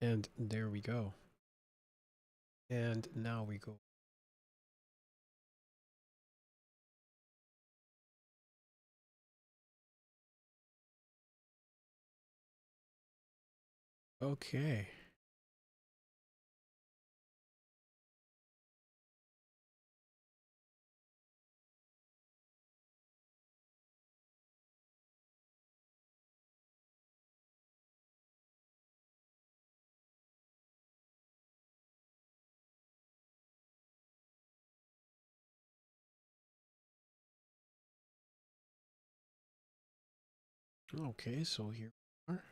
And there we go. And now we go. Okay. Okay, so here we are.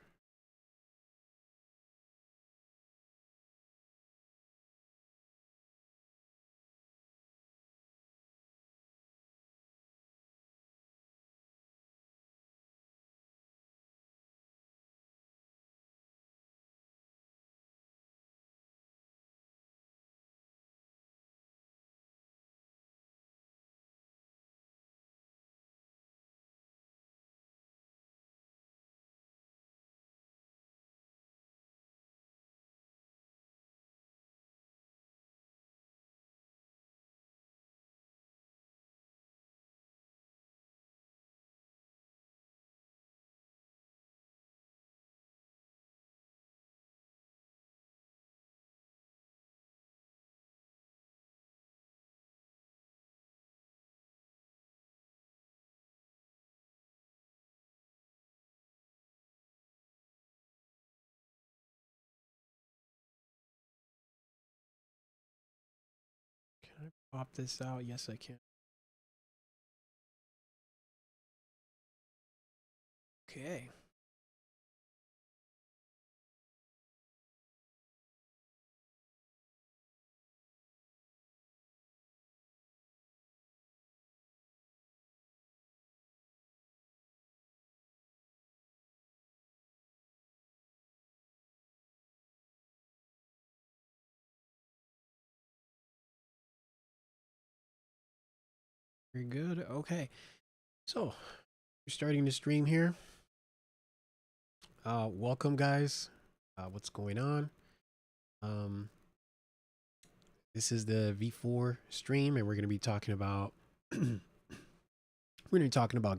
Can I pop this out? Yes, I can. Okay. Very good. Okay. So, we're starting the stream here. Welcome, guys. What's going on? Um, this is the V4 stream, and we're going to be talking about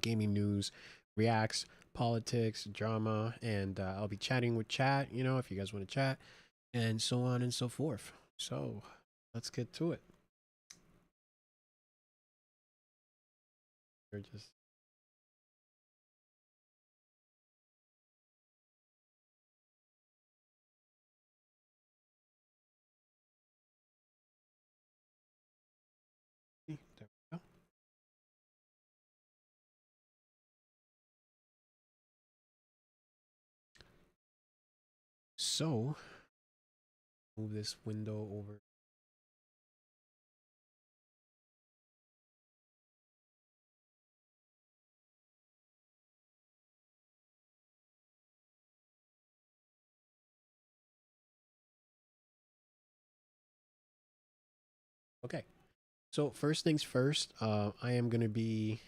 gaming news, reacts, politics, drama, and I'll be chatting with chat. You know, if you guys want to chat, and so on and so forth. So, let's get to it. We're just there we go. So, move this window over. Okay. So first things first, I'm gonna be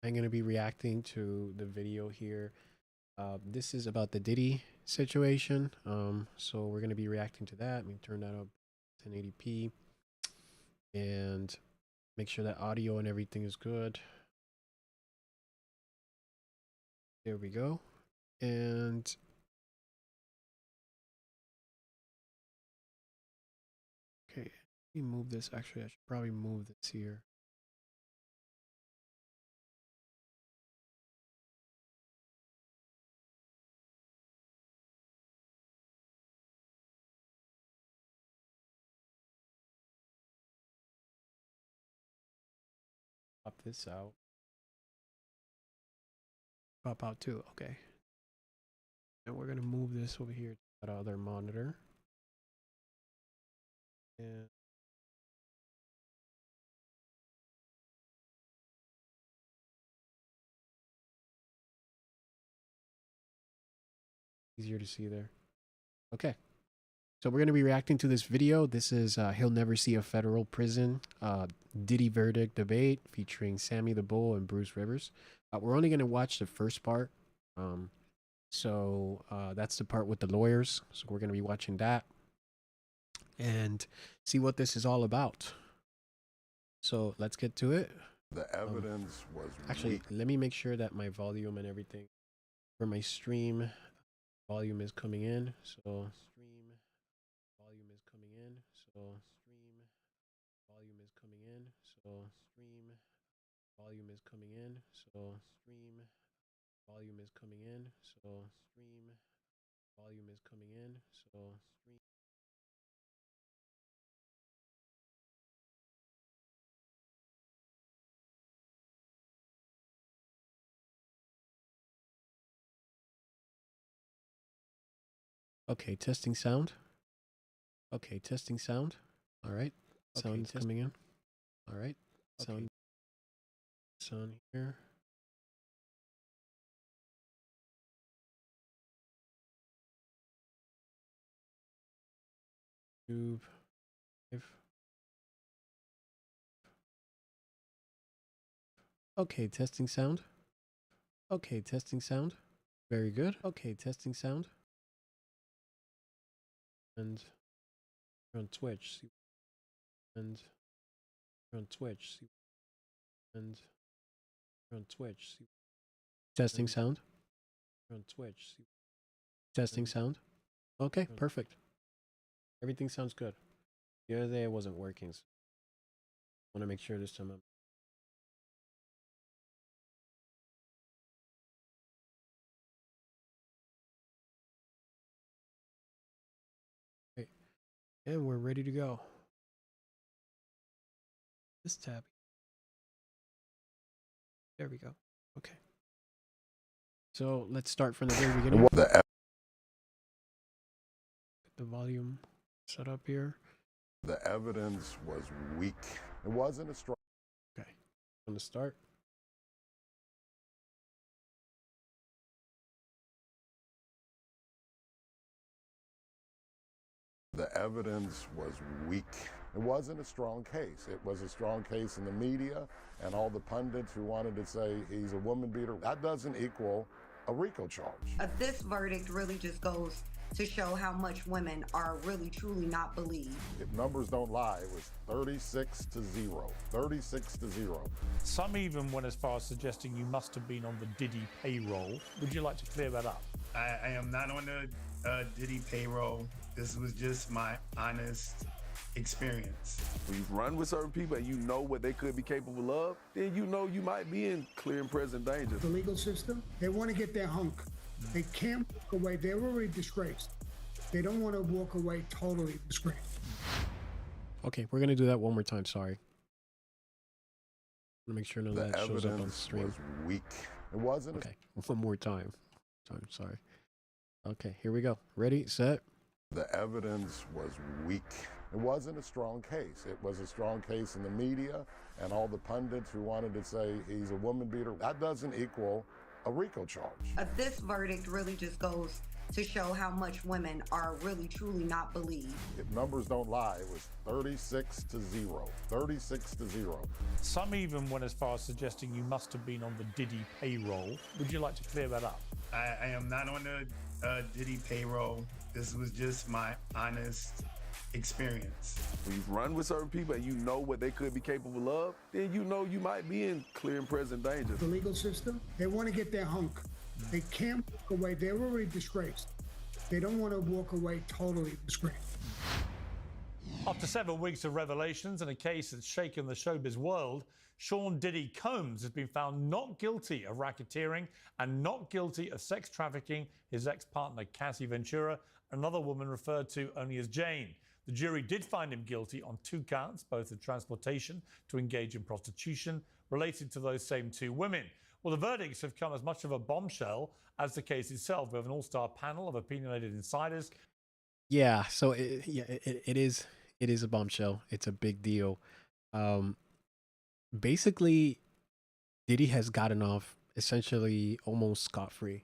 reacting to the video here. This is about the Diddy situation. So we're gonna be reacting to that. Let me turn that up 1080p and make sure that audio and everything is good. There we go. And okay, let me move this. Actually, I should probably move this here. Pop this out. Pop out too. Okay. And we're gonna move this over here to that other monitor. And easier to see there. Okay. So we're going to be reacting to this video. This is He'll Never See a Federal Prison Diddy Verdict Debate featuring Sammy the Bull and Bruce Rivers. We're only going to watch the first part. Um, So that's the part with the lawyers. So we're going to be watching that and see what this is all about. So let's get to it. The evidence was actually weak. Let me make sure that my volume and everything for my stream volume is coming in. So stream volume is coming in. So stream volume is coming in. So stream volume is coming in. So stream volume is coming in. So stream volume is coming in. So stream. Okay, testing sound. Okay, testing sound. All right, sound is coming in. All right, sound. Sound here. YouTube. Okay, testing sound. Okay, testing sound. Very good. Okay, testing sound. And on Twitch. And on Twitch. And on Twitch. Testing sound. On Twitch. Testing sound. Okay, perfect. Everything sounds good. The other day it wasn't working. So I want to make sure this time I'm. Okay. And we're ready to go. This tab. There we go. Okay. So let's start from the very beginning. The volume set up here. The evidence was weak. It wasn't a strong. Okay. On the start. The evidence was weak. It wasn't a strong case. It was a strong case in the media and all the pundits who wanted to say he's a woman beater. That doesn't equal a RICO charge. This verdict really just goes to show how much women are really truly not believed. If numbers don't lie, it was 36-0. 36-0. Some even went as far as suggesting you must have been on the Diddy payroll. Would you like to clear that up? I am not on the Diddy payroll. This was just my honest experience. When you run with certain people and you know what they could be capable of, then you know you might be in clear and present danger. The legal system, they want to get their hunk. They can't walk away. They're already disgraced. They don't want to walk away totally disgraced. Okay, we're going to do that one more time. Sorry. Let me make sure none of that shows up on stream. Was weak. It wasn't. Okay, one more time. Sorry. Okay, here we go. Ready, set. The evidence was weak. It wasn't a strong case. It was a strong case in the media and all the pundits who wanted to say he's a woman beater. That doesn't equal a RICO charge. This verdict really just goes to show how much women are really truly not believed. If numbers don't lie, it was 36-0. 36-0. Some even went as far as suggesting you must have been on the Diddy payroll. Would you like to clear that up? I am not on the Diddy payroll. This was just my honest experience. When you run with certain people and you know what they could be capable of, then you know you might be in clear and present danger. The legal system, they want to get their hunk. They can't walk away. They're already disgraced. They don't want to walk away totally disgraced. After 7 weeks of revelations in a case that's shaken the showbiz world, Sean Diddy Combs has been found not guilty of racketeering and not guilty of sex trafficking his ex-partner Cassie Ventura, another woman referred to only as Jane. The jury did find him guilty on 2 counts, both of transportation to engage in prostitution, related to those same 2 women. Well, the verdicts have come as much of a bombshell as the case itself. We have an all-star panel of opinionated insiders. Yeah, so it is a bombshell. It's a big deal. Basically, Diddy has gotten off essentially almost scot-free.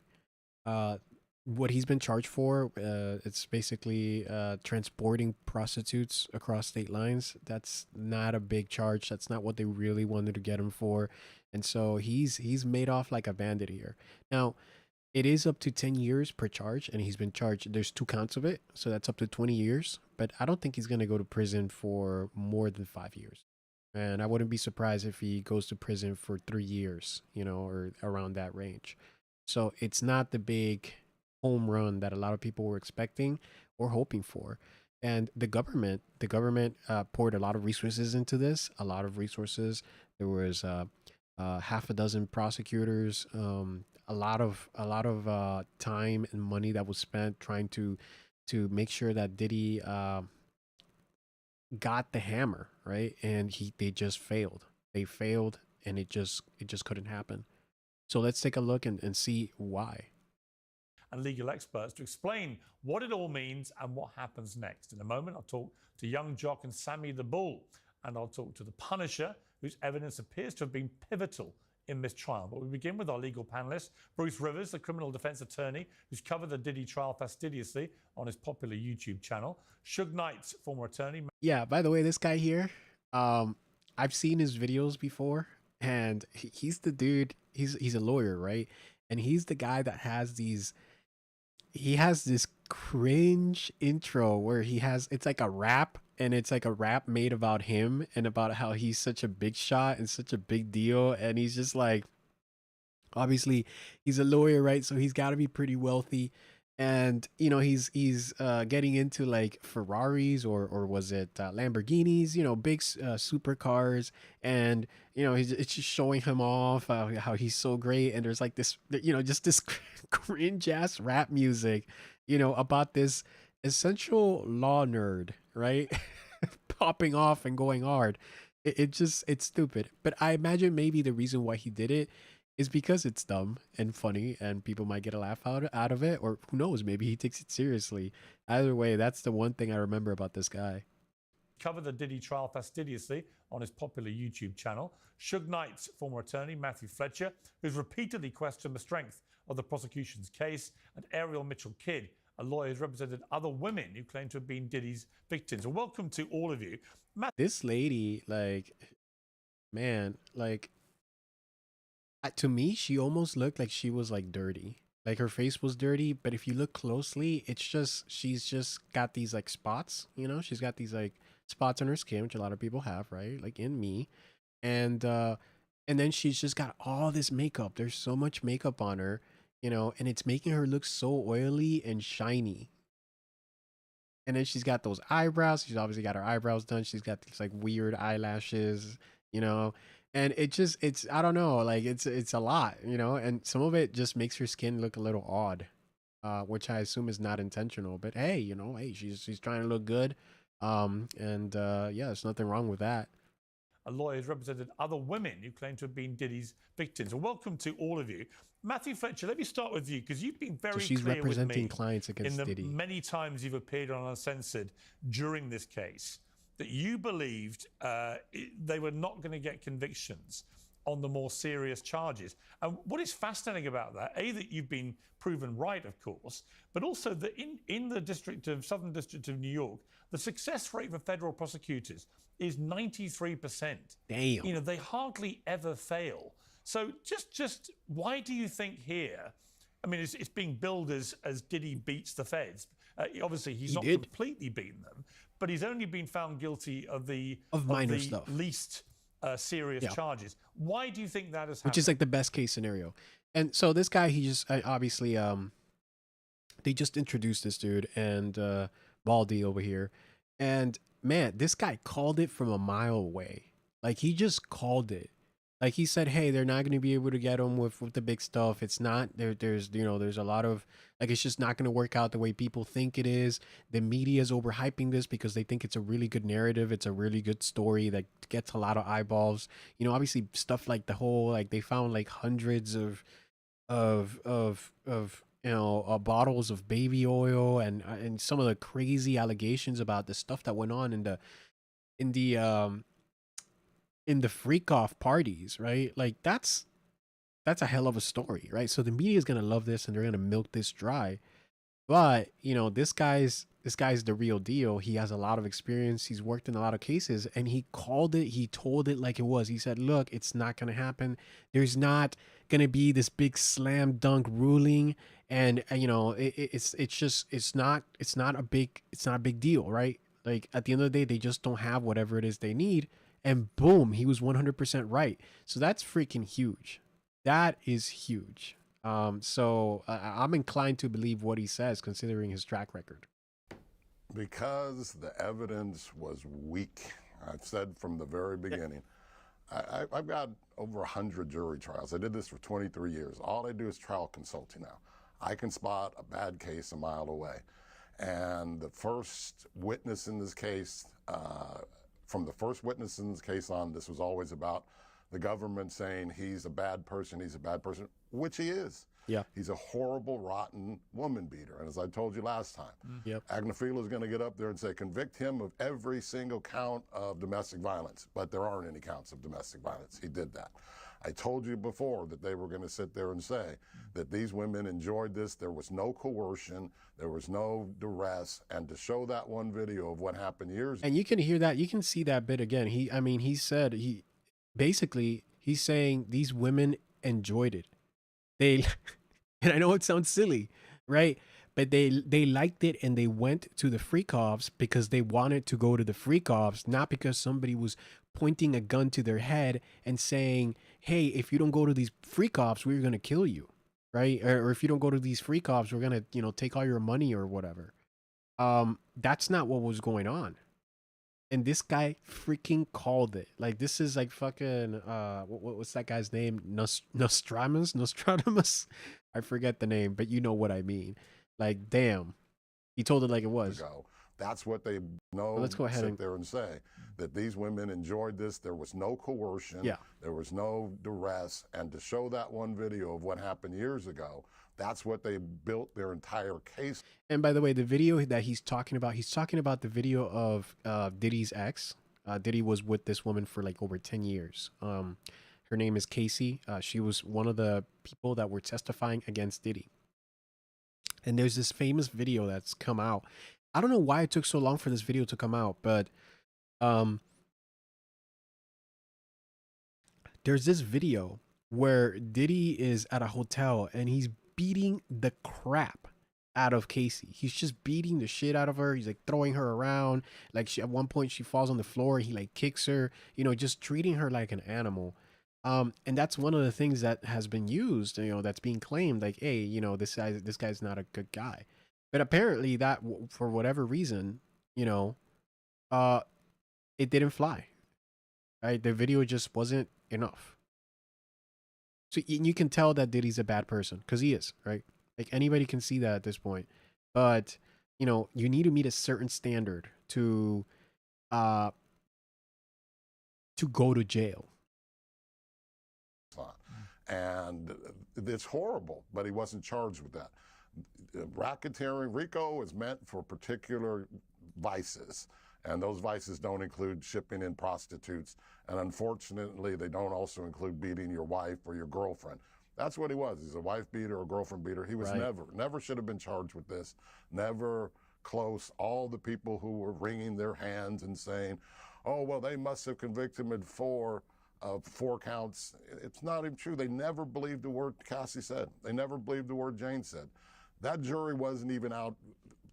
What he's been charged for, it's basically transporting prostitutes across state lines. That's not a big charge. That's not what they really wanted to get him for. And so he's made off like a bandit here. Now, It is up to 10 years per charge, and he's been charged. There's 2 counts of it, so that's up to 20 years. But I don't think he's going to go to prison for more than 5 years. And I wouldn't be surprised if he goes to prison for 3 years, or around that range. So it's not the big home run that a lot of people were expecting or hoping for. And the government poured a lot of resources into this, a lot of resources. There was half a dozen prosecutors, a lot of time and money that was spent trying to make sure that Diddy got the hammer right, and they just failed. They failed, and it just couldn't happen. So let's take a look and see why. And legal experts to explain what it all means and what happens next. In a moment, I'll talk to Young Jock and Sammy the Bull, and I'll talk to the Punisher, whose evidence appears to have been pivotal in this trial. But we begin with our legal panelists. Bruce Rivers, the criminal defense attorney who's covered the Diddy trial fastidiously on his popular YouTube channel. Suge Knight's former attorney. Yeah, by the way, this guy here, I've seen his videos before, and he's the dude. He's a lawyer, right? And he's the guy that has these. He has this cringe intro where it's like a rap, and it's like a rap made about him and about how he's such a big shot and such a big deal, and he's just like, obviously he's a lawyer, right? So he's got to be pretty wealthy, and he's getting into like Ferraris, or was it Lamborghinis, big supercars, and it's just showing him off how he's so great, and there's like this, just this cringe ass rap music, about this essential law nerd, right? Popping off and going hard. It's stupid, but I imagine maybe the reason why he did it is because it's dumb and funny, and people might get a laugh out of it, or who knows, maybe he takes it seriously. Either way, that's the one thing I remember about this guy. Covered the Diddy trial fastidiously on his popular YouTube channel. Suge Knight's former attorney, Matthew Fletcher, who's repeatedly questioned the strength of the prosecution's case, and Ariel Mitchell Kidd, a lawyer who's represented other women who claim to have been Diddy's victims. Well, welcome to all of you. This lady, like, man, like, to me, she almost looked like she was like dirty. Like her face was dirty, but if you look closely, she's just got these like spots, she's got these like spots on her skin, which a lot of people have, right? Like in me. And then she's just got all this makeup. There's so much makeup on her, and it's making her look so oily and shiny. And then she's got those eyebrows. She's obviously got her eyebrows done. She's got these like weird eyelashes, and it's I don't know, like it's a lot, and some of it just makes her skin look a little odd, which I assume is not intentional. But hey, hey, she's trying to look good, and yeah, there's nothing wrong with that. A lawyer who's represented other women who claim to have been Diddy's victims. Well, welcome to all of you. Matthew Fletcher, let me start with you, because you've been very clear with me. So she's representing clients against Diddy. Many times you've appeared on Uncensored during this case, that you believed they were not going to get convictions on the more serious charges. And what is fascinating about that, that you've been proven right, of course, but also that in the Southern District of New York, the success rate for federal prosecutors is 93%. Damn. They hardly ever fail. So just why do you think here, I mean, it's being billed as Diddy beats the feds. Obviously, he's not completely beaten them, but he's only been found guilty of minor stuff, least serious charges. Why do you think that has happened? Which is like the best case scenario. And so this guy, he just obviously they just introduced this dude, and Baldy over here, and man, this guy called it from a mile away. Like he just called it. Like he said, hey, they're not going to be able to get him with the big stuff. It's not there's a lot of, like, it's just not going to work out the way people think it is. The media is overhyping this because they think it's a really good narrative. It's a really good story that gets a lot of eyeballs. Obviously stuff like the whole, like, they found like hundreds of bottles of baby oil, and some of the crazy allegations about the stuff that went on in the freak off parties, right? Like that's a hell of a story, right? So the media is going to love this, and they're going to milk this dry. But you know, this guy's the real deal. He has a lot of experience. He's worked in a lot of cases, and he called it. He told it like it was. He said, "Look, it's not gonna happen. There's not gonna be this big slam dunk ruling, and you know, it's just it's not a big deal, right? Like at the end of the day, they just don't have whatever it is they need." And boom, he was 100% right. So that's freaking huge. That is huge. So I'm inclined to believe what he says, considering his track record. Because the evidence was weak. I've said from the very beginning. I've got over 100 jury trials. I did this for 23 years. All I do is trial consulting now. I can spot a bad case a mile away. And the first witness in this case, from the first witness in this case on, this was always about the government saying he's a bad person, which he is. Yeah. He's a horrible, rotten woman beater. And as I told you last time, Yep. Agnifilo is going to get up there and say, convict him of every single count of domestic violence. But there aren't any counts of domestic violence. He did that. I told you before that they were going to sit there and say that these women enjoyed this. There was no coercion. There was no duress. And to show that one video of what happened years ago. And you can hear that. You can see that bit again. He said basically he's saying these women enjoyed it. They, and I know it sounds silly, right? But they liked it, and they went to the freak-offs because they wanted to go to the freak-offs, not because somebody was pointing a gun to their head and saying, hey, if you don't go to these freak-offs, we're going to kill you, right? Or if you don't go to these freak-offs, we're going to, you know, take all your money or whatever. That's not what was going on. And this guy freaking called it. Like, this is like fucking, what's that guy's name? Nostradamus? I forget the name, but you know what I mean. Like, damn. He told it like it was. That's what they know. Well, let's go ahead sit there and say that these women enjoyed this. There was no coercion. Yeah. There was no duress. And to show that one video of what happened years ago, that's what they built their entire case. And by the way, the video that he's talking about the video of Diddy's ex. Diddy was with this woman for like over 10 years. Her name is Casey. She was one of the people that were testifying against Diddy. And there's this famous video that's come out. I don't know why it took so long for this video to come out, but there's this video where Diddy is at a hotel and he's beating the crap out of Casey. He's just beating the shit out of her. He's like throwing her around. Like at one point she falls on the floor and he like kicks her, you know, just treating her like an animal. And that's one of the things that has been used, you know, that's being claimed like, hey, you know, this guy's not a good guy. But apparently that for whatever reason, you know, it didn't fly. Right? The video just wasn't enough. So you can tell that Diddy's a bad person because he is, right? Like anybody can see that at this point. But, you know, you need to meet a certain standard to go to jail. And it's horrible, but he wasn't charged with that. Racketeering, RICO is meant for particular vices. And those vices don't include shipping in prostitutes. And unfortunately, they don't also include beating your wife or your girlfriend. That's what he was. He's a wife beater or girlfriend beater. He was right. never should have been charged with this. Never close. All the people who were wringing their hands and saying, oh, well, they must have convicted him in four counts. It's not even true. They never believed the word Cassie said. They never believed the word Jane said. That jury wasn't even out.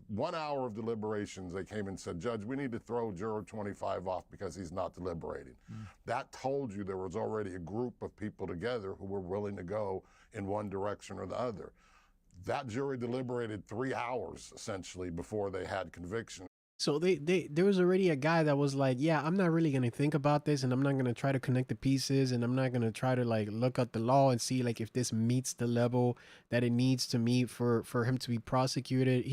1 hour of deliberations, they came and said, Judge, we need to throw juror 25 off because he's not deliberating. That told you there was already a group of people together who were willing to go in one direction or the other. That jury deliberated 3 hours, essentially, before they had conviction. So there was already a guy that was like, yeah, I'm not really going to think about this, and I'm not going to try to connect the pieces, and I'm not going to try to like look at the law and see like if this meets the level that it needs to meet for him to be prosecuted.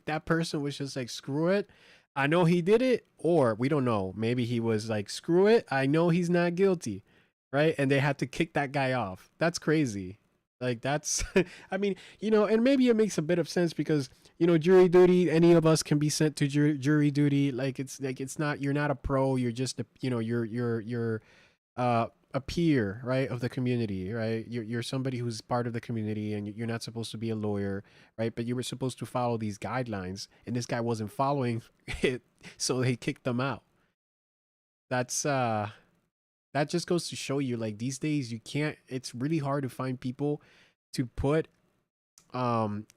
That person was just like, screw it. I know he did it, or we don't know. Maybe he was like, screw it. I know he's not guilty. Right. And they had to kick that guy off. That's crazy. Like that's, I mean, you know, and maybe it makes a bit of sense because, you know, jury duty, any of us can be sent to jury duty. Like it's not, you're not a pro. You're just, you're a peer, right, of the community, right? You're somebody who's part of the community, and you're not supposed to be a lawyer, right? But you were supposed to follow these guidelines, and this guy wasn't following it, so they kicked them out. That's that just goes to show you, like, these days you can't. It's really hard to find people to put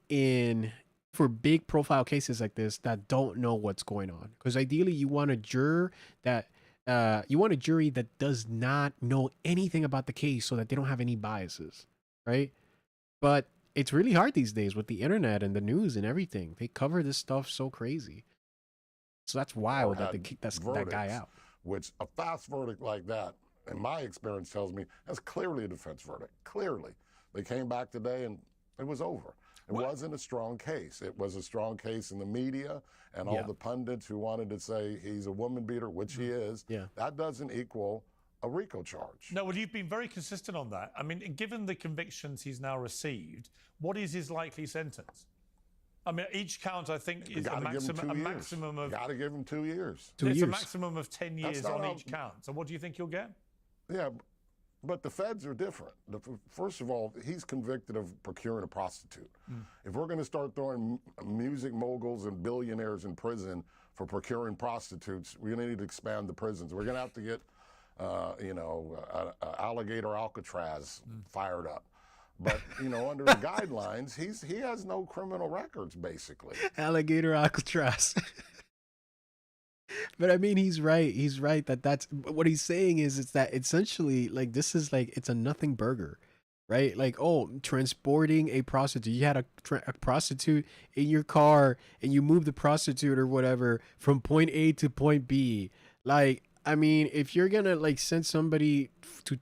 in for big profile cases like this that don't know what's going on, because ideally you want a juror that you want a jury that does not know anything about the case, so that they don't have any biases, right? But it's really hard these days with the internet and the news and everything. They cover this stuff so crazy, so that's wild that they kicked that guy out. Which a fast verdict like that, in my experience, tells me that's clearly a defense verdict. Clearly, they came back today and it was over. It wasn't a strong case. It was a strong case in the media and all the pundits who wanted to say he's a woman beater, which he is. Yeah. That doesn't equal a RICO charge. No, well, you've been very consistent on that. I mean, given the convictions he's now received, what is his likely sentence? I mean, each count, I think, is a maximum of... Got to give him 2 years. It's a maximum of 10 years on each count. So what do you think he'll get? Yeah, but the feds are different. First of all, he's convicted of procuring a prostitute. If we're going to start throwing music moguls and billionaires in prison for procuring prostitutes, we're going to need to expand the prisons. We're going to have to get, alligator Alcatraz fired up. But, under the guidelines, he has no criminal records, basically. Alligator Alcatraz. But I mean, he's right. He's right that's what he's saying is it's that essentially, like, this is like, it's a nothing burger, right? Like, oh, transporting a prostitute. You had a prostitute in your car and you moved the prostitute or whatever from point A to point B. Like, I mean, if you're gonna like send somebody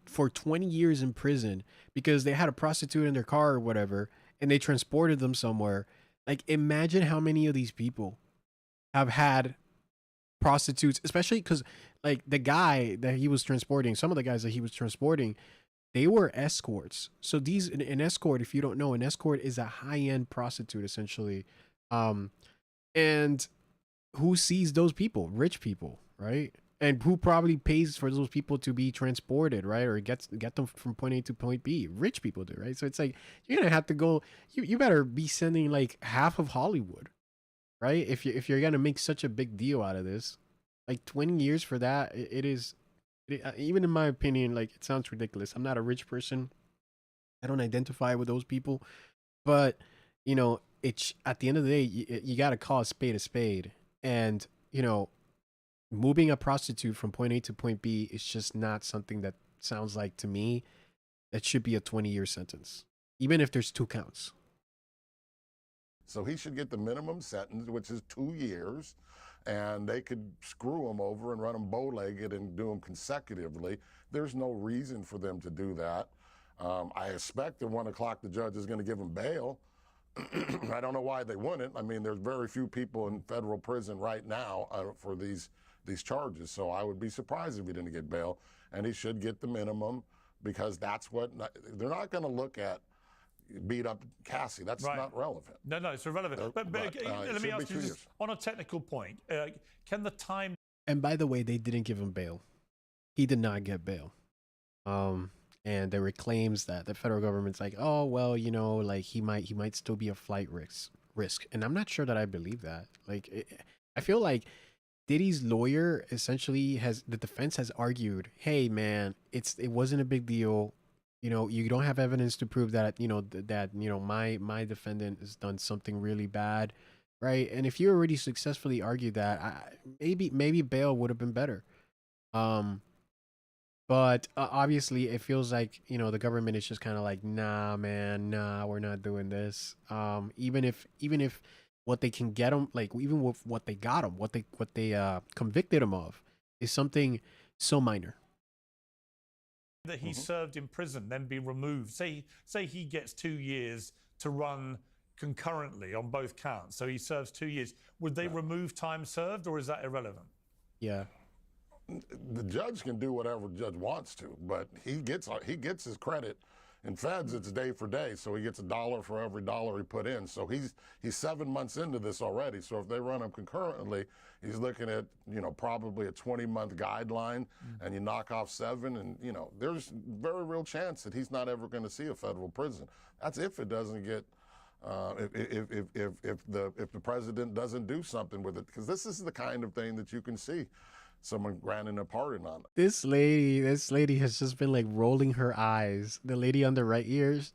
for 20 years in prison because they had a prostitute in their car or whatever, and they transported them somewhere, like, imagine how many of these people have had prostitutes, especially because, like, the guy that he was transporting, some of the guys that he was transporting, they were escorts. So an escort, if you don't know, an escort is a high-end prostitute, essentially. And who sees those people? Rich people, right? And who probably pays for those people to be transported, right? Or get them from point A to point B? Rich people do, right? So it's like, you're gonna have to go, you better be sending like half of Hollywood, right? If you're gonna make such a big deal out of this, like 20 years for that, even in my opinion, like, it sounds ridiculous. I'm not a rich person. I don't identify with those people, but it's at the end of the day, you gotta call a spade, and moving a prostitute from point A to point B is just not something that sounds like, to me, that should be a 20-year sentence, even if there's 2 counts. So he should get the minimum sentence, which is 2 years, and they could screw him over and run him bow-legged and do them consecutively. There's no reason for them to do that. I expect at 1 o'clock the judge is going to give him bail. I don't know why they wouldn't. I mean, there's very few people in federal prison right now for these charges, so I would be surprised if he didn't get bail, and he should get the minimum, because that's what they're not going to look at. Beat up Cassie. That's not relevant. No, it's irrelevant. But let me ask you this, on a technical point, can the time... And by the way, they didn't give him bail. He did not get bail. And there were claims that the federal government's like, oh, well, like, he might still be a flight risk. And I'm not sure that I believe that. Like, I feel like Diddy's lawyer essentially the defense has argued, hey, man, it wasn't a big deal. You don't have evidence to prove that, my defendant has done something really bad, right? And if you already successfully argued that, maybe bail would have been better. But obviously it feels like, the government is just kind of like, nah, man, nah, we're not doing this. Even if what they can get them, like, even with what they got them, what they convicted him of is something so minor. That he served in prison, then be removed. Say he gets 2 years to run concurrently on both counts. So he serves 2 years. Would they remove time served, or is that irrelevant? Yeah. The judge can do whatever the judge wants to, but he gets his credit In feds, it's day for day, so he gets $1 for every dollar he put in. So he's 7 months into this already. So if they run him concurrently, he's looking at, you know, probably a 20-month guideline, and you knock off 7, and, you know, there's very real chance that he's not ever going to see a federal prison. That's if it doesn't get, if the president doesn't do something with it, because this is the kind of thing that you can see someone granting a pardon on. This lady has just been like rolling her eyes. The lady on the right ears,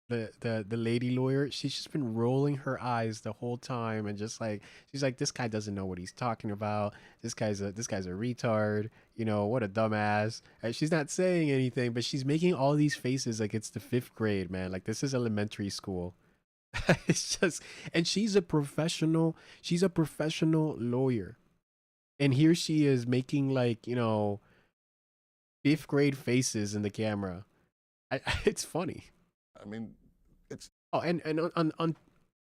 the lady lawyer, she's just been rolling her eyes the whole time, and just like, she's like, this guy doesn't know what he's talking about. This guy's a retard. You know, what a dumbass. And she's not saying anything, but she's making all these faces like it's the 5th grade, man. Like this is elementary school. It's just, and she's a professional lawyer. And here she is making, like, you know, 5th grade faces in the camera. It's funny. I mean, it's... Oh, and on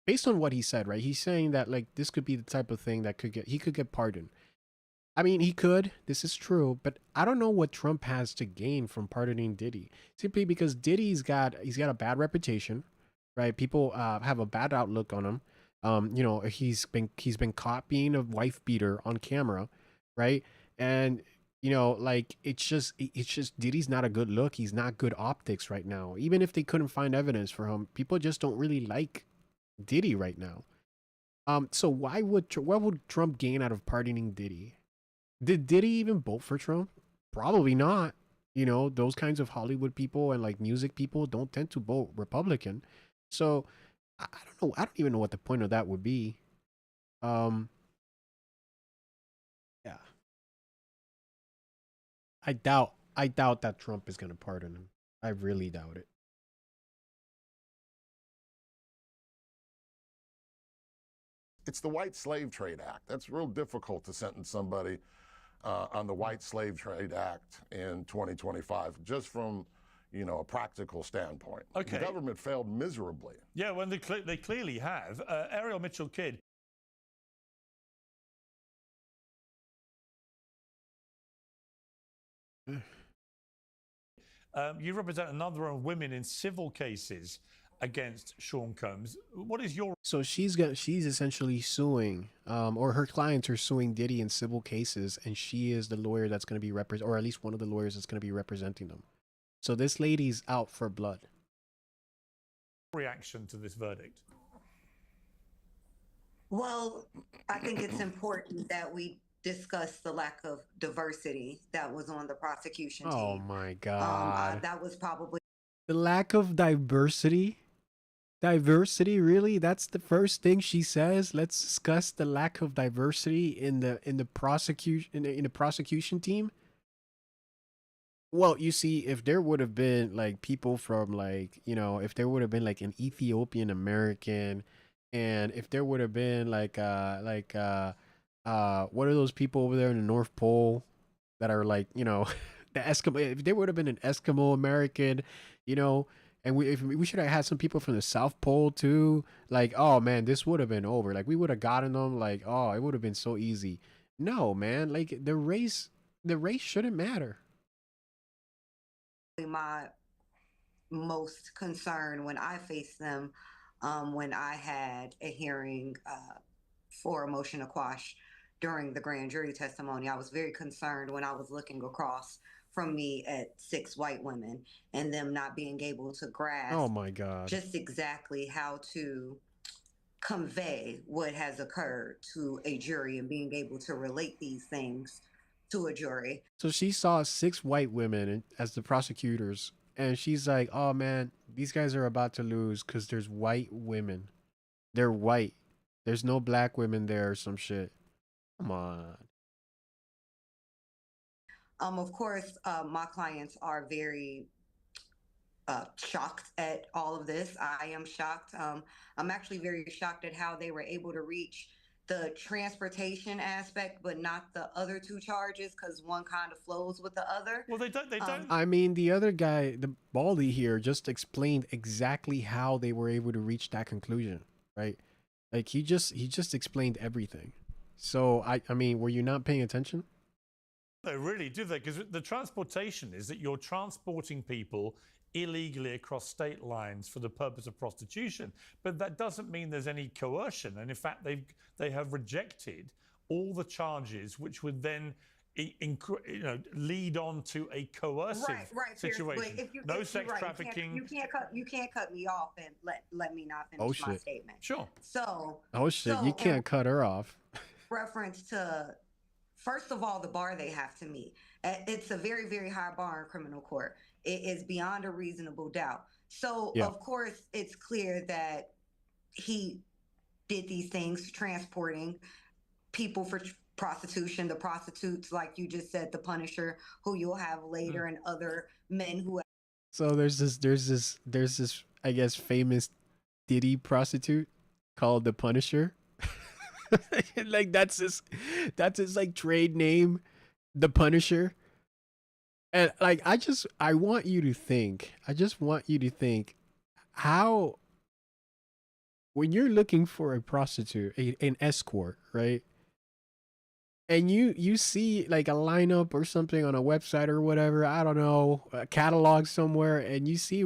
based on what he said, right? He's saying that, like, this could be the type of thing that he could get pardoned. I mean, he could. This is true, but I don't know what Trump has to gain from pardoning Diddy. Simply because Diddy's got a bad reputation, right? People have a bad outlook on him. You know, he's been caught being a wife beater on camera, right? And, you know, like, it's just Diddy's not a good look. He's not good optics right now. Even if they couldn't find evidence for him, people just don't really like Diddy right now. So what would Trump gain out of pardoning Diddy? Did Diddy even vote for Trump? Probably not. You know, those kinds of Hollywood people and like music people don't tend to vote Republican. So I don't know. I don't even know what the point of that would be. Yeah. I doubt that Trump is going to pardon him. I really doubt it. It's the White Slave Trade Act. That's real difficult to sentence somebody on the White Slave Trade Act in 2025, just from, you know, a practical standpoint. Okay. The government failed miserably. Yeah, well, they clearly have. Ariel Mitchell-Kidd. You represent a number of women in civil cases against Sean Combs. What is your... So she's essentially suing, or her clients are suing Diddy in civil cases, and she is the lawyer that's going to be or at least one of the lawyers that's going to be representing them. So this lady's out for blood. Reaction to this verdict? Well, I think it's important that we discuss the lack of diversity that was on the prosecution team. Oh my God. That was probably The lack of diversity? Diversity, really? That's the first thing she says? Let's discuss the lack of diversity in the prosecution team? Well, you see, if there would have been like people from, like, you know, if there would have been like an Ethiopian American, and if there would have been like what are those people over there in the North Pole that are like, you know, the Eskimo, if there would have been an Eskimo American, you know, and we should have had some people from the South Pole too, like, oh man, this would have been over. Like, we would have gotten them, like, oh, it would have been so easy. No, man, like the race shouldn't matter. my most concern when I faced them, when I had a hearing for a motion to quash during the grand jury testimony. I was very concerned when I was looking across from me at 6 white women and them not being able to grasp, Oh my God, just exactly how to convey what has occurred to a jury and being able to relate these things to a jury. So she saw 6 white women as the prosecutors, and she's like, oh man, these guys are about to lose because there's white women. They're white. There's no black women there or some shit. Come on. Of course, my clients are very shocked at all of this. I am shocked. I'm actually very shocked at how they were able to reach the transportation aspect, but not the other 2 charges, because one kind of flows with the other. Well, they don't. I mean, the other guy, the Baldy here, just explained exactly how they were able to reach that conclusion, right? Like, he just explained everything. So I mean, were you not paying attention? They really do, they, because the transportation is that you're transporting people illegally across state lines for the purpose of prostitution. But that doesn't mean there's any coercion. And in fact, they have rejected all the charges, which would then lead on to a coercive situation. No sex trafficking. You can't cut me off and let me not finish my statement. Sure. So. Oh shit! You can't cut her off. Reference to, first of all, the bar they have to meet. It's a very, very high bar in criminal court. It is beyond a reasonable doubt. So of course it's clear that he did these things, transporting people for prostitution, the prostitutes, like you just said, the Punisher, who you'll have later, and other men who. So there's this I guess famous Diddy prostitute called the Punisher. Like that's his like trade name, the Punisher. And like I just want you to think how, when you're looking for a prostitute, an escort, right? And you see like a lineup or something on a website or whatever, I don't know, a catalog somewhere, and you see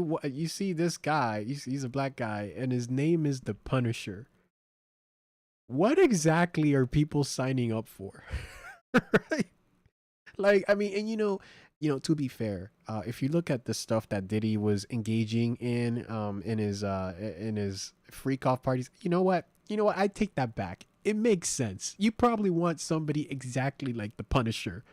this guy, he's a black guy, and his name is the Punisher. What exactly are people signing up for? Right? Like, I mean, and you know, to be fair, if you look at the stuff that Diddy was engaging in his freak off parties, you know what? I take that back. It makes sense. You probably want somebody exactly like the Punisher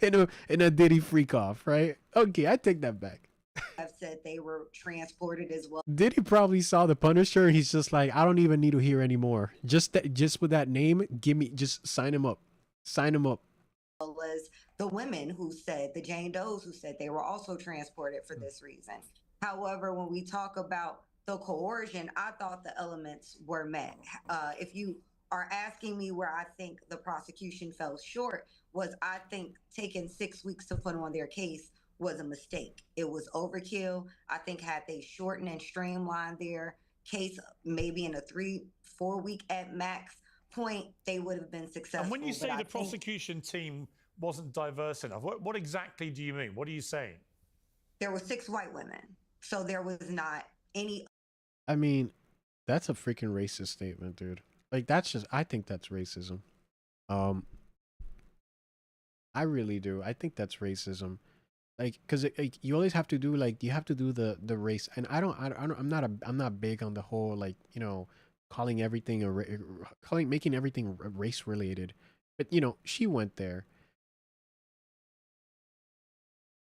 in a Diddy freak off, right? Okay, I take that back. I've said they were transported as well. Diddy probably saw the Punisher and he's just like, I don't even need to hear anymore. Just with that name, just sign him up. Sign him up. As the women who said, the Jane Does who said they were also transported for this reason. However, when we talk about the coercion, I thought the elements were met. If you are asking me where I think the prosecution fell short, was I think taking 6 weeks to put on their case was a mistake. It was overkill. I think had they shortened and streamlined their case, maybe in a 3-4 week at max point, they would have been successful. And when you say the prosecution team wasn't diverse enough, what exactly do you mean? What are you saying? There were 6 white women, so there was not any. I mean, that's a freaking racist statement, dude. Like, I think that's racism. I really do. I think that's racism. Like, because you always have to do, like, you have to do the race. And I'm not big on the whole, like, you know, calling everything making everything race related. But, you know, she went there.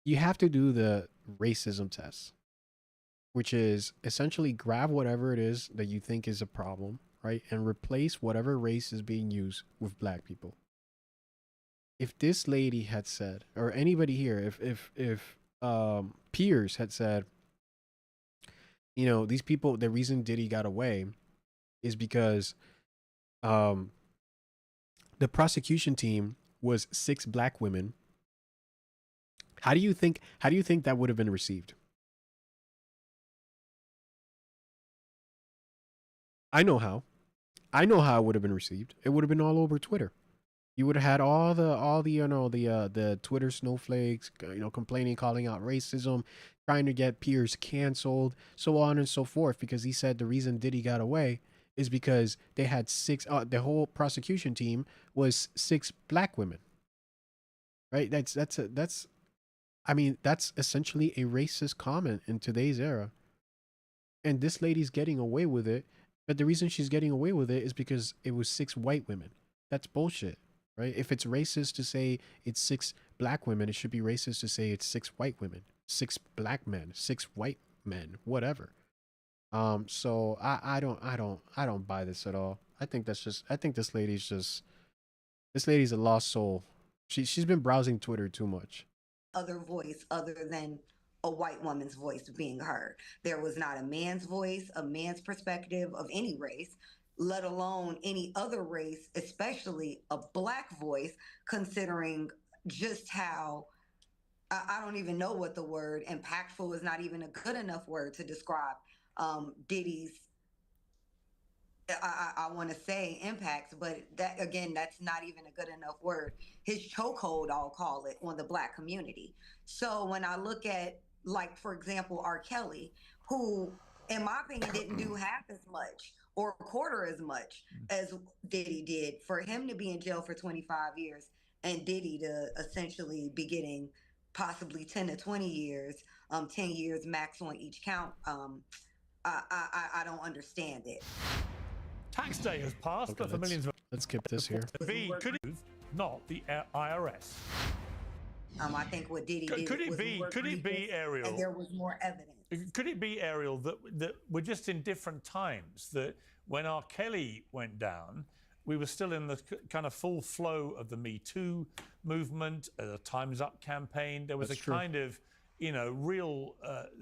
You have to do the racism test, which is essentially grab whatever it is that you think is a problem, right? And replace whatever race is being used with black people. If this lady had said, or anybody here, if peers had said, you know, these people, the reason Diddy got away is because the prosecution team was 6 black women. How do you think that would have been received? I know how it would have been received. It would have been all over Twitter. You would have had all the you know, the Twitter snowflakes, you know, complaining, calling out racism, trying to get peers canceled, so on and so forth, because he said the reason Diddy got away is because they had 6 the whole prosecution team was 6 black women. Right? That's I mean, that's essentially a racist comment in today's era. And this lady's getting away with it, but the reason she's getting away with it is because it was 6 white women. That's bullshit. Right? If it's racist to say it's 6 black women, it should be racist to say it's 6 white women, 6 black men, 6 white men, whatever. So I don't buy this at all. I think this lady's a lost soul. She's been browsing Twitter too much. Other voice other than a white woman's voice being heard. There was not a man's voice, a man's perspective of any race, let alone any other race, especially a black voice, considering just how, I don't even know what the word impactful is, not even a good enough word to describe Diddy's, I want to say impact, but that, again, that's not even a good enough word. His chokehold, I'll call it, on the black community. So when I look at like for example, R. Kelly, who, in my opinion, didn't do half as much or a quarter as much as Diddy did. For him to be in jail for 25 years and Diddy to essentially be getting possibly 10 to 20 years, 10 years max on each count, I don't understand it. Tax day has passed, Okay, but for millions of let's skip this here. could it not the IRS? I think what Diddy did Could it was be? more Could it be, egregious, Ariel? and there was more evidence. Could it be, Ariel, that we're just in different times? That when R. Kelly went down, we were still in the kind of full flow of the Me Too movement, the Time's Up campaign. There was That's a true. kind of, real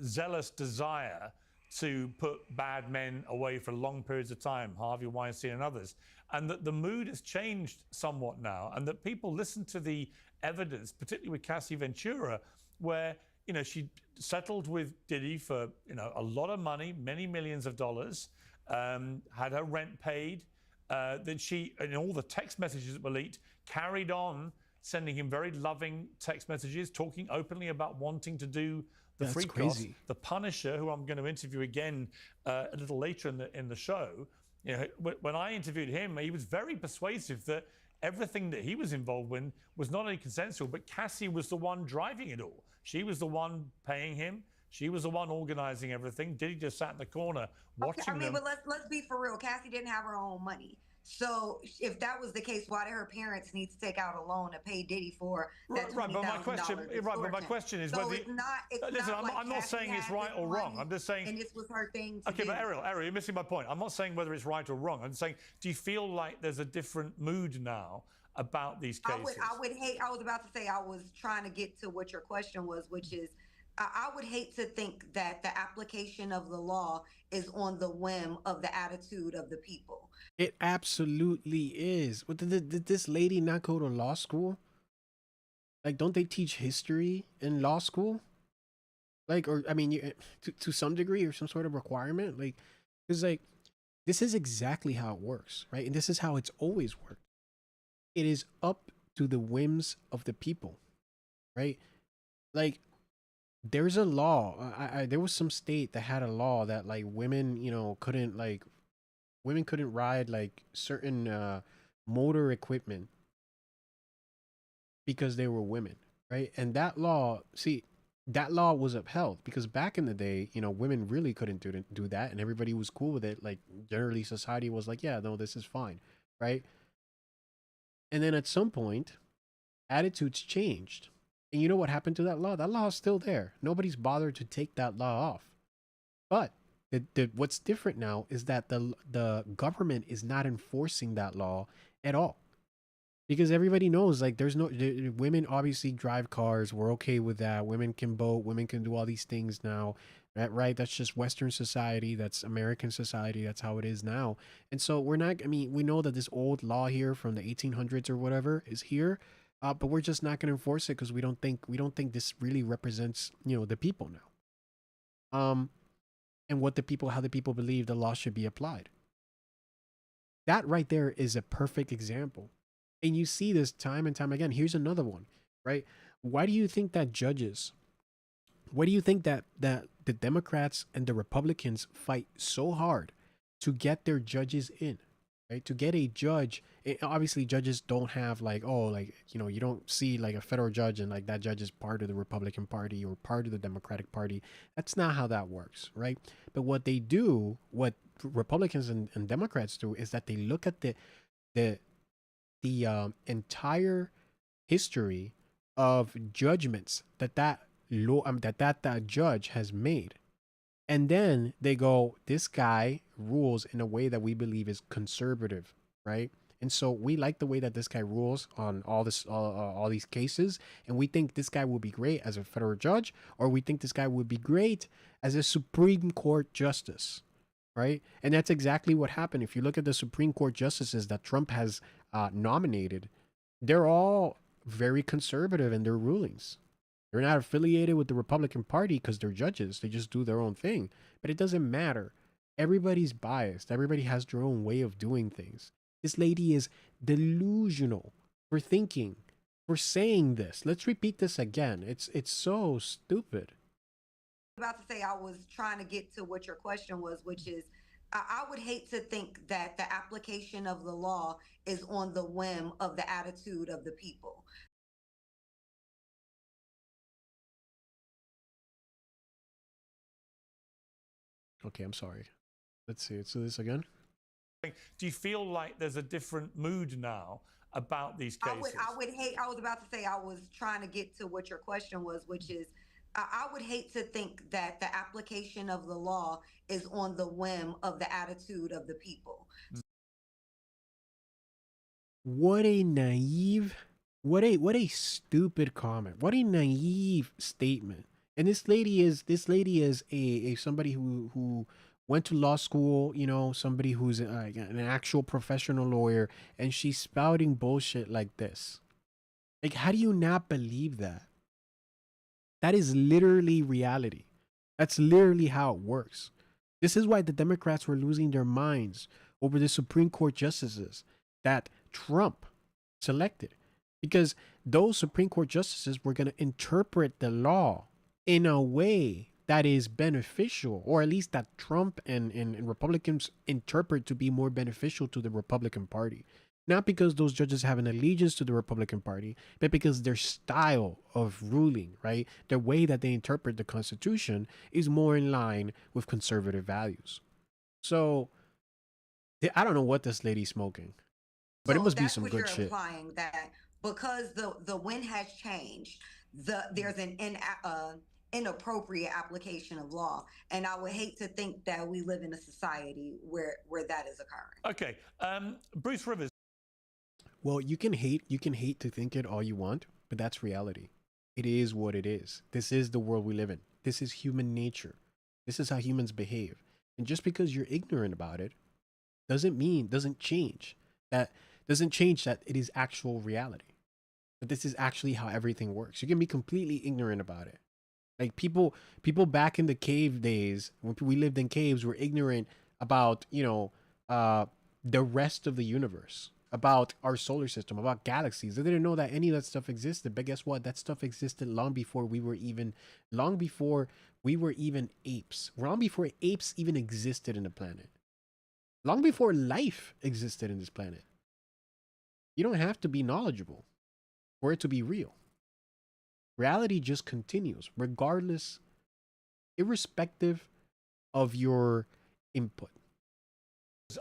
zealous desire to put bad men away for long periods of time, Harvey Weinstein and others, and that the mood has changed somewhat now, and that people listen to the evidence, particularly with Cassie Ventura, where she settled with Diddy for a lot of money, many millions of dollars, had her rent paid. Then she, in all the text messages that were leaked, carried on sending him very loving text messages, talking openly about wanting to do the That's free crazy. cost. The Punisher, who I'm going to interview again a little later in the show, when I interviewed him, he was very persuasive that everything that he was involved in was not only consensual, but Cassie was the one driving it all. She was the one paying him. She was the one organizing everything. Diddy just sat in the corner watching Okay, I mean, them. but let's be for real. Cassie didn't have her own money. So if that was the case, why did her parents need to take out a loan to pay Diddy for that $20,000? But my question is so whether it's not. It's listen, not like I'm not Cassie saying it's had right this or wrong. money I'm just saying. And this was her thing to Okay, do. but Ariel, you're missing my point. I'm not saying whether it's right or wrong. I'm saying, do you feel like there's a different mood now about these cases? I would hate. I was about to say I was trying to get to what your question was, which is, I would hate to think that the application of the law is on the whim of the attitude of the people. It absolutely is. What did this lady not go to law school? Like, don't they teach history in law school? Like, or I mean, to some degree, or some sort of requirement. Like, because like this is exactly how it works, right? And this is how it's always worked. It is up to the whims of the people, right? Like, there's a law. There was some state that had a law that like women, couldn't ride like certain motor equipment because they were women, right? And that law was upheld because back in the day, women really couldn't do that, and everybody was cool with it. Like generally, society was like, yeah, no, this is fine, right? And then at some point, attitudes changed. And you know what happened to that law? That law is still there. Nobody's bothered to take that law off. But what's different now is that the government is not enforcing that law at all. Because everybody knows, like, there's no women obviously drive cars. We're okay with that. Women can vote. Women can do all these things now, right? That's just Western society. That's American society. That's how it is now. And so we're not. I mean, we know that this old law here from the 1800s or whatever is here, but we're just not going to enforce it because we don't think this really represents the people now. And how the people believe the law should be applied. That right there is a perfect example. And you see this time and time again. Here's another one, right? Why do you think that the Democrats and the Republicans fight so hard to get their judges in, right? To get a judge, obviously judges don't have like, you don't see like a federal judge and like that judge is part of the Republican Party or part of the Democratic Party. That's not how that works, right? But what Republicans and Democrats do is that they look at the entire history of judgments that judge has made, and then they go, this guy rules in a way that we believe is conservative, right? And so we like the way that this guy rules on all these cases, and we think this guy will be great as a federal judge, or we think this guy would be great as a Supreme Court justice, right? And that's exactly what happened. If you look at the Supreme Court justices that Trump has nominated, they're all very conservative in their rulings. They're not affiliated with the Republican Party because they're judges. They just do their own thing. But it doesn't matter. Everybody's biased. Everybody has their own way of doing things. This lady is delusional for saying this. Let's repeat this again. It's so stupid. about to say I was trying to get to what your question was, which is I would hate to think that the application of the law is on the whim of the attitude of the people. Okay, I'm sorry. Let's see. Let's do this again. Do you feel like there's a different mood now about these cases? I was about to say I was trying to get to what your question was, which is I would hate to think that the application of the law is on the whim of the attitude of the people. What a naive, what a stupid comment. What a naive statement. And this lady is a somebody who went to law school, you know, somebody who's an actual professional lawyer, and she's spouting bullshit like this. Like, how do you not believe that? That is literally reality. That's literally how it works. This is why the Democrats were losing their minds over the Supreme Court justices that Trump selected, because those Supreme Court justices were going to interpret the law in a way that is beneficial, or at least that Trump and Republicans interpret to be more beneficial to the Republican Party. Not because those judges have an allegiance to the Republican Party, but because their style of ruling, right? The way that they interpret the Constitution is more in line with conservative values. So, I don't know what this lady's smoking, but it must be some good shit. Implying that because the wind has changed, there's an inappropriate application of law, and I would hate to think that we live in a society where that is occurring. Okay, Bruce Rivers. Well, you can hate to think it all you want, but that's reality. It is what it is. This is the world we live in. This is human nature. This is how humans behave. And just because you're ignorant about it doesn't change that it is actual reality. But this is actually how everything works. You can be completely ignorant about it. Like people back in the cave days, when we lived in caves, were ignorant about, you know, the rest of the universe, about our solar system, about galaxies. They didn't know that any of that stuff existed. But guess what? That stuff existed long before we were even apes. Long before apes even existed in the planet. Long before life existed in this planet. You don't have to be knowledgeable for it to be real. Reality just continues, regardless, irrespective of your input.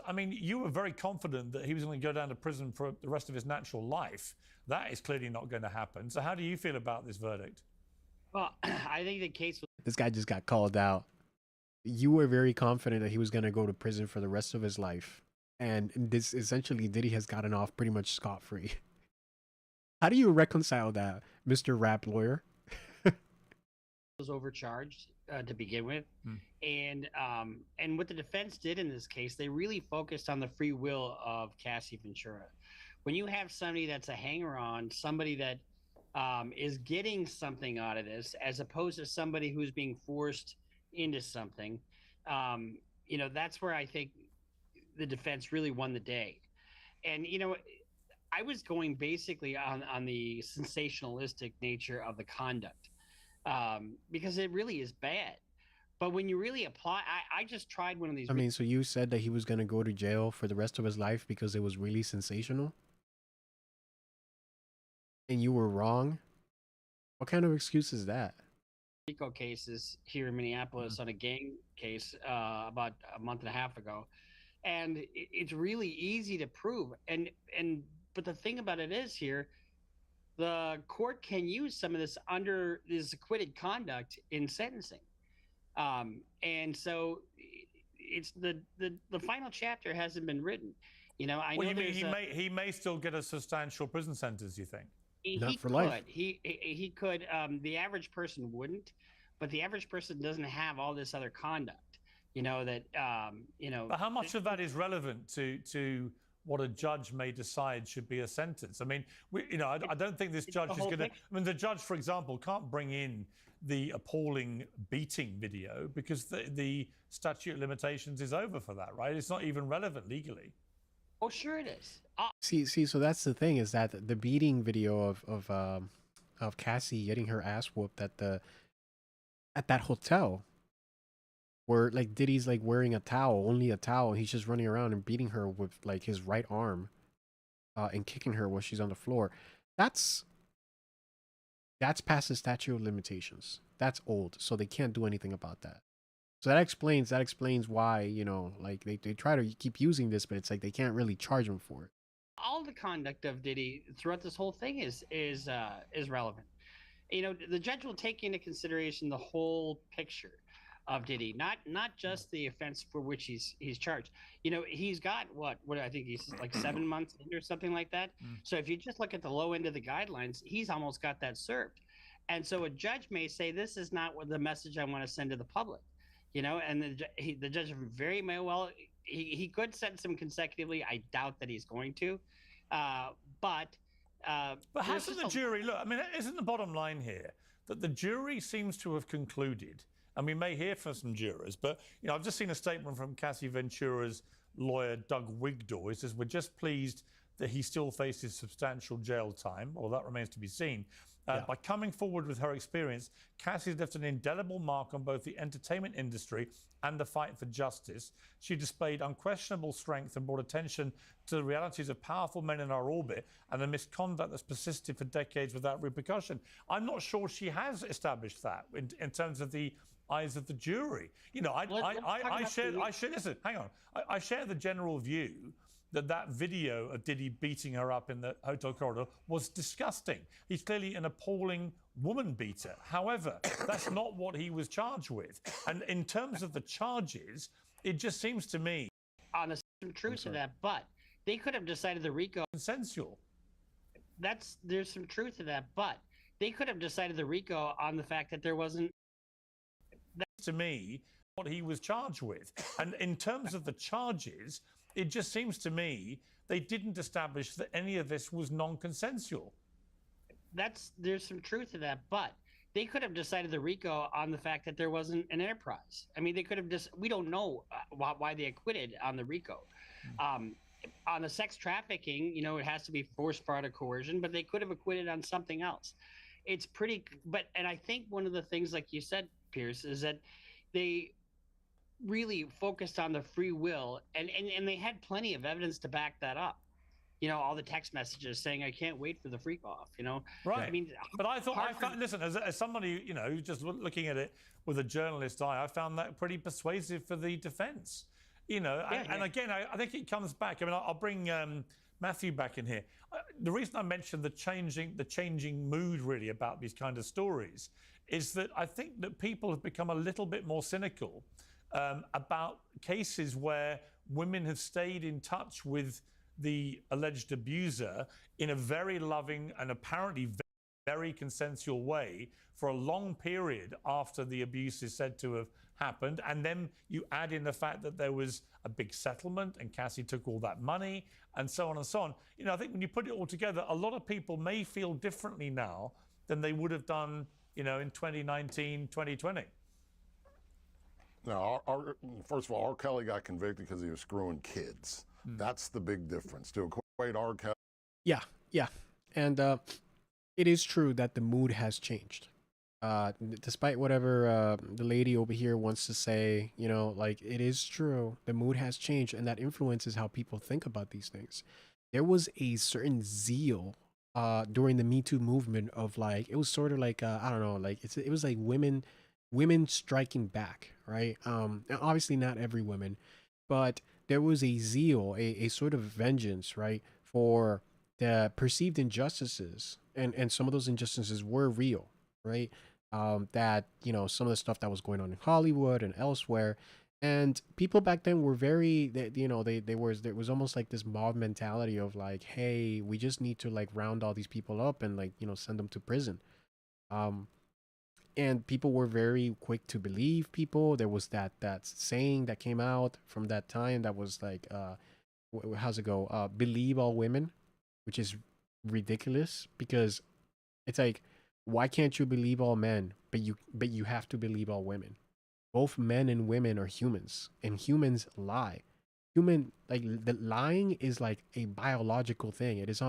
I mean, you were very confident that he was going to go down to prison for the rest of his natural life. That is clearly not going to happen. So how do you feel about this verdict? Well, I think the case... This guy just got called out. You were very confident that he was going to go to prison for the rest of his life. And this, essentially, Diddy has gotten off pretty much scot-free. How do you reconcile that, Mr. Rap Lawyer? was overcharged to begin with. And what the defense did in this case, they really focused on the free will of Cassie Ventura. When you have somebody that's a hanger-on, somebody that is getting something out of this, as opposed to somebody who's being forced into something, you know, that's where I think the defense really won the day. And, you know, I was going basically on the sensationalistic nature of the conduct, because it really is bad. But when you really apply, I just tried one of these. I mean, so you said that he was going to go to jail for the rest of his life because it was really sensational? And you were wrong? What kind of excuse is that? RICO cases here in Minneapolis on a gang case about a month and a half ago. And it's really easy to prove. But the thing about it is here, the court can use some of this acquitted conduct in sentencing. And so it's the final chapter hasn't been written. You know, I know he may still get a substantial prison sentence, you think? Not for life. He could. The average person wouldn't, but the average person doesn't have all this other conduct. You know that. You know. But how much of that is relevant to what a judge may decide should be a sentence? I mean, I don't think this judge is going to. I mean, the judge, for example, can't bring in the appalling beating video because the statute of limitations is over for that, right? It's not even relevant legally. Oh, sure it is. See, so that's the thing, is that the beating video of Cassie getting her ass whooped at that hotel where like Diddy's like wearing a towel, only a towel, and he's just running around and beating her with like his right arm, and kicking her while she's on the floor. That's past the statute of limitations. That's old, so they can't do anything about that. So that explains why, you know, like they try to keep using this, but it's like they can't really charge him for it. All the conduct of Diddy throughout this whole thing is relevant. You know, the judge will take into consideration the whole picture of Diddy, not just the offense for which he's charged. You know, he's got what I think he's like 7 months in or something like that. So if you just look at the low end of the guidelines, he's almost got that served. And so a judge may say, this is not what the message I want to send to the public. You know, and the judge very may well, he could sentence him consecutively. I doubt that he's going to, but hasn't the jury, look, I mean, isn't the bottom line here that the jury seems to have concluded, and we may hear from some jurors, but, you know, I've just seen a statement from Cassie Ventura's lawyer, Doug Wigdor. He says, we're just pleased that he still faces substantial jail time, although that remains to be seen. By coming forward with her experience, Cassie's left an indelible mark on both the entertainment industry and the fight for justice. She displayed unquestionable strength and brought attention to the realities of powerful men in our orbit and the misconduct that's persisted for decades without repercussion. I'm not sure she has established that in terms of the eyes of the jury. You know, I share, listen, hang on. I share the general view that video of Diddy beating her up in the hotel corridor was disgusting. He's clearly an appalling woman beater. However, that's not what he was charged with. And in terms of the charges, it just seems to me... Honest, some truth to that, but they could have decided the RICO... Consensual. There's some truth to that, but they could have decided the RICO on the fact that there wasn't... To me, what he was charged with. And in terms of the charges, it just seems to me they didn't establish that any of this was non-consensual. There's some truth to that, but they could have decided the RICO on the fact that there wasn't an enterprise. I mean, they could have just, we don't know why they acquitted on the RICO. On the sex trafficking, you know, it has to be forced part of coercion, but they could have acquitted on something else. It's pretty, and I think one of the things, like you said, Pierce, is that they really focused on the free will, and they had plenty of evidence to back that up. You know, all the text messages saying, I can't wait for the freak off, you know? Right. I mean, but I found, listen, as somebody, you know, just looking at it with a journalist eye, I found that pretty persuasive for the defense. You know, and again, I think it comes back. I mean, I'll bring Matthew back in here. The reason I mentioned the changing mood really about these kind of stories is that I think that people have become a little bit more cynical about cases where women have stayed in touch with the alleged abuser in a very loving and apparently very consensual way for a long period after the abuse is said to have happened. And then you add in the fact that there was a big settlement and Cassie took all that money and so on and so on. You know, I think when you put it all together, a lot of people may feel differently now than they would have done, you know, in 2019, 2020. Now, first of all, R. Kelly got convicted because he was screwing kids. That's the big difference. To equate R. Kelly... Yeah. And it is true that the mood has changed. Despite whatever the lady over here wants to say, you know, like, it is true. The mood has changed, and that influences how people think about these things. There was a certain zeal during the Me Too movement of, like, it was sort of like, I don't know, like, it was like women striking back, right? Obviously not every woman, but there was a zeal, a sort of vengeance, right, for the perceived injustices, and some of those injustices were real, right? That, you know, some of the stuff that was going on in Hollywood and elsewhere, and people back then were very, there was almost like this mob mentality of like, hey, we just need to like round all these people up and like, you know, send them to prison. And people were very quick to believe people. There was that saying that came out from that time that was like, how's it go? Believe all women, which is ridiculous because it's like, why can't you believe all men, but you have to believe all women? Both men and women are humans, and humans lie. The lying is like a biological thing. It is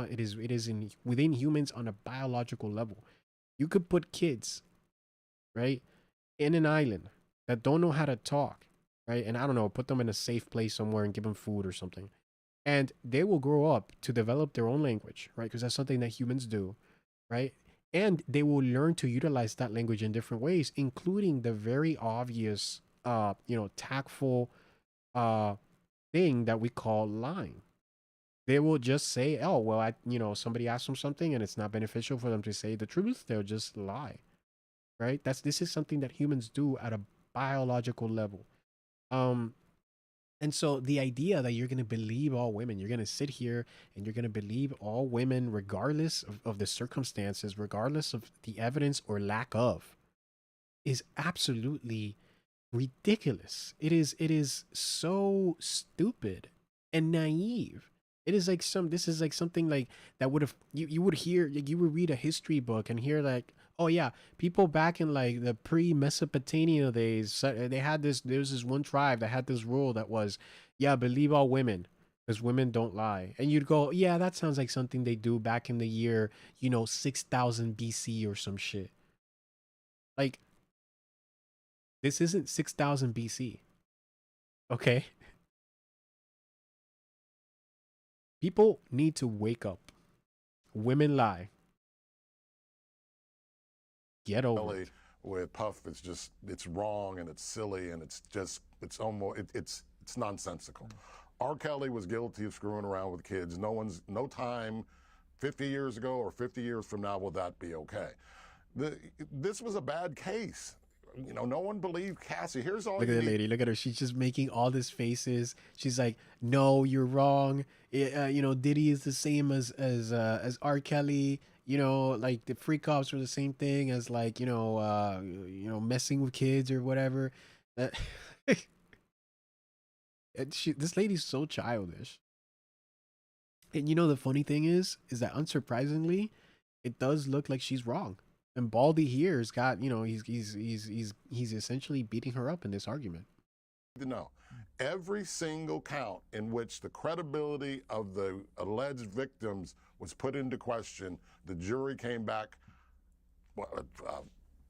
within humans on a biological level. You could put kids, right, in an island that don't know how to talk, right? And I don't know, put them in a safe place somewhere and give them food or something. And they will grow up to develop their own language, right? Because that's something that humans do, right? And they will learn to utilize that language in different ways, including the very obvious, tactful uh, thing that we call lying. They will just say, "Oh, well, somebody asked them something, and it's not beneficial for them to say the truth. They'll just lie." Right? This is something that humans do at a biological level. Um, and so the idea that you're gonna believe all women, you're gonna sit here and you're gonna believe all women, regardless of the circumstances, regardless of the evidence or lack of, is absolutely ridiculous. It is so stupid and naive. It is like this is like something like that would have you would hear, like, you would read a history book and hear like, oh yeah, people back in like the pre-Mesopotamia days, they had there's this one tribe that had this rule that was, yeah, believe all women because women don't lie. And you'd go, yeah, that sounds like something they do back in the year, 6000 BC or some shit. Like, this isn't 6000 BC. Okay? People need to wake up. Women lie. Get over it. With Puff, it's wrong and it's silly and it's almost it's nonsensical. R. Kelly was guilty of screwing around with kids. No time 50 years ago or 50 years from now will that be okay. This was a bad case. No one believed Cassie. Here's all. Look at the lady. Look at her. She's just making all these faces. She's like, "No, you're wrong. Diddy is the same as R. Kelly. Like the freak offs are the same thing as like messing with kids or whatever." That this lady's so childish. And the funny thing is that unsurprisingly, it does look like she's wrong. And Baldy here has got, he's essentially beating her up in this argument. No, every single count in which the credibility of the alleged victims was put into question, the jury came back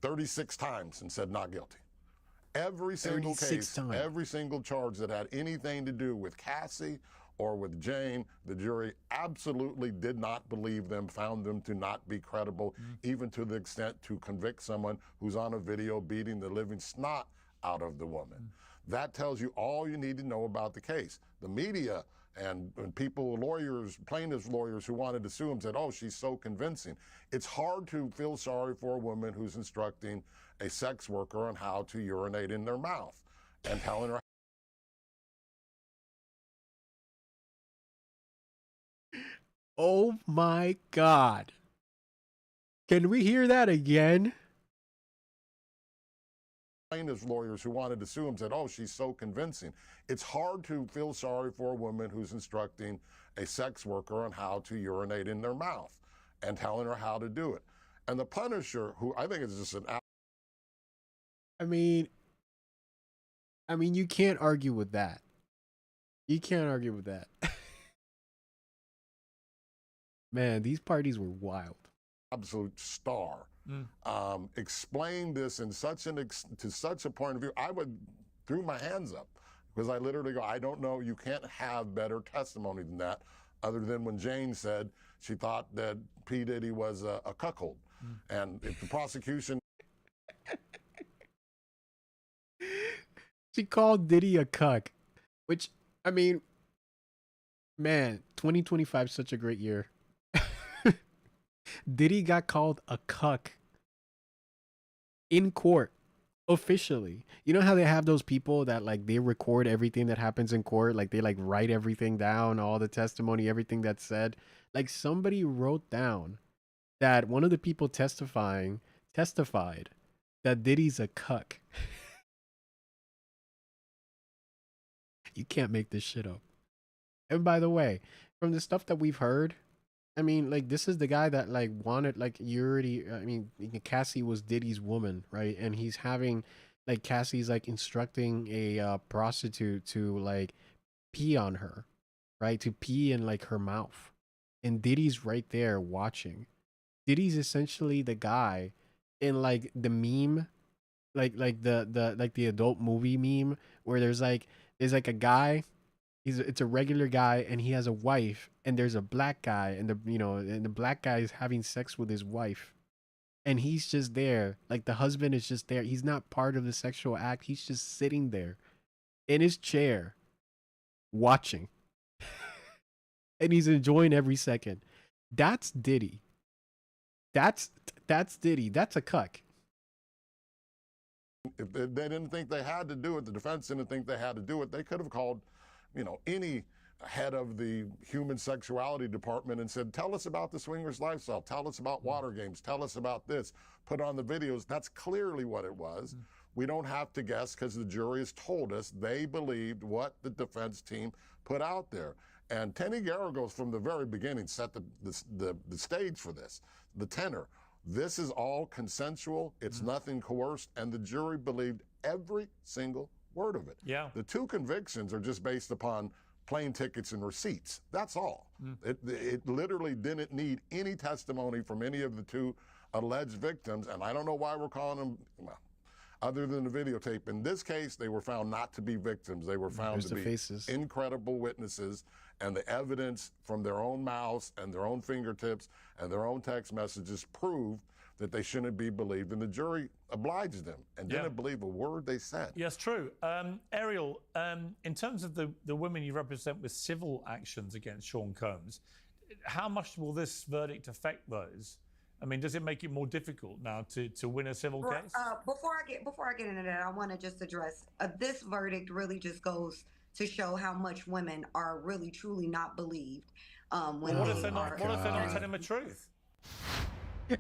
36 times and said not guilty. Every single case, every single charge that had anything to do with Cassie or with Jane, the jury absolutely did not believe them, found them to not be credible, even to the extent to convict someone who's on a video beating the living snot out of the woman. That tells you all you need to know about the case. The media and people, lawyers, plaintiffs' lawyers who wanted to sue him said, oh, she's so convincing. It's hard to feel sorry for a woman who's instructing a sex worker on how to urinate in their mouth and telling her. Oh my God. Can we hear that again? Plaintiffs' lawyers who wanted to sue him said, oh, she's so convincing. It's hard to feel sorry for a woman who's instructing a sex worker on how to urinate in their mouth and telling her how to do it. And the Punisher, who I think is just an... I mean, you can't argue with that. You can't argue with that. Man, these parties were wild. Absolute star. Explain this in to such a point of view. I would throw my hands up because I literally go, I don't know. You can't have better testimony than that, other than when Jane said she thought that P. Diddy was a cuckold. And if the prosecution... She called Diddy a cuck, which, I mean, man, 2025 is such a great year. Diddy got called a cuck in court, officially. You know how they have those people that like they record everything that happens in court, like they like write everything down, all the testimony, everything that's said. Like somebody wrote down that one of the people testified that Diddy's a cuck. You can't make this shit up. And by the way, from the stuff that we've heard, I mean, like, this is the guy that, like, wanted, like, Cassie was Diddy's woman, right? And he's having, like, Cassie's, like, instructing a prostitute to, like, pee on her, right? To pee in, like, her mouth. And Diddy's right there watching. Diddy's essentially the guy in, like, the meme like the adult movie meme where there's like a guy. It's a regular guy and he has a wife, and there's a black guy, and the black guy is having sex with his wife, and he's just there, like the husband is just there. He's not part of the sexual act. He's just sitting there in his chair watching, and he's enjoying every second. That's Diddy. That's Diddy. That's a cuck. If they didn't think they had to do it, the defense didn't think they had to do it, they could have called, any head of the human sexuality department and said, tell us about the swingers lifestyle, tell us about water games, tell us about this, put on the videos. That's clearly what it was. We don't have to guess because the jury has told us they believed what the defense team put out there. And Tenny Garagos from the very beginning set the stage for this, the tenor. This is all consensual. It's nothing coerced. And the jury believed every single word of it. Yeah. The 2 convictions are just based upon plane tickets and receipts. That's all. It literally didn't need any testimony from any of the 2 alleged victims. And I don't know why we're calling them, other than the videotape. In this case, they were found not to be victims. They were found to be incredible witnesses, and the evidence from their own mouths and their own fingertips and their own text messages proved that they shouldn't be believed, and the jury obliged them and didn't believe a word they said. Yes, true. Ariel, in terms of the women you represent with civil actions against Sean Combs, how much will this verdict affect those? I mean, does it make it more difficult now to win a civil case? Before I get into that, I want to just address this verdict really just goes to show how much women are really truly not believed. What if they're not telling the truth?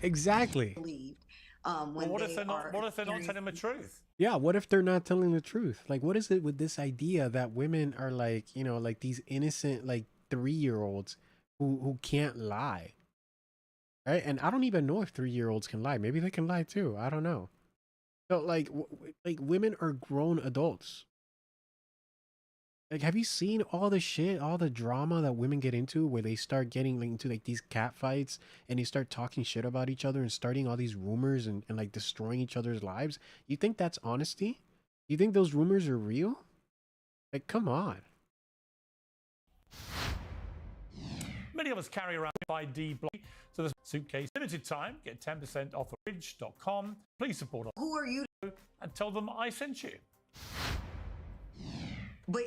Exactly. Believed. What if they're not telling the truth? Yeah, what if they're not telling the truth? Like, what is it with this idea that women are like, like these innocent, like 3-year-olds who can't lie? Right? And I don't even know if 3-year-olds can lie. Maybe they can lie too. I don't know. So like women are grown adults. Like, have you seen all the shit, all the drama that women get into where they start getting into like these cat fights and they start talking shit about each other and starting all these rumors and like destroying each other's lives? You think that's honesty? You think those rumors are real? Like, come on. Many of us carry around ID block. So the suitcase, limited time, get 10% off at bridge.com. Please support us. Who are you? And tell them I sent you. But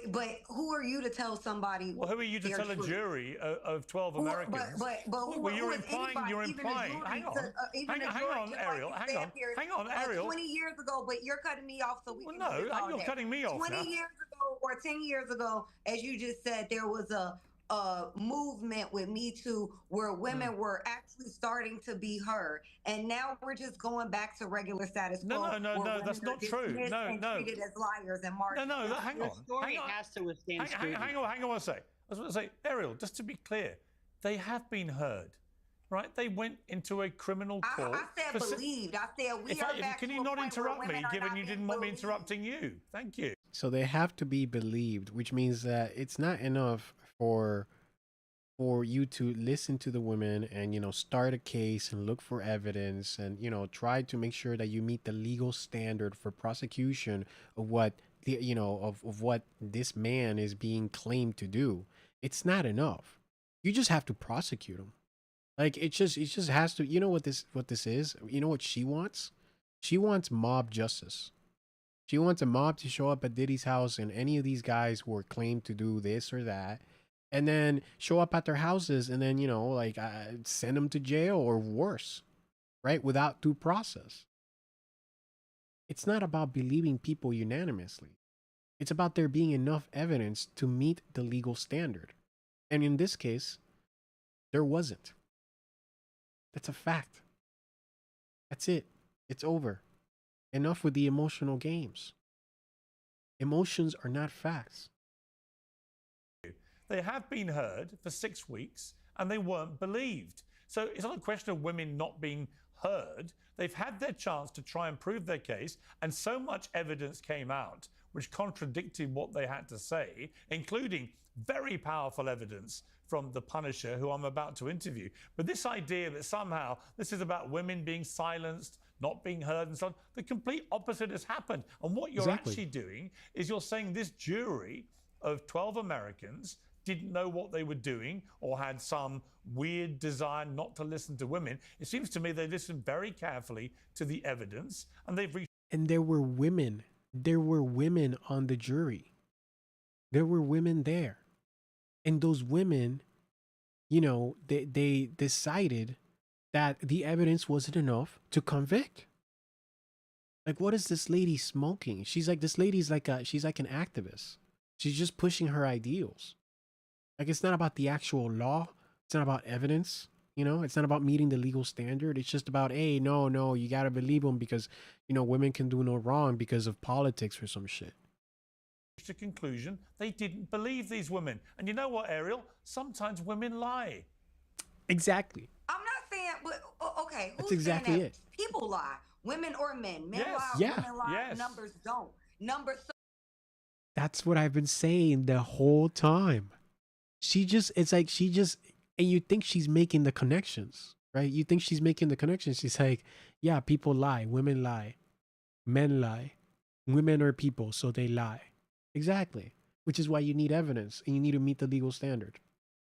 who are you to tell somebody? Well, who are you to tell a jury of 12 Americans? Well, you're implying. Hang on, Ariel. Hang on, Ariel. 20 years ago, but you're cutting me off, so we can. No, you're cutting me off. 20 years ago or 10 years ago, as you just said, there was a movement with Me Too where women were actually starting to be heard, and now we're just going back to regular status quo. No, that's not true. No, treated as liars and martyrs. No, hang on. Story has to withstand scrutiny. Hang on a sec. I was going to say, Ariel, just to be clear, they have been heard, right? They went into a criminal court. I said believed. I said we are back. Can you not interrupt me, given you didn't want me interrupting you? Thank you. So they have to be believed, which means that it's not enough for you to listen to the women and start a case and look for evidence and try to make sure that you meet the legal standard for prosecution of what of what this man is being claimed to do. It's not enough. You just have to prosecute him. Like, it just has to. You know what this is? You know what she wants? She wants mob justice. She wants a mob to show up at Diddy's house and any of these guys who are claimed to do this or that, and then show up at their houses and then, send them to jail or worse, right? Without due process. It's not about believing people unanimously. It's about there being enough evidence to meet the legal standard. And in this case, there wasn't. That's a fact. That's it. It's over. Enough with the emotional games. Emotions are not facts. They have been heard for 6 weeks and they weren't believed. So it's not a question of women not being heard. They've had their chance to try and prove their case, and so much evidence came out which contradicted what they had to say, including very powerful evidence from the Punisher, who I'm about to interview. But this idea that somehow this is about women being silenced, not being heard, and so on. The complete opposite has happened. And what you're actually doing is you're saying this jury of 12 Americans didn't know what they were doing or had some weird desire not to listen to women. It seems to me they listened very carefully to the evidence, and they've reached. And there were women. There were women on the jury. There were women there. And those women, you know, they decided that the evidence wasn't enough to convict. Like, what is this lady smoking? She's like, this lady's like she's like an activist. She's just pushing her ideals. Like, it's not about the actual law. It's not about evidence. You know, it's not about meeting the legal standard. It's just about, hey, no, you got to believe them because, you know, women can do no wrong because of politics or some shit. A conclusion, they didn't believe these women. And you know what, Ariel? Sometimes women lie. Exactly. I'm not saying, but okay, who's that's exactly saying that it. People lie, women or men. Men lie, women lie, numbers don't. That's what I've been saying the whole time. It's like and you think she's making the connections, right? You think she's making the connections. She's like, yeah, people lie, women lie, men lie, women are people, so they lie. Exactly. Which is why you need evidence and you need to meet the legal standard.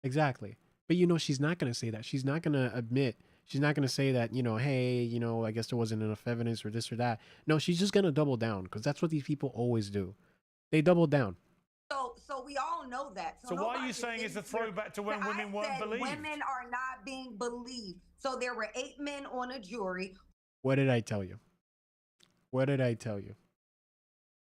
Exactly. But you know, she's not going to say that. She's not going to admit. She's not going to say that, you know, hey, you know, I guess there wasn't enough evidence or this or that. No, she's just going to double down because that's what these people always do. They double down. So we all know that. So why are you saying it's a throwback to when women weren't believed? Women are not being believed. So there were 8 men on a jury. What did I tell you? What did I tell you?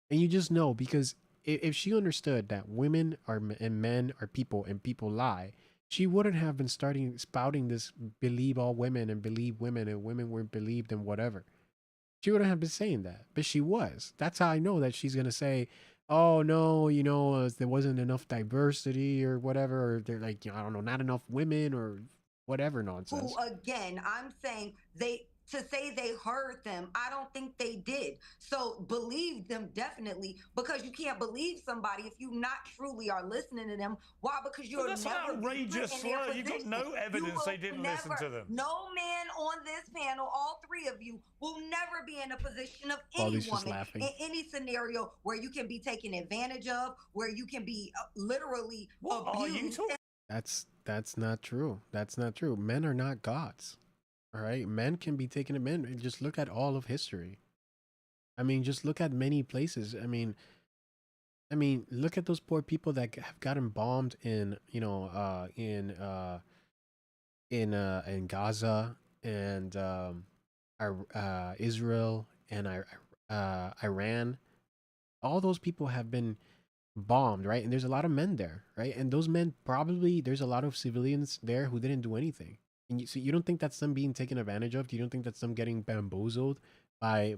And you just know, because if she understood that women are and men are people and people lie, she wouldn't have been spouting this believe all women and believe women and women weren't believed and whatever. She wouldn't have been saying that, but she was. That's how I know that she's going to say, oh, no, you know, there wasn't enough diversity or whatever, or they're like, you know, I don't know, not enough women or whatever nonsense. Who, again, I'm saying to say they heard them, I don't think they did. So believe them definitely, because you can't believe somebody if you not truly are listening to them. Why? Because you're that's never an outrageous slur. You've got no evidence they didn't listen to them. No man on this panel, all 3 of you, will never be in a position of any woman in any scenario where you can be taken advantage of, where you can be literally abused. That's not true. That's not true. Men are not gods. All right, men can be taken to men. Just look at all of history. I mean, just look at many places. I mean, look at those poor people that have gotten bombed in, you know, in Gaza and Israel and Iran. All those people have been bombed, right? And there's a lot of men there, right? And those men probably, there's a lot of civilians there who didn't do anything. And so you don't think that's them being taken advantage of? You don't think that's them getting bamboozled by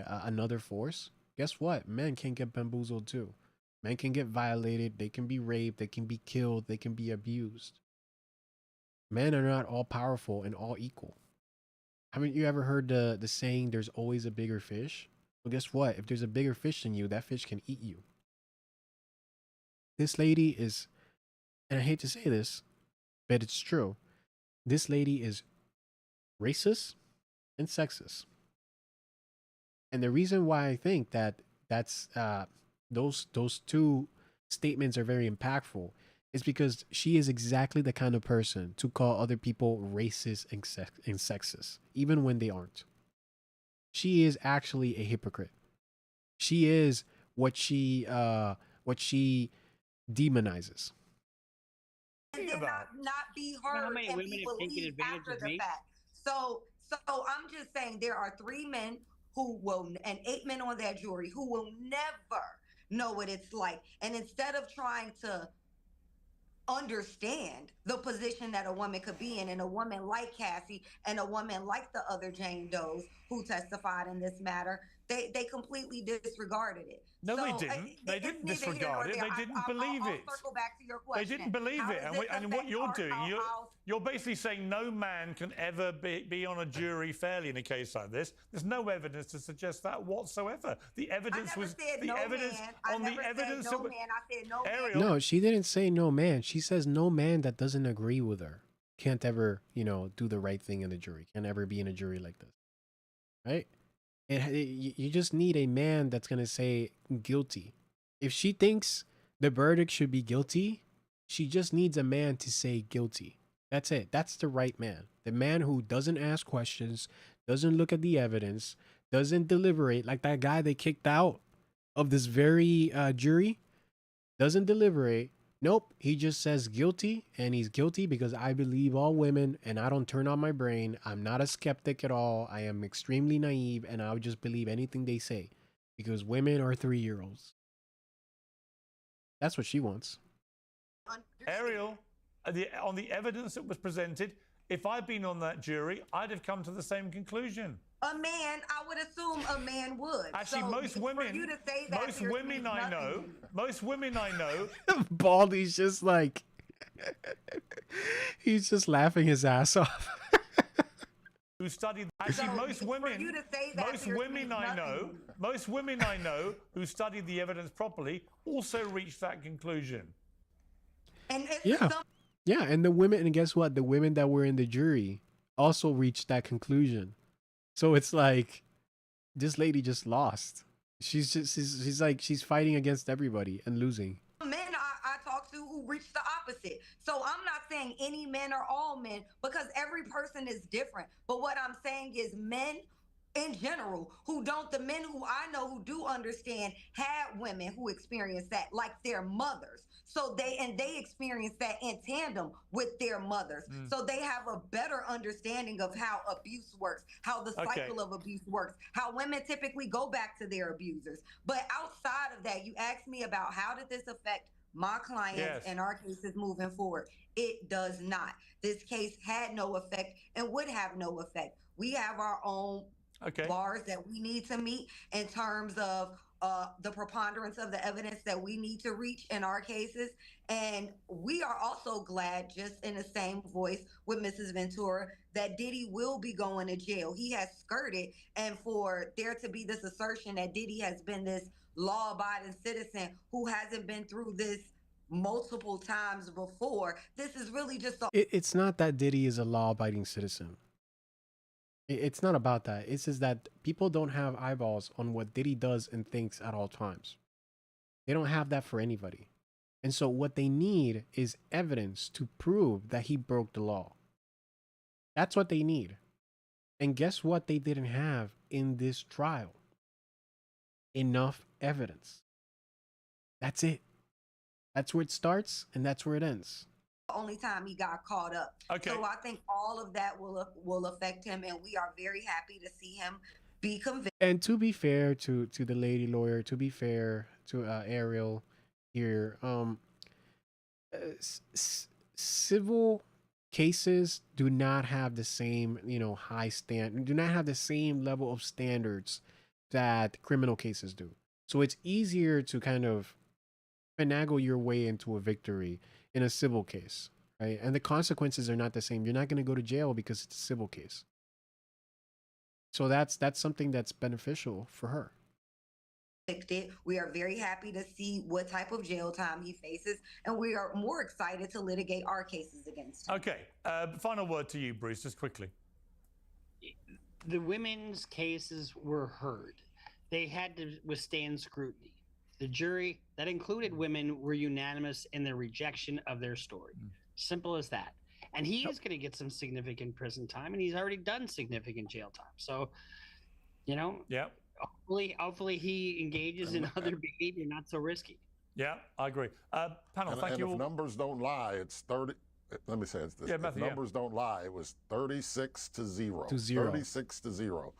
another force? Guess what? Men can get bamboozled too. Men can get violated. They can be raped. They can be killed. They can be abused. Men are not all powerful and all equal. Haven't you ever heard the saying, there's always a bigger fish? Well, guess what? If there's a bigger fish than you, that fish can eat you. This lady is, and I hate to say this, but it's true. This lady is racist and sexist. And the reason why I think that that's those 2 statements are very impactful is because she is exactly the kind of person to call other people racist and sexist, even when they aren't. She is actually a hypocrite. She is what she demonizes. And then not be heard and be believed after the fact. So I'm just saying there are 3 men who will, and 8 men on that jury who will never know what it's like. And instead of trying to understand the position that a woman could be in, and a woman like Cassie and a woman like the other Jane Does who testified in this matter, they completely disregarded it. No, so, they didn't. They didn't disregard it. They didn't believe it. I'll circle back to your question. They didn't believe it. And what you're doing, you're basically saying no man can ever be on a jury fairly in a case like this. There's no evidence to suggest that whatsoever. The evidence was the no evidence man. on the evidence. No man. I said no Ariel. No, she didn't say no man. She says no man that doesn't agree with her can't ever, you know, do the right thing in the jury. Can't ever be in a jury like this. right? You just need a man that's gonna say guilty. If she thinks the verdict should be guilty, she just needs a man to say guilty. That's it. That's the right man. The man who doesn't ask questions, doesn't look at the evidence, doesn't deliberate, like that guy they kicked out of this very jury, doesn't deliberate. Nope, he just says guilty, and he's guilty because I believe all women and I don't turn on my brain. I'm not a skeptic at all. I am extremely naive and I would just believe anything they say because women are 3-year-olds. That's what she wants. Ariel, on the evidence that was presented, if I'd been on that jury, I'd have come to the same conclusion. A man, I would assume a man would. Actually, So most women, for you to say that most there's women I know, nothing- most women I know, Baldy's just like, he's just laughing his ass off. who studied. Actually, So most for women, you to say that most there's women I know, nothing- most women I know who studied the evidence properly also reached that conclusion. And it's Yeah. some- Yeah, and the women, and guess what? The women that were in the jury also reached that conclusion. So it's like, this lady just lost. She's like, she's fighting against everybody and losing. men I talk to who reach the opposite. So I'm not saying any men or all men because every person is different. But what I'm saying is men in general who don't, the men who I know who do understand had women who experienced that like their mothers. So they experience that in tandem with their mothers. So they have a better understanding of how abuse works, how the cycle of abuse works, how women typically go back to their abusers. But outside of that, you asked me about how did this affect my clients and our cases moving forward. It does not. This case had no effect and would have no effect. We have our own bars that we need to meet in terms of the preponderance of the evidence that we need to reach in our cases. And we are also glad, just in the same voice with Mrs. Ventura, that Diddy will be going to jail. He has skirted, and for there to be this assertion that Diddy has been this law-abiding citizen who hasn't been through this multiple times before, this is really just It's not that Diddy is a law-abiding citizen. It's not about that. It's just that people don't have eyeballs on what Diddy does and thinks at all times. They don't have that for anybody. And so what they need is evidence to prove that he broke the law. That's what they need. And guess what they didn't have in this trial? Enough evidence. That's it. That's where it starts and that's where it ends. Only time he got caught up. So I think all of that will affect him, and we are very happy to see him be convicted. And to be fair to the lady lawyer, to be fair to Ariel here, civil cases do not have the same, do not have the same level of standards that criminal cases do. So it's easier to kind of finagle your way into a victory in a civil case, right? And the consequences are not the same. You're not going to go to jail because it's a civil case. So that's something that's beneficial for her. We are very happy to see what type of jail time he faces, and we are more excited to litigate our cases against him. Okay, final word to you, Bruce, just quickly. The women's cases were heard. They had to withstand scrutiny. The jury, that included women, were unanimous in their rejection of their story. Simple as that. And he is going to get some significant prison time, and he's already done significant jail time. So, hopefully he engages in other behavior not so risky. Yeah, I agree. Panel, thank you all. If numbers don't lie, it's 30. Let me say it's this. If numbers don't lie, it was 36-0. 36-0.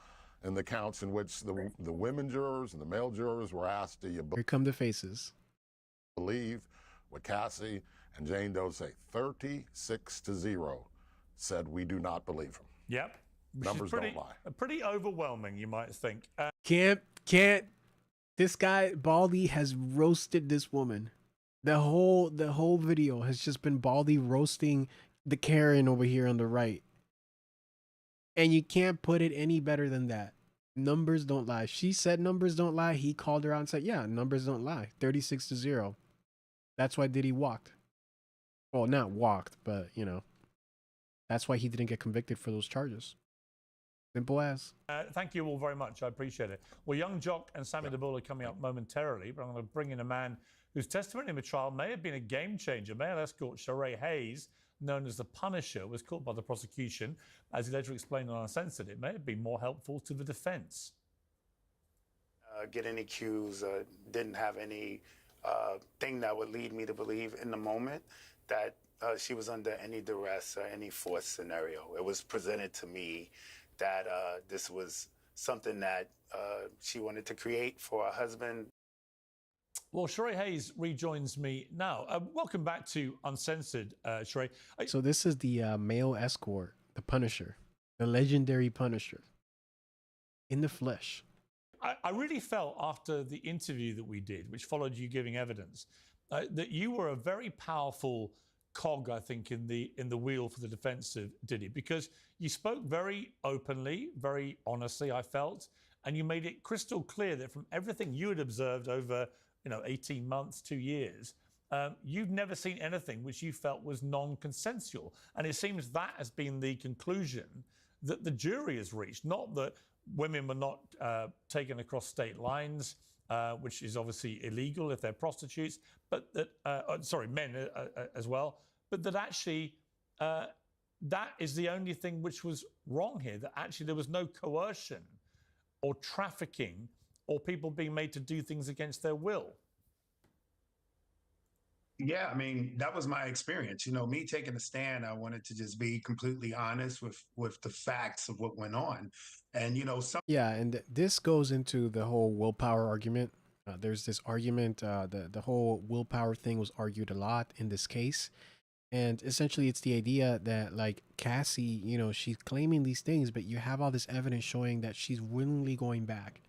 In the counts in which the women jurors and the male jurors were asked, do you Here come the faces. believe what Cassie and Jane Doe say? 36-0 said we do not believe him. Yep. Numbers don't lie. Pretty overwhelming, you might think. Can't. This guy, Baldy, has roasted this woman. The whole video has just been Baldy roasting the Karen over here on the right. And you can't put it any better than that. Numbers don't lie. She said numbers don't lie. He called her out and said, yeah, numbers don't lie. 36-0. That's why Diddy walked. Well, not walked, but, that's why he didn't get convicted for those charges. Simple as. Thank you all very much. I appreciate it. Well, Young Jock and Sammy DeBull are coming up momentarily, but I'm going to bring in a man whose testimony in the trial may have been a game changer. Male escort Sheree Hayes, known as the Punisher, was caught by the prosecution. As he later explained on Uncensored, it may have been more helpful to the defense. Get any cues, didn't have any thing that would lead me to believe in the moment that she was under any duress or any force scenario. It was presented to me that this was something that she wanted to create for her husband. Well, Sheree Hayes rejoins me now. Welcome back to Uncensored, Sheree. So this is the male escort, the Punisher, the legendary Punisher, in the flesh. I really felt after the interview that we did, which followed you giving evidence, that you were a very powerful cog, I think, in the wheel for the defense of Diddy, because you spoke very openly, very honestly, I felt, and you made it crystal clear that from everything you had observed over 18 months, 2 years, you've never seen anything which you felt was non-consensual. And it seems that has been the conclusion that the jury has reached, not that women were not taken across state lines, which is obviously illegal if they're prostitutes, but that, men as well, but that actually that is the only thing which was wrong here, that actually there was no coercion or trafficking or people being made to do things against their will. Yeah, I mean, that was my experience. Me taking a stand, I wanted to just be completely honest with the facts of what went on. And, Yeah, and this goes into the whole willpower argument. There's this argument, the whole willpower thing was argued a lot in this case. And essentially it's the idea that like Cassie, she's claiming these things, but you have all this evidence showing that she's willingly going back.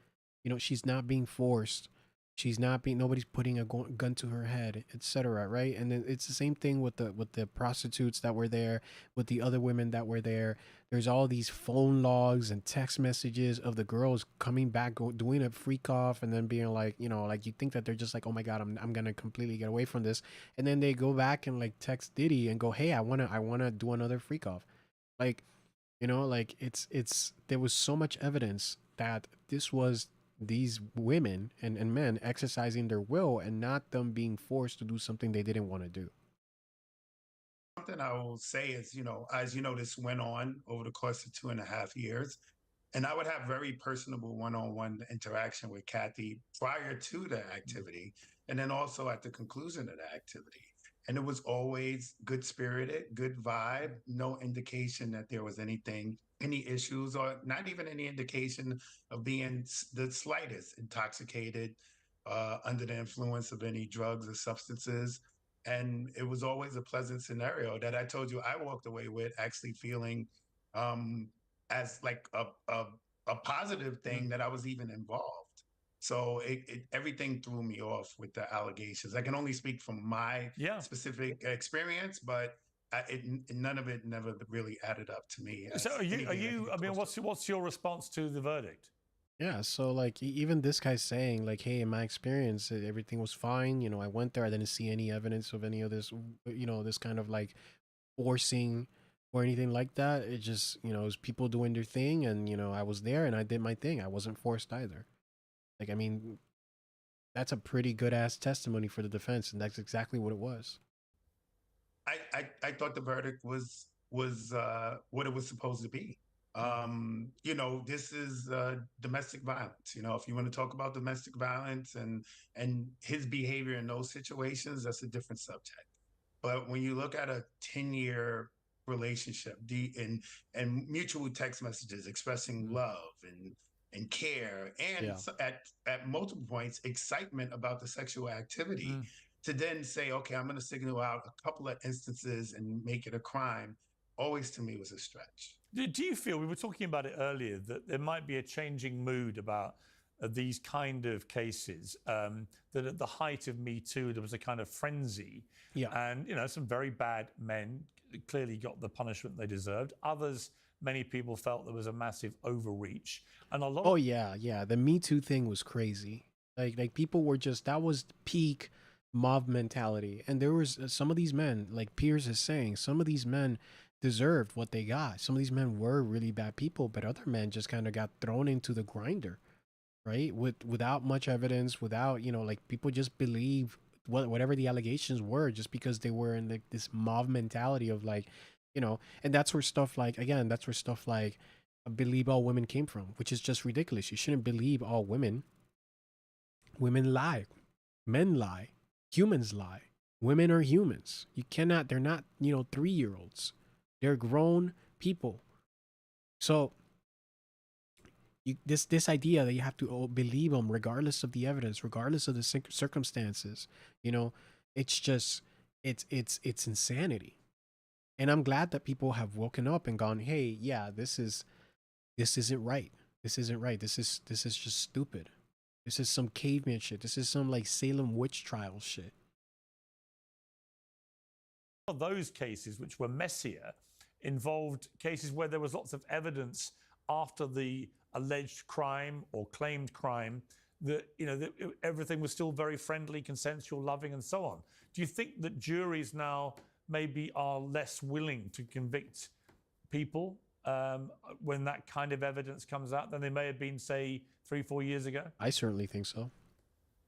She's not being forced. She's not being, nobody's putting a gun to her head, etc. Right? And then it's the same thing with the prostitutes that were there, with the other women that were there. There's all these phone logs and text messages of the girls coming back, doing a freak off, and then being like, like you think that they're just like, oh my God, I'm gonna completely get away from this, and then they go back and like text Diddy and go, hey, I wanna do another freak off, like, like it's there was so much evidence that this was these women and men exercising their will and not them being forced to do something they didn't want to do. something I will say is, as this went on over the course of 2.5 years, and I would have very personable one-on-one interaction with Kathy prior to the activity, and then also at the conclusion of the activity. And it was always good spirited, good vibe, no indication that there was any issues, or not even any indication of being the slightest intoxicated, under the influence of any drugs or substances. And it was always a pleasant scenario that I told you I walked away with, actually feeling as like a positive thing that I was even involved. So everything threw me off with the allegations. I can only speak from my specific experience, but none of it never really added up to me. So are you? I mean, what's your response to the verdict? Yeah, so like even this guy's saying like, hey, in my experience, everything was fine. I went there, I didn't see any evidence of any of this, this kind of like forcing or anything like that. It just, it was people doing their thing, and I was there and I did my thing. I wasn't forced either. Like, I mean, that's a pretty good ass testimony for the defense, and that's exactly what it was. I thought the verdict was what it was supposed to be. This is domestic violence. If you want to talk about domestic violence and his behavior in those situations, that's a different subject. But when you look at a 10-year relationship, and mutual text messages expressing love and care, and at multiple points, excitement about the sexual activity, to then say, okay, I'm going to signal out a couple of instances and make it a crime, always to me was a stretch. Do you feel, we were talking about it earlier, that there might be a changing mood about these kind of cases, that at the height of Me Too, there was a kind of frenzy, and some very bad men clearly got the punishment they deserved. Others, many people felt there was a massive overreach, and a lot. Oh yeah, the Me Too thing was crazy. Like people were just, that was peak mob mentality, and there was some of these men, like Piers is saying, some of these men deserved what they got. Some of these men were really bad people, but other men just kind of got thrown into the grinder, right? Without much evidence, without, like, people just believe whatever the allegations were, just because they were in like this mob mentality of like, and that's where stuff like, again, that's where stuff like believe all women came from, which is just ridiculous. You shouldn't believe all women. Women lie, men lie, humans lie. Women are humans. You cannot, they're not, 3-year-olds. They're grown people. So this idea that you have to believe them regardless of the evidence, regardless of the circumstances, it's just it's insanity. And I'm glad that people have woken up and gone, hey, yeah, this isn't right. This isn't right. This is just stupid. This is some caveman shit. This is some like Salem witch trial shit. Those cases, which were messier, involved cases where there was lots of evidence after the alleged crime or claimed crime that, that everything was still very friendly, consensual, loving, and so on. Do you think that juries now maybe are less willing to convict people when that kind of evidence comes out than they may have been, say, 3-4 years ago? I certainly think so.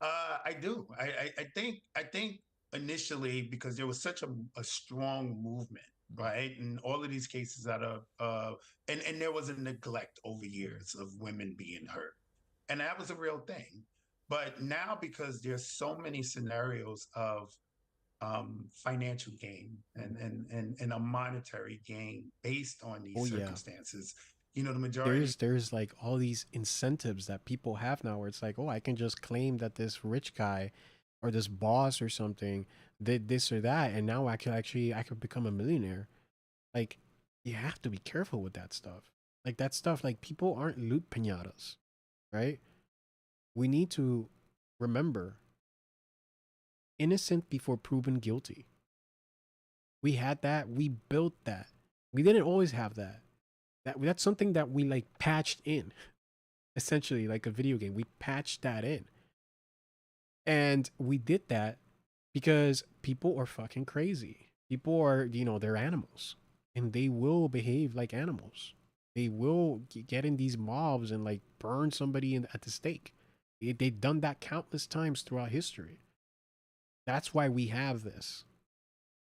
I do. I think initially, because there was such a strong movement, right? And all of these cases out of and there was a neglect over years of women being hurt. And that was a real thing. But now, because there's so many scenarios of financial gain and a monetary gain based on these circumstances, the majority. There's like all these incentives that people have now where it's like, oh, I can just claim that this rich guy or this boss or something did this or that, and now I could become a millionaire. Like, you have to be careful with that stuff. Like, that stuff, like, people aren't loot pinatas, right? We need to remember, innocent before proven guilty. We had that. We built that. We didn't always have that. That's something that we like patched in, essentially, like a video game. We patched that in, and we did that because people are fucking crazy. People are, they're animals, and they will behave like animals. They will get in these mobs and like burn somebody at the stake. They've done that countless times throughout history. That's why we have this,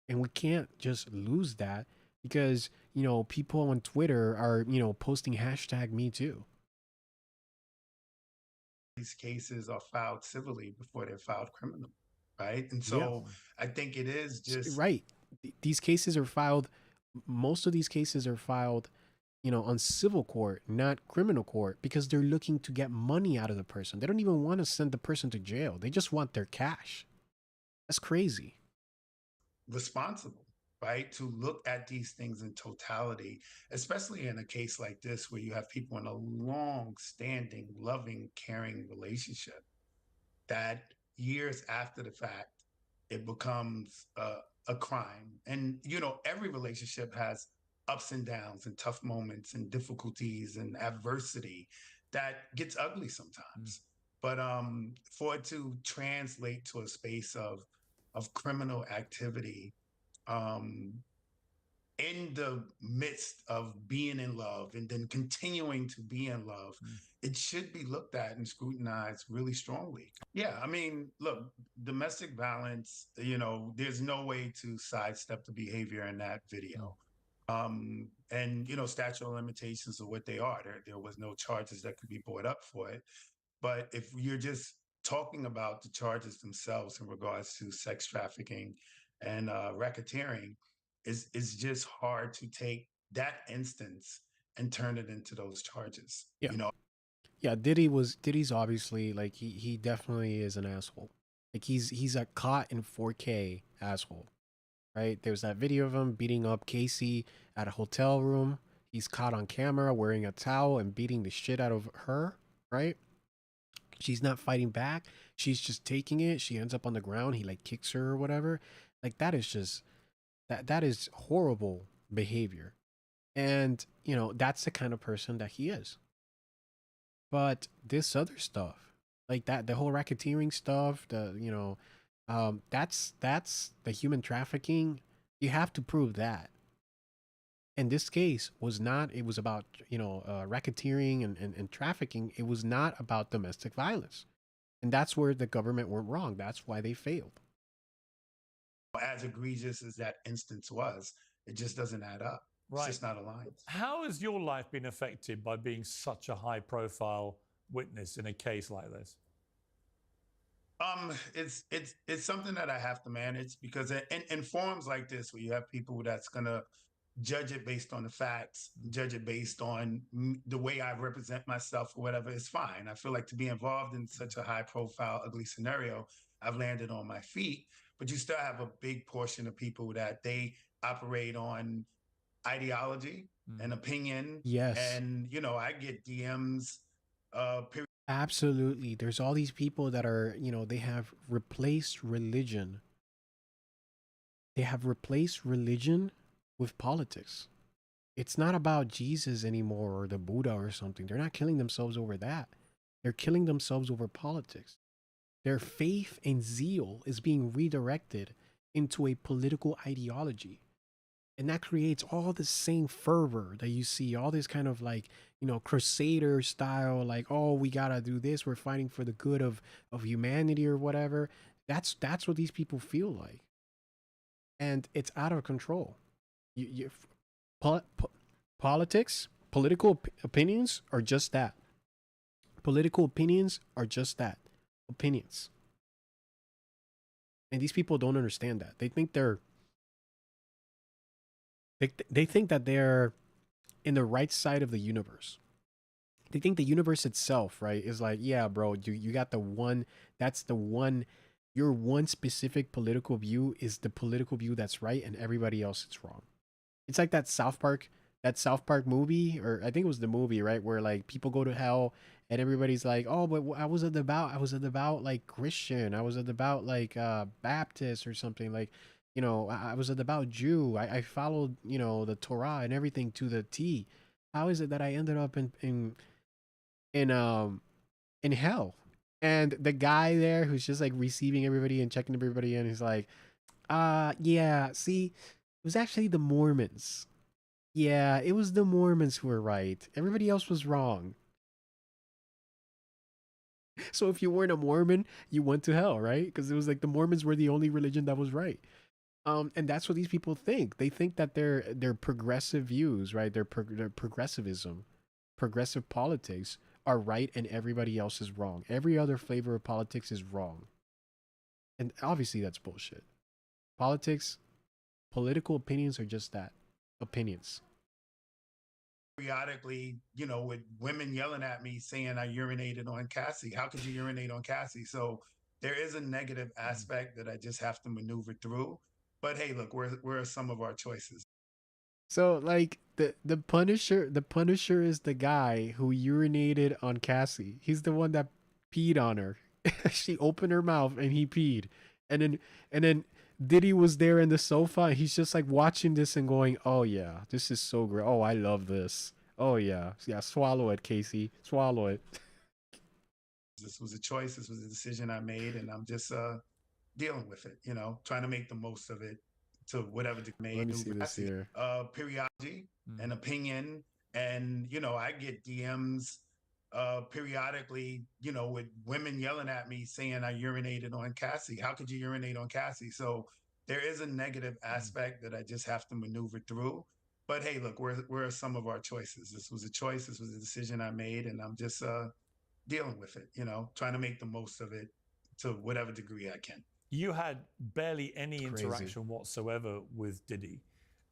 and we can't just lose that because, people on Twitter are, posting #MeToo. These cases are filed civilly before they're filed criminally, right? And so I think it is just right. These cases are filed. Most of these cases are filed, on civil court, not criminal court, because they're looking to get money out of the person. They don't even want to send the person to jail. They just want their cash. That's crazy. Responsible, right? To look at these things in totality, especially in a case like this where you have people in a long-standing, loving, caring relationship that years after the fact, it becomes a crime. And, every relationship has ups and downs and tough moments and difficulties and adversity that gets ugly sometimes. But for it to translate to a space of criminal activity in the midst of being in love and then continuing to be in love, it should be looked at and scrutinized really strongly. Yeah, I mean, look, domestic violence, there's no way to sidestep the behavior in that video. And, statute of limitations are what they are. There was no charges that could be brought up for it. But if you're just talking about the charges themselves in regards to sex trafficking and racketeering, is just hard to take that instance and turn it into those charges. Yeah. Yeah, Diddy's obviously like he definitely is an asshole. Like he's a caught in 4K asshole. Right? There's that video of him beating up Casey at a hotel room. He's caught on camera wearing a towel and beating the shit out of her, right? She's not fighting back. She's just taking it. She ends up on the ground. He like kicks her or whatever. Like that is just that is horrible behavior. And, that's the kind of person that he is. But this other stuff, like that, the whole racketeering stuff, that's the human trafficking. You have to prove that. And this case was not, it was about, racketeering and trafficking. It was not about domestic violence. And that's where the government went wrong. That's why they failed. As egregious as that instance was, it just doesn't add up. It's just not aligned. How has your life been affected by being such a high profile witness in a case like this? It's something that I have to manage because in forums like this, where you have people that's gonna judge it based on the facts, judge it based on the way I represent myself or whatever, it's fine. I feel like to be involved in such a high profile, ugly scenario, I've landed on my feet. But you still have a big portion of people that they operate on ideology and opinion. Yes. And, I get DMs, Absolutely. There's all these people that are, they have replaced religion. They have replaced religion with politics. It's not about Jesus anymore or the Buddha or something. They're not killing themselves over that. They're killing themselves over politics. Their faith and zeal is being redirected into a political ideology. And that creates all the same fervor that you see, all this kind of like, crusader style, like, oh, we gotta do this, we're fighting for the good of humanity or whatever. That's what these people feel like. And it's out of control. Politics, political opinions are just that. Political opinions are just that. Opinions. And these people don't understand that. They think they think that they're in the right side of the universe. They think the universe itself, right, is like, yeah, bro, you got the one, that's the one, your one specific political view is the political view that's right, and everybody else is wrong. It's like that South Park movie, or I think it was the movie, right, where like people go to hell and everybody's like, oh, but I was a devout like Christian, I was a devout like Baptist or something, like, I was a devout Jew. I followed, the Torah and everything to the T. How is it that I ended up in hell? And the guy there who's just like receiving everybody and checking everybody in, he's like, yeah, see, it was actually the Mormons. Yeah, it was the Mormons who were right. Everybody else was wrong. So if you weren't a Mormon, you went to hell, right? Because it was like the Mormons were the only religion that was right. And that's what these people think. They think that their progressive views, right? Their progressivism, progressive politics are right, and everybody else is wrong. Every other flavor of politics is wrong, and obviously that's bullshit. Political opinions are just that, opinions. periodically, with women yelling at me saying I urinated on Cassie. How could you urinate on Cassie? So there is a negative aspect that I just have to maneuver through. But hey, look, where are some of our choices? So like the Punisher is the guy who urinated on Cassie. He's the one that peed on her. She opened her mouth and he peed. And then Diddy was there in the sofa and he's just like watching this and going, "Oh yeah, this is so great. Oh, I love this. Oh yeah. Yeah, swallow it, Casey. Swallow it." This was a choice. This was a decision I made, and I'm just dealing with it. Trying to make the most of it to whatever degree. Let me see this here. Periodically, an opinion, and I get DMs periodically, with women yelling at me saying I urinated on Cassie. How could you urinate on Cassie? So there is a negative aspect that I just have to maneuver through. But hey, look, where are some of our choices? This was a choice. This was a decision I made, and I'm just dealing with it. Trying to make the most of it to whatever degree I can. You had barely any interaction whatsoever with Diddy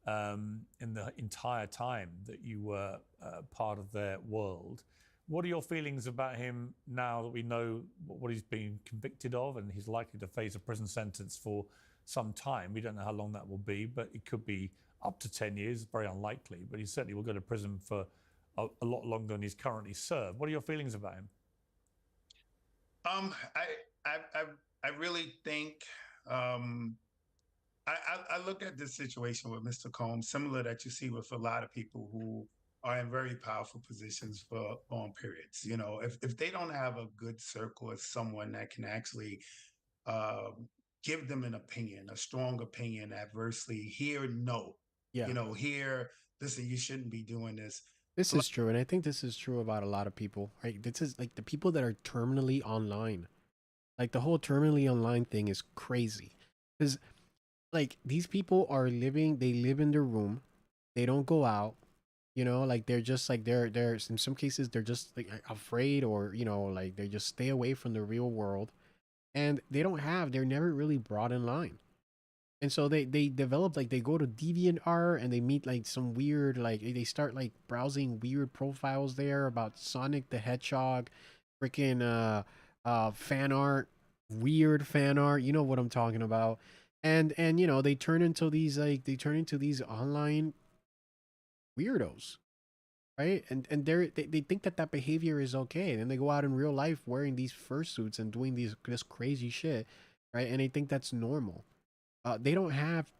in the entire time that you were part of their world. What are your feelings about him now that we know what he's been convicted of, and he's likely to face a prison sentence for some time? We don't know how long that will be, but it could be up to 10 years. Very unlikely, but he certainly will go to prison for a lot longer than he's currently served. What are your feelings about him? I really think I look at this situation with Mr. Combs similar that you see with a lot of people who are in very powerful positions for long periods. If they don't have a good circle of someone that can actually give them an opinion, a strong opinion, adversely, hear no. Yeah. Hear listen, you shouldn't be doing this. This is true, and I think this is true about a lot of people, right? This is like the people that are terminally online. Like the whole terminally online thing is crazy. Because like these people are living, they live in their room, they don't go out, you know, like they're just like they're in some cases they're just like afraid, or you know, like they just stay away from the real world, and they're never really brought in line. And so they develop, like they go to DeviantArt and they meet like some weird, like they start like browsing weird profiles there about Sonic the Hedgehog, freaking fan art, weird fan art, you know what I'm talking about. And you know, they turn into these, like they turn into these online weirdos, right? And they think that that behavior is okay. And then they go out in real life wearing these fursuits and doing this crazy shit, right? And they think that's normal. They don't have,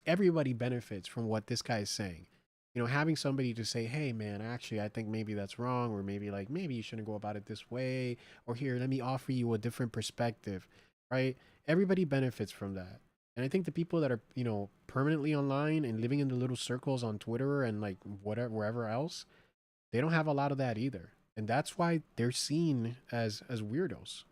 everybody benefits from what this guy is saying. You know, having somebody to say, hey man, actually I think maybe that's wrong, or maybe like maybe you shouldn't go about it this way, or here, let me offer you a different perspective, right? Everybody benefits from that. And I think the people that are, you know, permanently online and living in the little circles on Twitter and like whatever, wherever else, they don't have a lot of that either. And that's why they're seen as weirdos.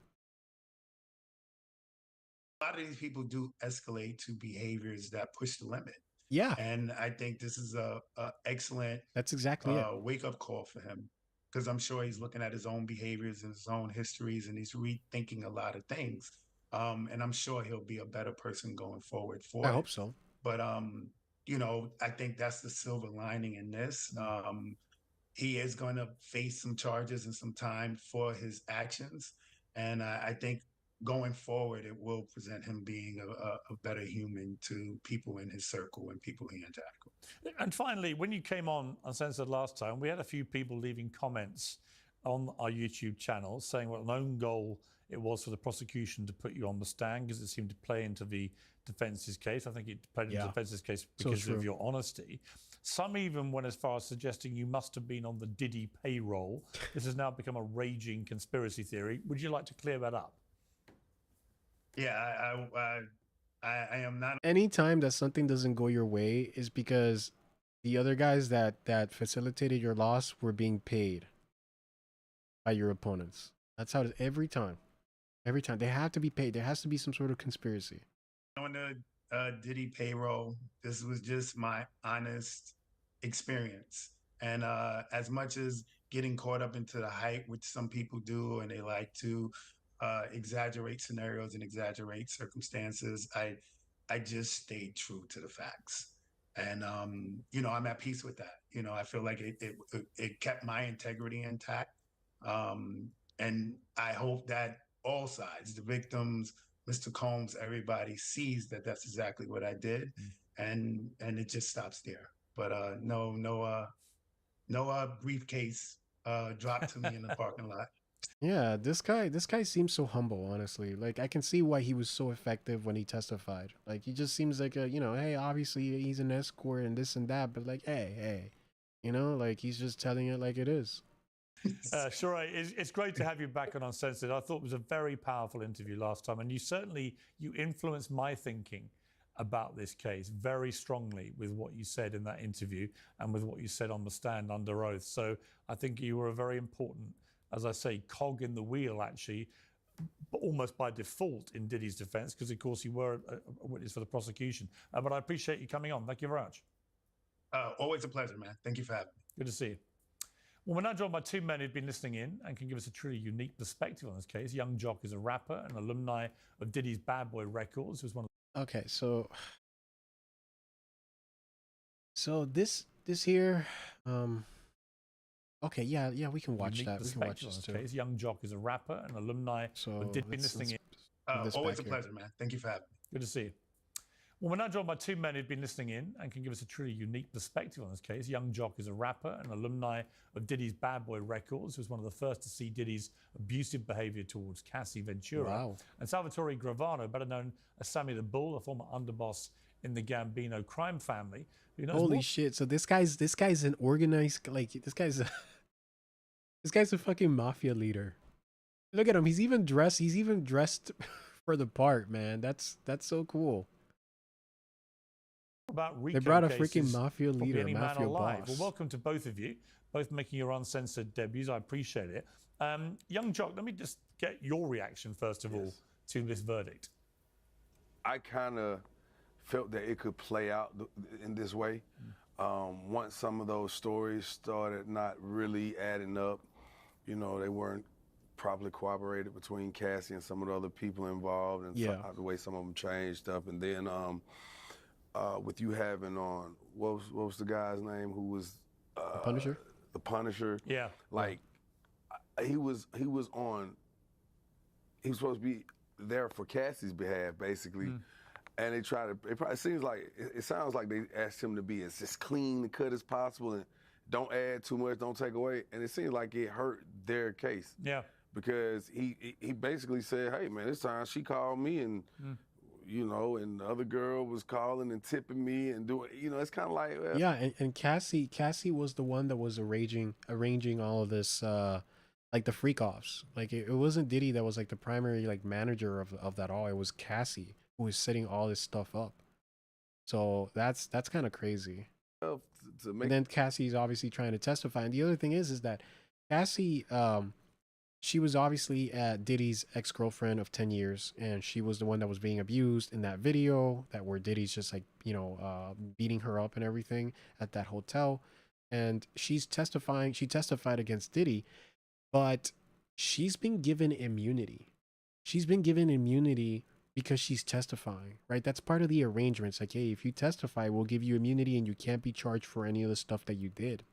A lot of these people do escalate to behaviors that push the limit. Yeah. And I think this is a excellent That's exactly it. wake up call for him, because I'm sure he's looking at his own behaviors and his own histories, and he's rethinking a lot of things. And I'm sure he'll be a better person going forward for I it. hope so. But you know, I think that's the silver lining in this. He is going to face some charges and some time for his actions, and I think going forward, it will present him being a better human to people in his circle and people he interacts with. And finally, when you came on Uncensored last time, we had a few people leaving comments on our YouTube channel saying what an own goal it was for the prosecution to put you on the stand, because it seemed to play into the defense's case. I think it played into the defense's case because of your honesty. Some even went as far as suggesting you must have been on the Diddy payroll. This has now become a raging conspiracy theory. Would you like to clear that up? Yeah, I am not. Anytime that something doesn't go your way is because the other guys that facilitated your loss were being paid by your opponents. That's how it is every time. Every time they have to be paid. There has to be some sort of conspiracy. On the Diddy payroll, this was just my honest experience. And as much as getting caught up into the hype, which some people do, and they like to exaggerate scenarios and exaggerate circumstances, I just stayed true to the facts. And you know, I'm at peace with that. You know, I feel like it kept my integrity intact. And I hope that all sides, the victims, Mr. Combs, everybody sees that that's exactly what I did, and it just stops there. But no briefcase dropped to me in the parking lot. Yeah, this guy seems so humble, honestly. Like I can see why he was so effective when he testified. Like he just seems like a, you know, hey, obviously he's an escort and this and that, but like, hey, you know, like he's just telling it like it is. Sure, it's great to have you back on Uncensored. I thought it was a very powerful interview last time, and you influenced my thinking about this case very strongly with what you said in that interview and with what you said on the stand under oath. So I think you were a very important, as I say, cog in the wheel, actually, almost by default in Diddy's defense, because of course you were a witness for the prosecution. But I appreciate you coming on. Thank you very much. Always a pleasure, man. Thank you for having me. Good to see you. Well, we're now joined by two men who've been listening in and can give us a truly unique perspective on this case. Young Jock is a rapper and alumni of Diddy's Bad Boy Records, who's one of Okay, so this here, okay, yeah, we can watch that. We can watch this too. Case. Young Jock is a rapper and alumni of Diddy. Listening in. Always a pleasure, man. Thank you for having me. Good to see you. Well, we're now joined by two men who've been listening in and can give us a truly unique perspective on this case. Young Jock is a rapper and alumni of Diddy's Bad Boy Records, who was one of the first to see Diddy's abusive behavior towards Cassie Ventura. Wow. And Salvatore Gravano, better known as Sammy the Bull, a former underboss in the Gambino crime family. Who knows Holy shit! So this guy's an organized, like this guy's a fucking mafia leader. Look at him. He's even dressed for the part, man. That's so cool. about RICO They brought a cases freaking mafia probably leader, any man mafia alive. boss. Well, welcome to both of you, both making your uncensored debuts. I appreciate it. Young Jock, let me just get your reaction, first of all, to this verdict. I kind of felt that it could play out in this way. Once some of those stories started not really adding up, you know, they weren't properly corroborated between Cassie and some of the other people involved, and the way some of them changed up. And then with you having on, what was the guy's name who was the Punisher? The Punisher. Yeah. Like he was on. He was supposed to be there for Cassie's behalf, basically. And they try to. It probably seems like it sounds like they asked him to be as just clean and cut as possible, and don't add too much, don't take away. And it seems like it hurt their case. Yeah. Because he basically said, "Hey man, this time she called me and." You know, and the other girl was calling and tipping me and doing, you know, it's kind of like... and Cassie was the one that was arranging all of this, like the freak-offs. Like, it wasn't Diddy that was, like, the primary, like, manager of that all. It was Cassie who was setting all this stuff up. So that's kind of crazy. And then Cassie's obviously trying to testify. And the other thing is that Cassie... she was obviously Diddy's ex-girlfriend of 10 years, and she was the one that was being abused in that video where Diddy's just like, you know, beating her up and everything at that hotel. And she's testifying. She testified against Diddy, but she's been given immunity. She's been given immunity because she's testifying, right? That's part of the arrangements. Like, hey, if you testify, we'll give you immunity and you can't be charged for any of the stuff that you did.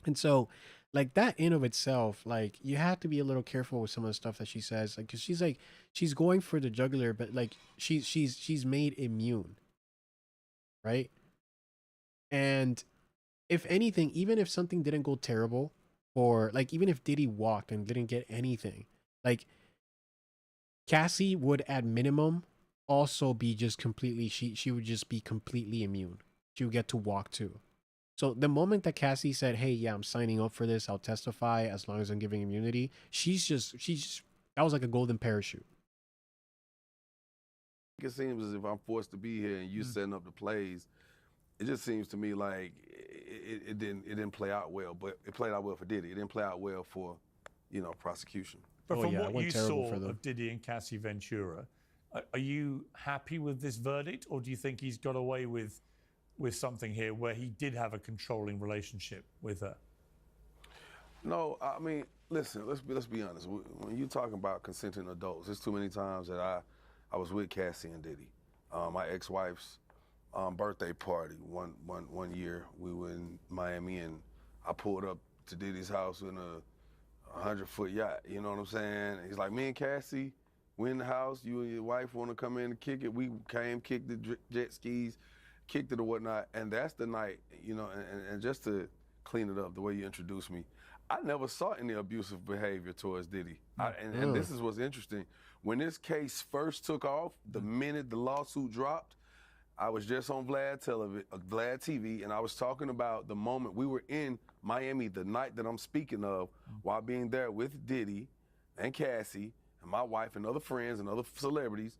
And so, like, that in of itself, like, you have to be a little careful with some of the stuff that she says, like, because she's going for the jugular, but like she's made immune, right? And if anything, even if something didn't go terrible, or like even if Diddy walked and didn't get anything, like Cassie would at minimum also be just completely, she would just be completely immune. She would get to walk too. So the moment that Cassie said, "Hey, yeah, I'm signing up for this. I'll testify as long as I'm giving immunity," she's just that was like a golden parachute. It seems as if I'm forced to be here and you setting up the plays. It just seems to me like it didn't play out well, but it played out well for Diddy. It didn't play out well for, you know, prosecution. But from what you saw of Diddy and Cassie Ventura, are you happy with this verdict, or do you think he's got away with something here where he did have a controlling relationship with her? No, I mean, listen, let's be honest. When you're talking about consenting adults, there's too many times that I was with Cassie and Diddy. My ex-wife's birthday party one year, we were in Miami, and I pulled up to Diddy's house in a 100-foot yacht. You know what I'm saying? He's like, "Me and Cassie, we in the house. You and your wife want to come in and kick it?" We came, kicked the jet skis, kicked it or whatnot, and that's the night, you know, and just to clean it up, the way you introduced me, I never saw any abusive behavior towards Diddy. And this is what's interesting. When this case first took off, the minute the lawsuit dropped, I was just on Vlad TV, and I was talking about the moment we were in Miami, the night that I'm speaking of, while being there with Diddy and Cassie and my wife and other friends and other celebrities,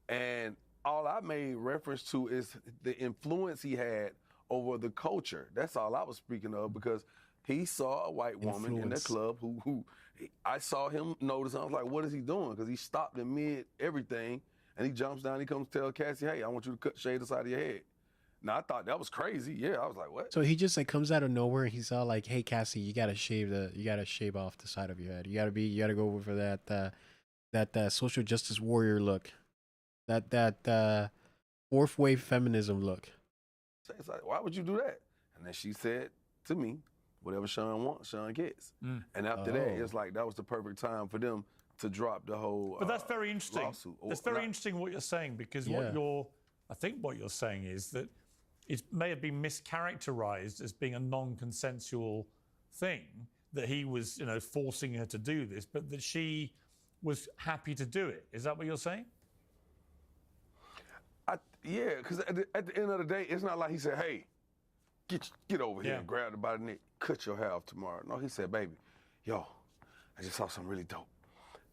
and all I made reference to is the influence he had over the culture. That's all I was speaking of, because he saw a white woman in the club who I saw him notice. I was like, what is he doing? Because he stopped in mid everything, and he jumps down. He comes to tell Cassie, "Hey, I want you to cut shade aside of your head." Now, I thought that was crazy. Yeah, I was like, what? So he just like comes out of nowhere, and he's all like, "Hey, Cassie, you gotta shave off the side of your head. You gotta go over for that social justice warrior look. That fourth wave feminism look." So it's like, why would you do that? And then she said to me, "Whatever Sean wants, Sean gets." And after that, it's like that was the perfect time for them to drop the whole But that's very interesting. lawsuit. That's very interesting what you're saying, because I think what you're saying is that it may have been mischaracterized as being a non-consensual thing, that he was, you know, forcing her to do this, but that she was happy to do it. Is that what you're saying? Yeah, because at the end of the day, it's not like he said, "Hey, get over here and grab her by the neck, cut your hair off tomorrow." No, he said, "Baby, yo, I just saw something really dope.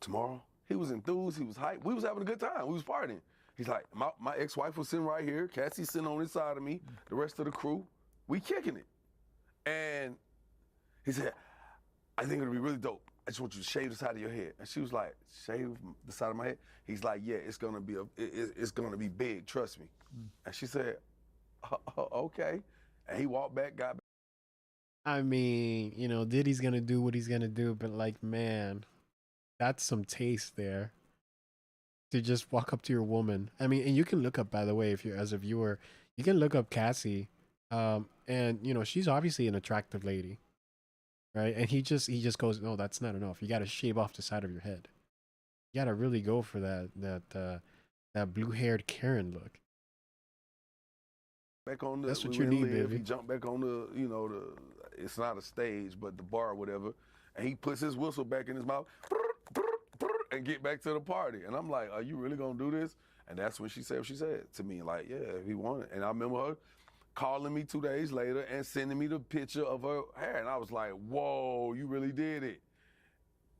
Tomorrow," he was enthused, he was hyped. We was having a good time. We was partying. He's like, my ex-wife was sitting right here. Cassie's sitting on this side of me. The rest of the crew, we kicking it. And he said, I think it'll be really dope. I just want you to shave the side of your head. And she was like, shave the side of my head? He's like, yeah, it's gonna be big, trust me. And she said, okay. And he walked back, got back. I mean, you know, Diddy's gonna do what he's gonna do, but like, man, that's some taste there. To just walk up to your woman. I mean, and you can look up, by the way, if you're as a viewer, you can look up Cassie, and you know she's obviously an attractive lady, right? And he just goes, no, that's not enough. You got to shave off the side of your head. You got to really go for that blue-haired Karen look. Back on the, that's what we you were in need, Live. baby. He jumped back on the, you know, it's not a stage, but the bar or whatever, and he puts his whistle back in his mouth. And get back to the party. And I'm like, are you really gonna do this? And that's when she said what she said to me, like, yeah, if he wanted. And I remember her calling me 2 days later and sending me the picture of her hair. And I was like, whoa, you really did it.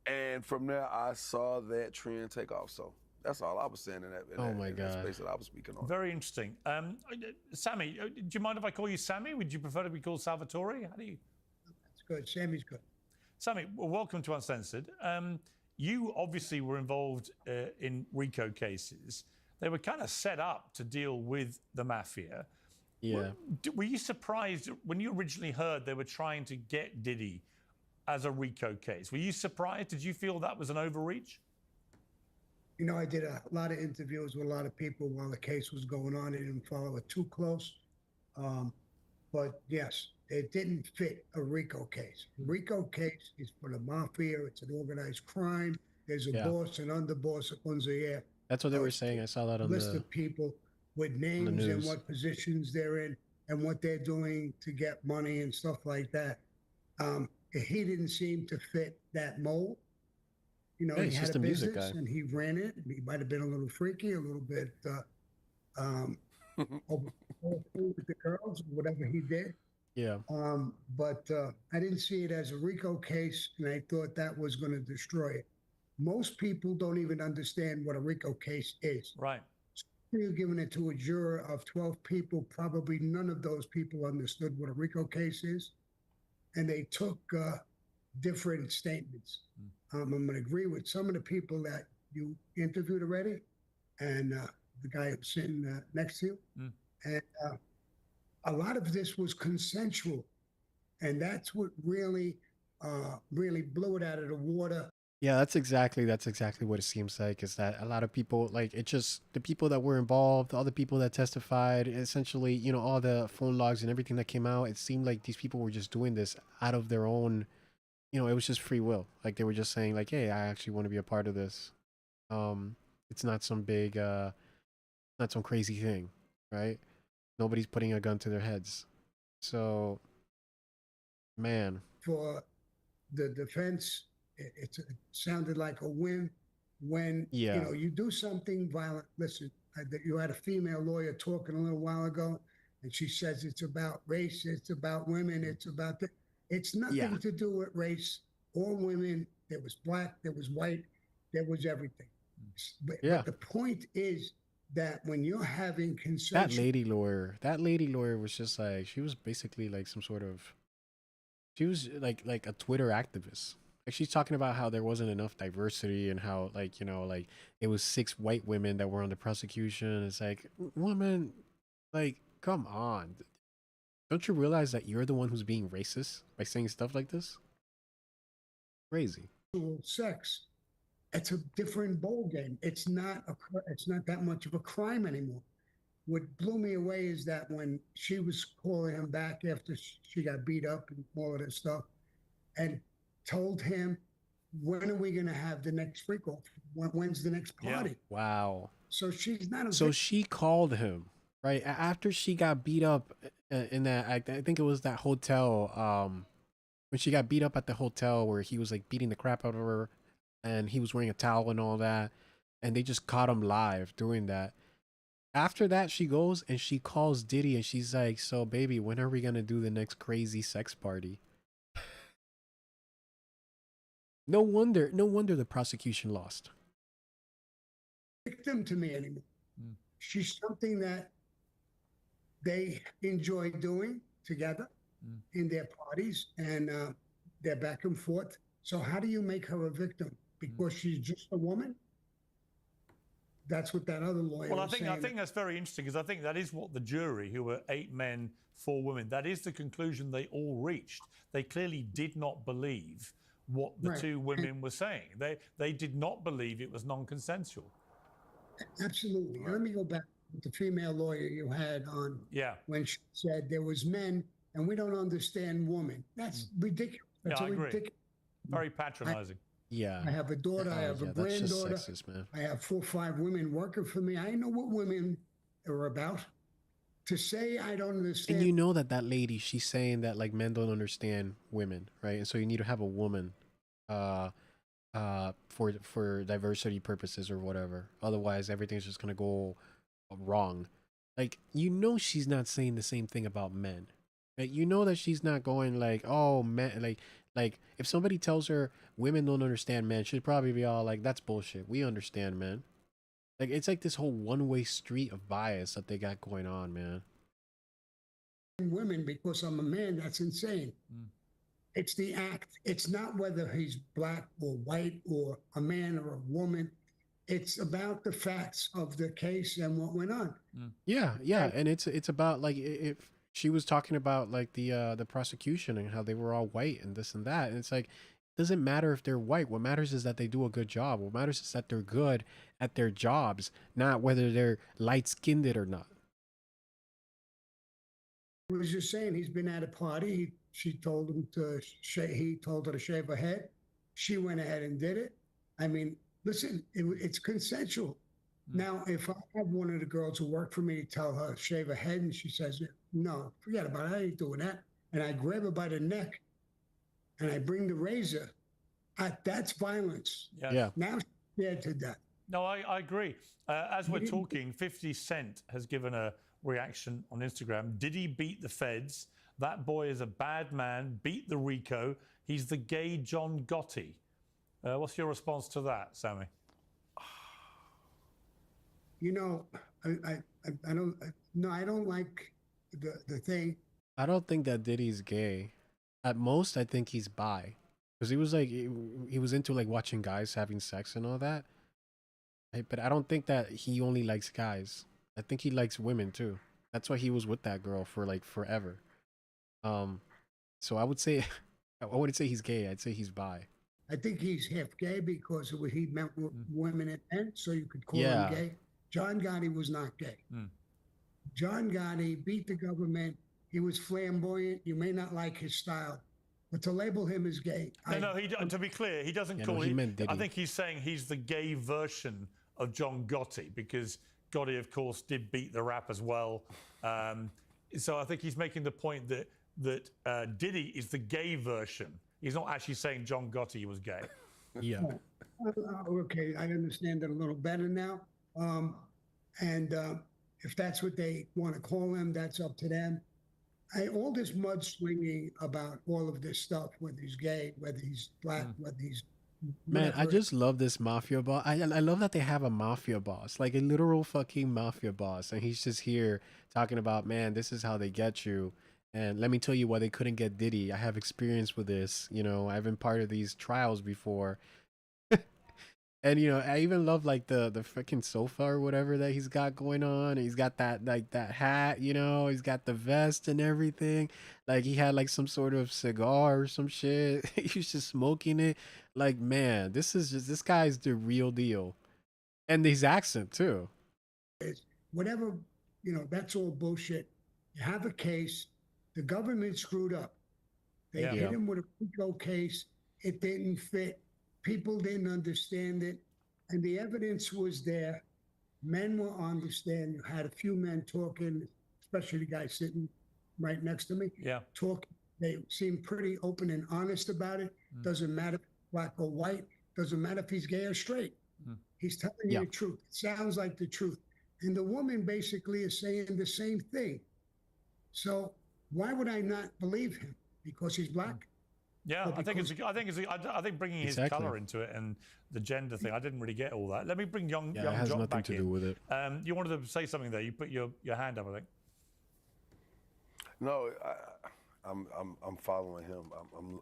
And from there, I saw that trend take off. So that's all I was saying in that space that I was speaking on. Very interesting. Sammy, do you mind if I call you Sammy? Would you prefer to be called Salvatore? How do you? That's good. Sammy's good. Sammy, well, welcome to Uncensored. You obviously were involved in RICO cases. They were kind of set up to deal with the mafia. Yeah. Were you surprised when you originally heard they were trying to get Diddy as a RICO case? Were you surprised? Did you feel that was an overreach? You know, I did a lot of interviews with a lot of people while the case was going on. I didn't follow it too close. But yes, it didn't fit a RICO case. A RICO case is for the mafia. It's an organized crime. There's a boss, an underboss that runs the air. That's what they were saying. I saw that on list of people with names and what positions they're in and what they're doing to get money and stuff like that. He didn't seem to fit that mold. You know, he had a business and he ran it. He might have been a little freaky, a little bit with the girls, whatever he did. Yeah. But I didn't see it as a RICO case, and I thought that was going to destroy it. Most people don't even understand what a RICO case is. Right. So you're giving it to a juror of 12 people. Probably none of those people understood what a RICO case is, and they took different statements. I'm going to agree with some of the people that you interviewed already, and the guy who's sitting next to you. And a lot of this was consensual, and that's what really blew it out of the water. Yeah, that's exactly what it seems like, is that a lot of people, like, it just, the people that were involved, all the people that testified, essentially, you know, all the phone logs and everything that came out, it seemed like these people were just doing this out of their own, you know, it was just free will. Like, they were just saying, like, hey, I actually want to be a part of this. It's not some big, not some crazy thing, right? Nobody's putting a gun to their heads. So, man. For the defense, it sounded like a win. When you know you do something violent. Listen, you had a female lawyer talking a little while ago, and she says it's about race, it's about women, it's about it's nothing to do with race or women. There was black, there was white, there was everything. But the point is that when you're having consensual, that lady lawyer was just like, she was basically like some sort of, she was like a Twitter activist. Like, she's talking about how there wasn't enough diversity and how, like, you know, like, it was 6 white women that were on the prosecution. It's like, woman, like, come on. Don't you realize that you're the one who's being racist by saying stuff like this? Crazy. Sex. It's a different ball game. It's not that much of a crime anymore. What blew me away is that when she was calling him back after she got beat up and all of that stuff, and told him, when are we going to have the next freak off? When's the next party? Wow. So she's not. So she called him right after she got beat up in that. I think it was that hotel. When she got beat up at the hotel where he was like beating the crap out of her, and he was wearing a towel and all that, and they just caught him live doing that. After that, she goes and she calls Diddy and she's like, "So, baby, when are we gonna do the next crazy sex party?" No wonder the prosecution lost. Victim to me anymore. she's something that they enjoy doing together in their parties, and they're back and forth. So how do you make her a victim? Because she's just a woman? That's what that other lawyer Well, I was think saying. that's very interesting, because I think that is what the jury, who were 8 men, 4 women, that is the conclusion they all reached. They clearly did not believe what the Right. 2 women were saying. They did not believe it was non-consensual. Absolutely. Let me go back with the female lawyer you had on when she said there was men and we don't understand women. That's ridiculous. That's Yeah, I agree. ridiculous. Very patronizing. I have a daughter. I have a that's just granddaughter. sexist, man. I have 4 or 5 women working for me. I know what women are about. To say I don't understand. And you know that lady, she's saying that like men don't understand women, right? And so you need to have a woman for diversity purposes or whatever. Otherwise everything's just gonna go wrong. Like, you know, she's not saying the same thing about men. Right? You know that she's not going like, oh man, like if somebody tells her women don't understand men, she'd probably be all like, that's bullshit. We understand men. Like, it's like this whole one-way street of bias that they got going on, man. Women because I'm a man, that's insane. It's the act. It's not whether he's black or white or a man or a woman. It's about the facts of the case and what went on. Yeah, and it's about like if she was talking about like the prosecution and how they were all white and this and that, and it's like, it doesn't matter if they're white. What matters is that they do a good job. What matters is that they're good at their jobs, not whether they're light-skinned or not. I was just saying, he's been at a party. She told him to he told her to shave her head. She went ahead and did it. I mean, listen, it's consensual. Now, if I have one of the girls who work for me to tell her shave her head, and she says, no, forget about it, I ain't doing that, and I grab her by the neck and I bring the razor, that's violence. Yeah. Now she's scared to death. No, I agree. As we're talking, 50 Cent has given a reaction on Instagram. Diddy beat the feds. That boy is a bad man. Beat the Rico. He's the gay John Gotti. What's your response to that, Sammy? You know, I don't like the thing. I don't think that Diddy's gay. At most, I think he's bi, because he was like he was into like watching guys having sex and all that. But I don't think that he only likes guys. I think he likes women too. That's why he was with that girl for like forever. So I would say, I wouldn't say he's gay. I'd say he's bi. I think he's half gay because of what he meant with women and men, so you could call him gay. John Gotti was not gay. John Gotti beat the government. He was flamboyant. You may not like his style, but to label him as gay. To be clear, he doesn't call him. I think he's saying he's the gay version of John Gotti, because Gotti, of course, did beat the rap as well. So I think he's making the point that Diddy is the gay version. He's not actually saying John Gotti was gay. Yeah. Okay, I understand it a little better now. If that's what they want to call him, that's up to them. All this mudslinging about all of this stuff, whether he's gay, whether he's black, whether he's... Man, I just love this mafia boss. I love that they have a mafia boss, like a literal fucking mafia boss. And he's just here talking about, man, this is how they get you. And let me tell you why they couldn't get Diddy. I have experience with this. You know, I've been part of these trials before. And, you know, I even love like the freaking sofa or whatever that he's got going on. And he's got that like that hat, you know, he's got the vest and everything. Like he had like some sort of cigar or some shit. He's just smoking it. Like, man, this guy's the real deal. And his accent too. Whatever, you know, that's all bullshit. You have a case. The government screwed up. They hit him with a RICO case. It didn't fit. People didn't understand it. And the evidence was there. Men were on the stand. You had a few men talking, especially the guy sitting right next to me. Talking. They seemed pretty open and honest about it. Doesn't matter if he's black or white. Doesn't matter if he's gay or straight. He's telling you the truth. It sounds like the truth. And the woman basically is saying the same thing. So why would I not believe him? Because he's black? Yeah, I think bringing his color into it and the gender thing, I didn't really get all that. Let me bring young it has Jock nothing back to in. do with it. You wanted to say something there. You put your hand up, I think. No, I'm following him.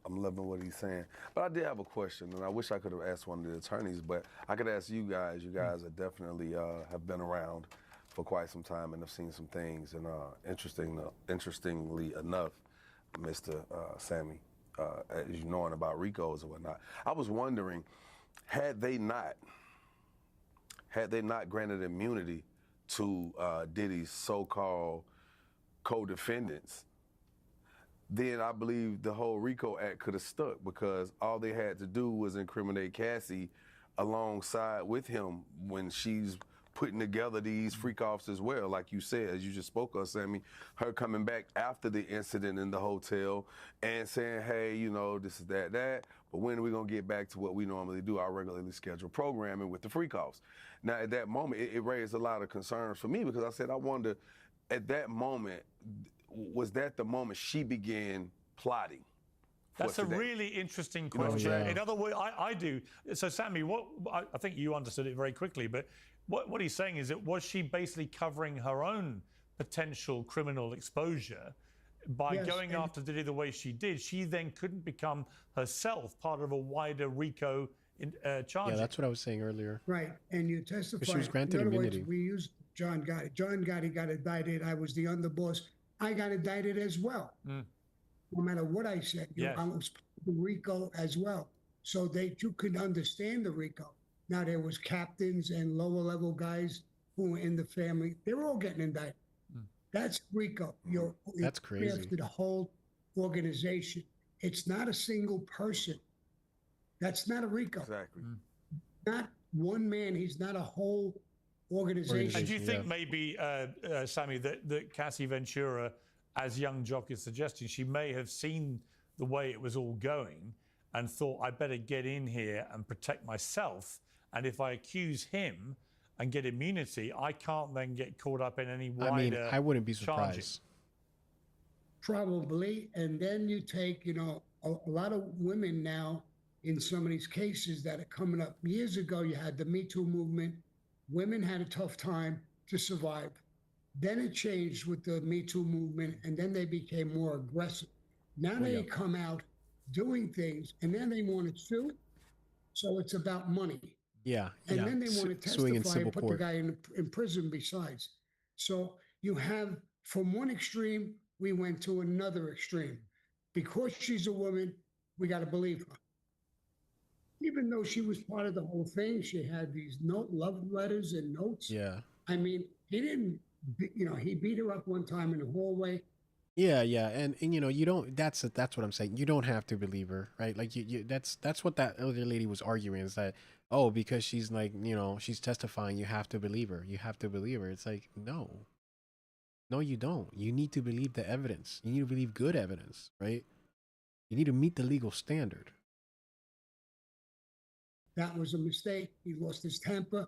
I'm loving what he's saying. But I did have a question, and I wish I could have asked one of the attorneys, but I could ask you guys. You guys are definitely have been around for quite some time and have seen some things. And interestingly enough, Mr. Sammy, as you knowing about RICOs and whatnot, I was wondering, had they not granted immunity to Diddy's so-called co-defendants, then I believe the whole RICO Act could have stuck, because all they had to do was incriminate Cassie alongside with him when she's putting together these freak-offs as well. Like you said, as you just spoke of, Sammy, her coming back after the incident in the hotel and saying, hey, you know, this is that. But when are we going to get back to what we normally do, our regularly scheduled programming with the freak-offs? Now, at that moment, it raised a lot of concerns for me, because I said, I wonder, at that moment, was that the moment she began plotting? That's a really interesting question. In other words, I do. So, Sammy, I think you understood it very quickly, but what he's saying is that was she basically covering her own potential criminal exposure by going after Diddy the way she did? She then couldn't become herself part of a wider RICO charge. Yeah, that's what I was saying earlier. Right, and you testified. She was granted in other immunity. Words, we used John Gotti. John Gotti got indicted. I was the underboss. I got indicted as well. No matter what I said, I was the RICO as well. So that you could understand the RICO. Now there was captains and lower level guys who were in the family. They were all getting indicted. That's RICO. That's crazy. After the whole organization. It's not a single person. That's not a RICO. Exactly. Not one man. He's not a whole organization. And do you think maybe, Sammy, that Cassie Ventura, as young Jock is suggesting, she may have seen the way it was all going and thought, I better get in here and protect myself. And if I accuse him and get immunity, I can't then get caught up in any wider. I mean, I wouldn't be surprised. Probably. And then you take, a lot of women now in some of these cases that are coming up. Years ago, you had the Me Too movement. Women had a tough time to survive. Then it changed with the Me Too movement, and then they became more aggressive. Now they come out doing things, and then they want to sue. So it's about money. Yeah. And then they want to testify and put the guy in prison besides. So you have, from one extreme, we went to another extreme. Because she's a woman, we got to believe her. Even though she was part of the whole thing, she had these love letters and notes. Yeah. I mean, he didn't, he beat her up one time in the hallway. Yeah. And you don't, that's what I'm saying. You don't have to believe her, right? Like that's what that other lady was arguing, is that, oh, because she's like, she's testifying, you have to believe her. You have to believe her. It's like, no, you don't. You need to believe the evidence. You need to believe good evidence, right? You need to meet the legal standard. That was a mistake. He lost his temper.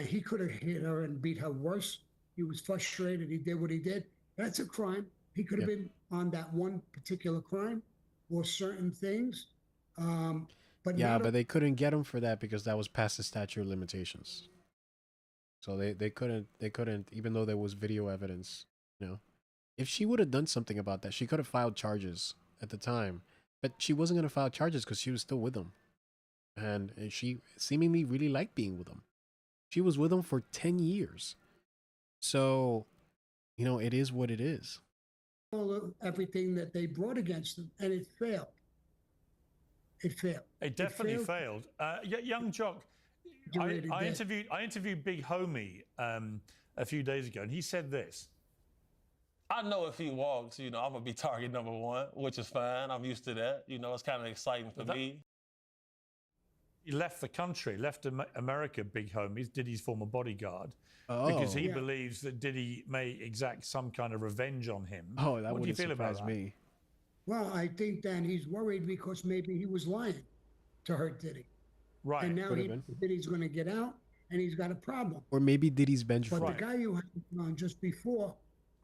He could have hit her and beat her worse. He was frustrated. He did what he did. That's a crime. He could have been on that one particular crime or certain things. But they couldn't get him for that because that was past the statute of limitations. So they couldn't, even though there was video evidence, If she would have done something about that, she could have filed charges at the time. But she wasn't going to file charges because she was still with him. And she seemingly really liked being with him. She was with him for 10 years. So, it is what it is. Everything that they brought against him, and it failed. It definitely failed. Young Jock, I interviewed Big Homie a few days ago, and he said this. I know if he walks, I'm going to be target number one, which is fine. I'm used to that. It's kind of exciting for me. He left the country, left America, Big Homie. He's Diddy's former bodyguard. Because he believes that Diddy may exact some kind of revenge on him. Oh, that wouldn't surprise me. Well, I think that he's worried because maybe he was lying to hurt Diddy. Right. And now Diddy's going to get out, and he's got a problem. Or maybe Diddy's vengeful. But the guy you had on just before,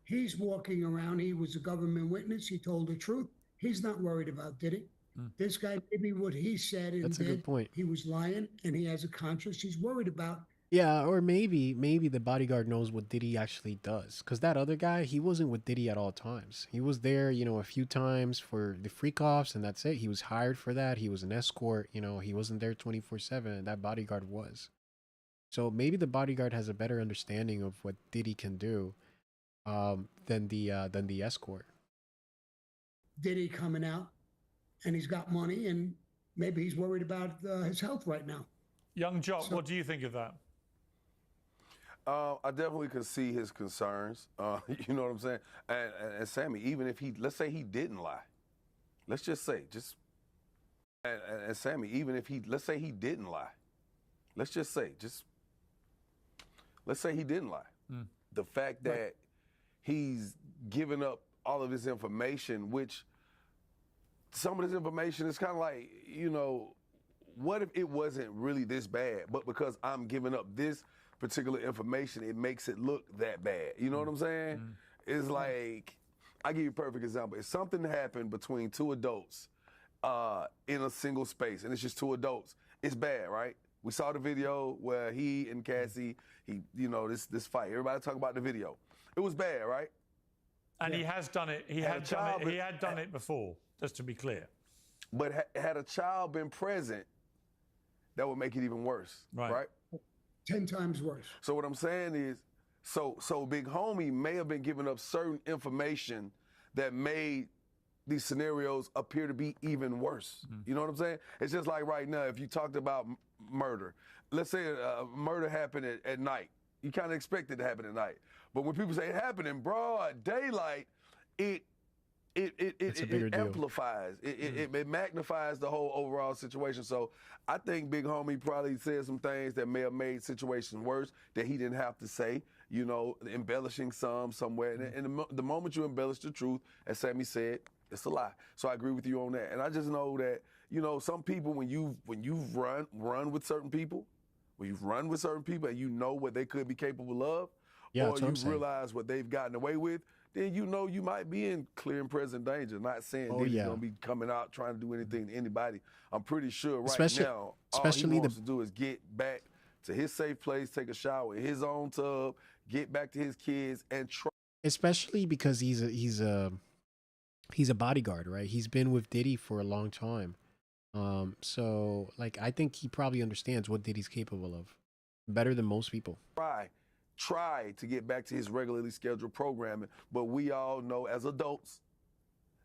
he's walking around. He was a government witness. He told the truth. He's not worried about Diddy. This guy maybe what he said and That's a good point. he was lying and he has a conscience. He's worried about. Yeah, or maybe the bodyguard knows what Diddy actually does. Because that other guy, he wasn't with Diddy at all times. He was there, you know, a few times for the freak offs, and that's it. He was hired for that. He was an escort. You know, he wasn't there 24/7. That bodyguard was. So maybe the bodyguard has a better understanding of what Diddy can do, than the escort. Diddy coming out, and he's got money, and maybe he's worried about his health right now. Young Jock, what do you think of that? I definitely can see his concerns. You know what I'm saying? And Sammy, even if let's say he didn't lie. Let's just say, and Sammy, even if let's say he didn't lie. Let's just say, let's say he didn't lie. The fact that he's given up all of this information, which some of this information is kind of like, you know, what if it wasn't really this bad, but because I'm giving up this particular information, it makes it look that bad. You know what I'm saying? It's like, I'll give you a perfect example. If something happened between two adults in a single space, and it's just two adults, it's bad, right? We saw the video where he and Cassie, you know, this fight. Everybody talk about the video. It was bad, right? And he has done it. He had done it before, just to be clear. But had a child been present, that would make it even worse, right? 10 times worse. So what I'm saying is, so Big Homie may have been giving up certain information that made these scenarios appear to be even worse. You know what I'm saying? It's just like right now, if you talked about murder, let's say murder happened at night. You kind of expect it to happen at night. But when people say it happened in broad daylight, it amplifies, it magnifies the whole overall situation. So I think Big Homie probably said some things that may have made situations worse that he didn't have to say, you know, embellishing somewhere. And the moment you embellish the truth, as Sammy said, it's a lie. So I agree with you on that. And I just know that, you know, some people, when you've run with certain people, and you know what they could be capable of, or you realize what they've gotten away with, then you know you might be in clear and present danger. Not saying that he's going to be coming out trying to do anything to anybody. I'm pretty sure now, all he wants to do is get back to his safe place, take a shower in his own tub, get back to his kids, and try. Especially because he's a bodyguard, right? He's been with Diddy for a long time. So like I think he probably understands what Diddy's capable of better than most people. Try to get back to his regularly scheduled programming, but we all know as adults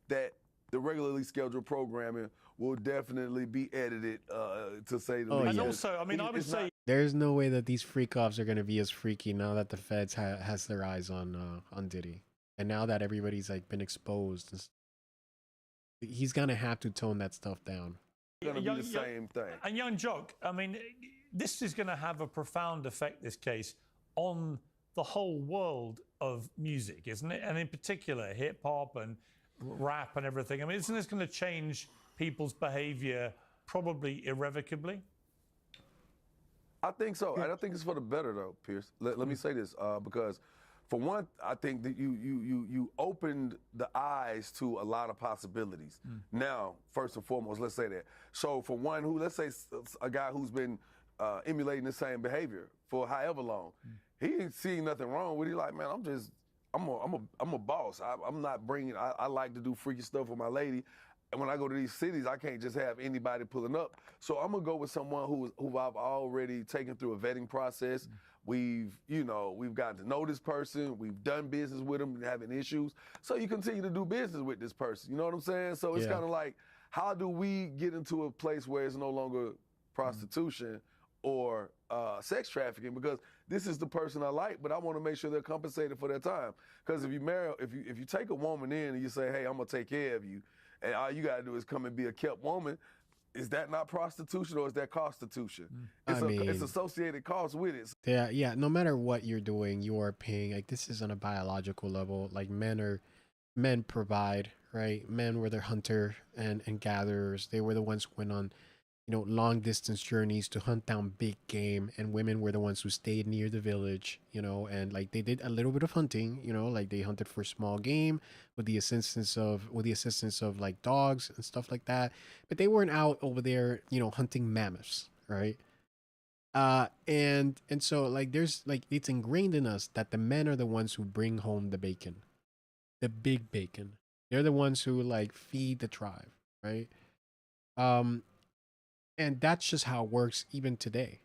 that the regularly scheduled programming will definitely be edited, to say the least. And also, I mean, I would say there's no way that these freak offs are going to be as freaky now that the feds has their eyes on Diddy, and now that everybody's like been exposed, he's gonna have to tone that stuff down. It's gonna be the same thing. And Young Jock, I mean, this is going to have a profound effect, this case, on the whole world of music, isn't it? And in particular, hip hop and rap and everything. I mean, isn't this going to change people's behavior probably irrevocably? I think so. And I think it's for the better, though, Pierce. Let me say this, because for one, I think that you opened the eyes to a lot of possibilities. Now, first and foremost, let's say that. So for one, let's say a guy who's been emulating the same behavior for however long, he ain't seeing nothing wrong with it. Like, man, I'm a boss. I'm not bringing. I like to do freaky stuff with my lady. And when I go to these cities, I can't just have anybody pulling up. So I'm gonna go with someone who I've already taken through a vetting process. We've gotten to know this person. We've done business with them, having issues. So you continue to do business with this person. You know what I'm saying? So it's kind of like, how do we get into a place where it's no longer prostitution or sex trafficking? Because this is the person I like, but I want to make sure they're compensated for their time. Because if you take a woman in and you say, hey, I'm gonna take care of you, and all you gotta do is come and be a kept woman, is that not prostitution or is that constitution? It's associated costs with it. Yeah. No matter what you're doing, you are paying. Like, this is on a biological level. Like, men provide, right? Men were the hunter and gatherers. They were the ones who went on long distance journeys to hunt down big game, and women were the ones who stayed near the village, and like they did a little bit of hunting, like they hunted for small game with the assistance of like dogs and stuff like that, but they weren't out over there, hunting mammoths, right? And so like there's like it's ingrained in us that the men are the ones who bring home the bacon, the big bacon. They're the ones who like feed the tribe, right? Um, and that's just how it works even today.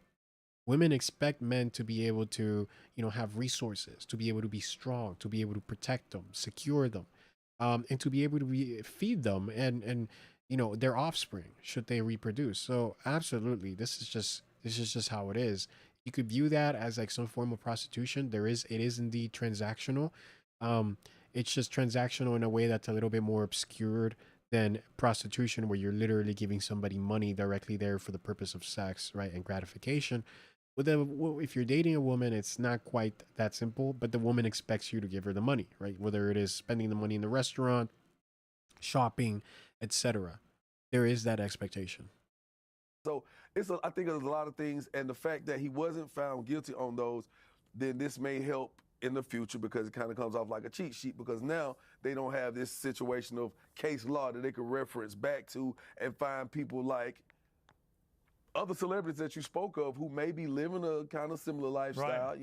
Women expect men to be able to, have resources, to be able to be strong, to be able to protect them, secure them, and to be able to feed them and their offspring should they reproduce. So absolutely, this is just how it is. You could view that as like some form of prostitution. It is indeed transactional. Um, it's just transactional in a way that's a little bit more obscured than prostitution, where you're literally giving somebody money directly there for the purpose of sex, right, and gratification. If you're dating a woman, it's not quite that simple, but the woman expects you to give her the money, right? Whether it is spending the money in the restaurant, shopping, etc. There is that expectation. So I think there's a lot of things, and the fact that he wasn't found guilty on those, then this may help in the future, because it kind of comes off like a cheat sheet, because now they don't have this situation of case law that they could reference back to and find people like other celebrities that you spoke of who may be living a kind of similar lifestyle. Right.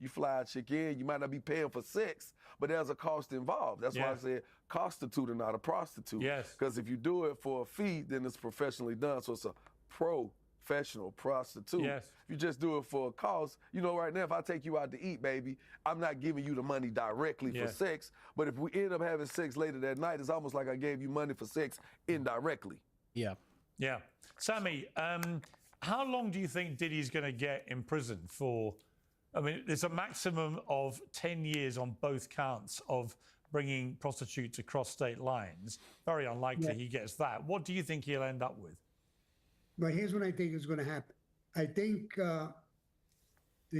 You fly a chick in, you might not be paying for sex, but there's a cost involved. That's why I said prostitute and not a prostitute. Yes. Because if you do it for a fee, then it's professionally done. So it's a professional prostitute. Yes. If you just do it for a cost, right now, if I take you out to eat, baby, I'm not giving you the money directly for sex. But if we end up having sex later that night, it's almost like I gave you money for sex indirectly. Yeah. Yeah. Sammy, how long do you think Diddy's going to get in prison for? I mean, there's a maximum of 10 years on both counts of bringing prostitutes across state lines. Very unlikely he gets that. What do you think he'll end up with? But here's what I think is going to happen. I think the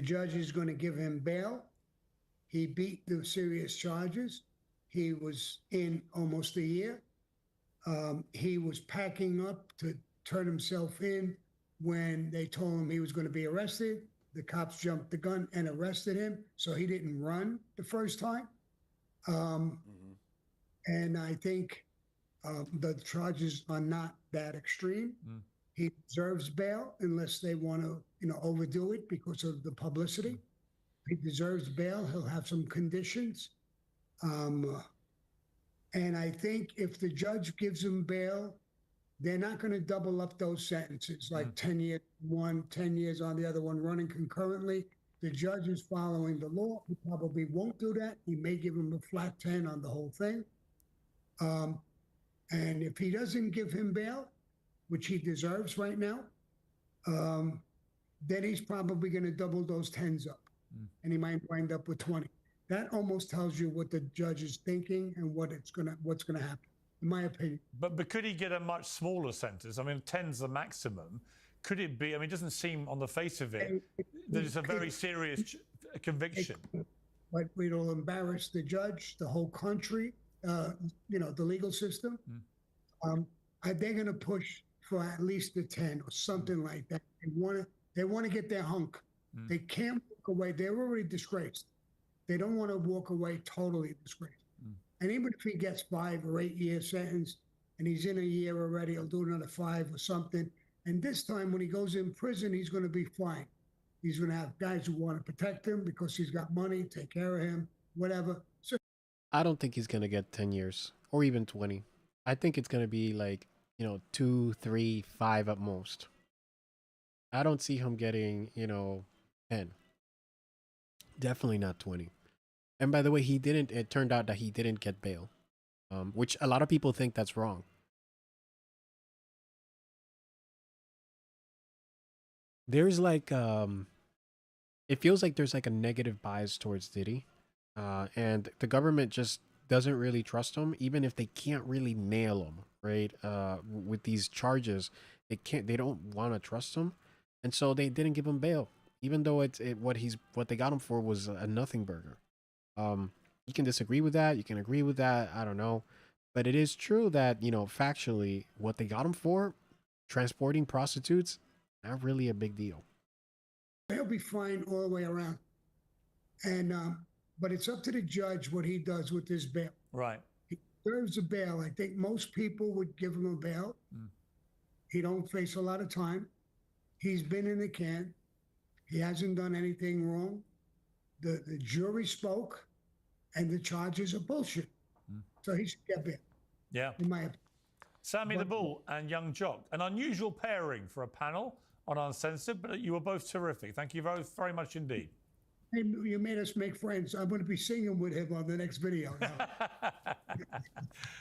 judge is going to give him bail. He beat the serious charges. He was in almost a year. He was packing up to turn himself in when they told him he was going to be arrested. The cops jumped the gun and arrested him, so he didn't run the first time. And I think the charges are not that extreme. He deserves bail unless they want to, overdo it because of the publicity. He deserves bail. He'll have some conditions. And I think if the judge gives him bail, they're not going to double up those sentences, like 10 years one, 10 years on the other one, running concurrently. The judge is following the law. He probably won't do that. He may give him a flat 10 on the whole thing. And if he doesn't give him bail, which he deserves right now, then he's probably going to double those 10s up. And he might wind up with 20. That almost tells you what the judge is thinking and what's going to happen, in my opinion. But could he get a much smaller sentence? I mean, 10's the maximum. Could it be? I mean, it doesn't seem on the face of it that it's a very serious conviction. But it'll embarrass the judge, the whole country, the legal system. They're going to push for at least a 10 or something like that. They want to get their hunk. They can't walk away. They're already disgraced. They don't want to walk away totally disgraced. And even if he gets 5 or 8 year sentence and he's in a year already, he'll do another 5 or something. And this time when he goes in prison, he's going to be fine. He's going to have guys who want to protect him because he's got money, take care of him, whatever. So I don't think he's going to get 10 years or even 20. I think it's going to be like, 2, 3, 5 at most. I don't see him getting, 10. Definitely not 20. And by the way, it turned out that he didn't get bail, which a lot of people think that's wrong. There's like, it feels like there's like a negative bias towards Diddy. And the government just doesn't really trust him, even if they can't really nail him, right? With these charges, they don't want to trust him. And so they didn't give him bail, even though what they got him for was a nothing burger. You can disagree with that. You can agree with that. I don't know. But it is true that, factually, what they got him for transporting prostitutes, not really a big deal. He'll be fine all the way around. And but it's up to the judge what he does with his bail. Right. He deserves a bail. I think most people would give him a bail. He don't face a lot of time. He's been in the can. He hasn't done anything wrong. The jury spoke, and the charges are bullshit. So he should get bail. Yeah. In my opinion. Sammy the Bull and Young Jock. An unusual pairing for a panel on Uncensored, but you were both terrific. Thank you both very much indeed. Hey, you made us make friends. I'm going to be singing with him on the next video now.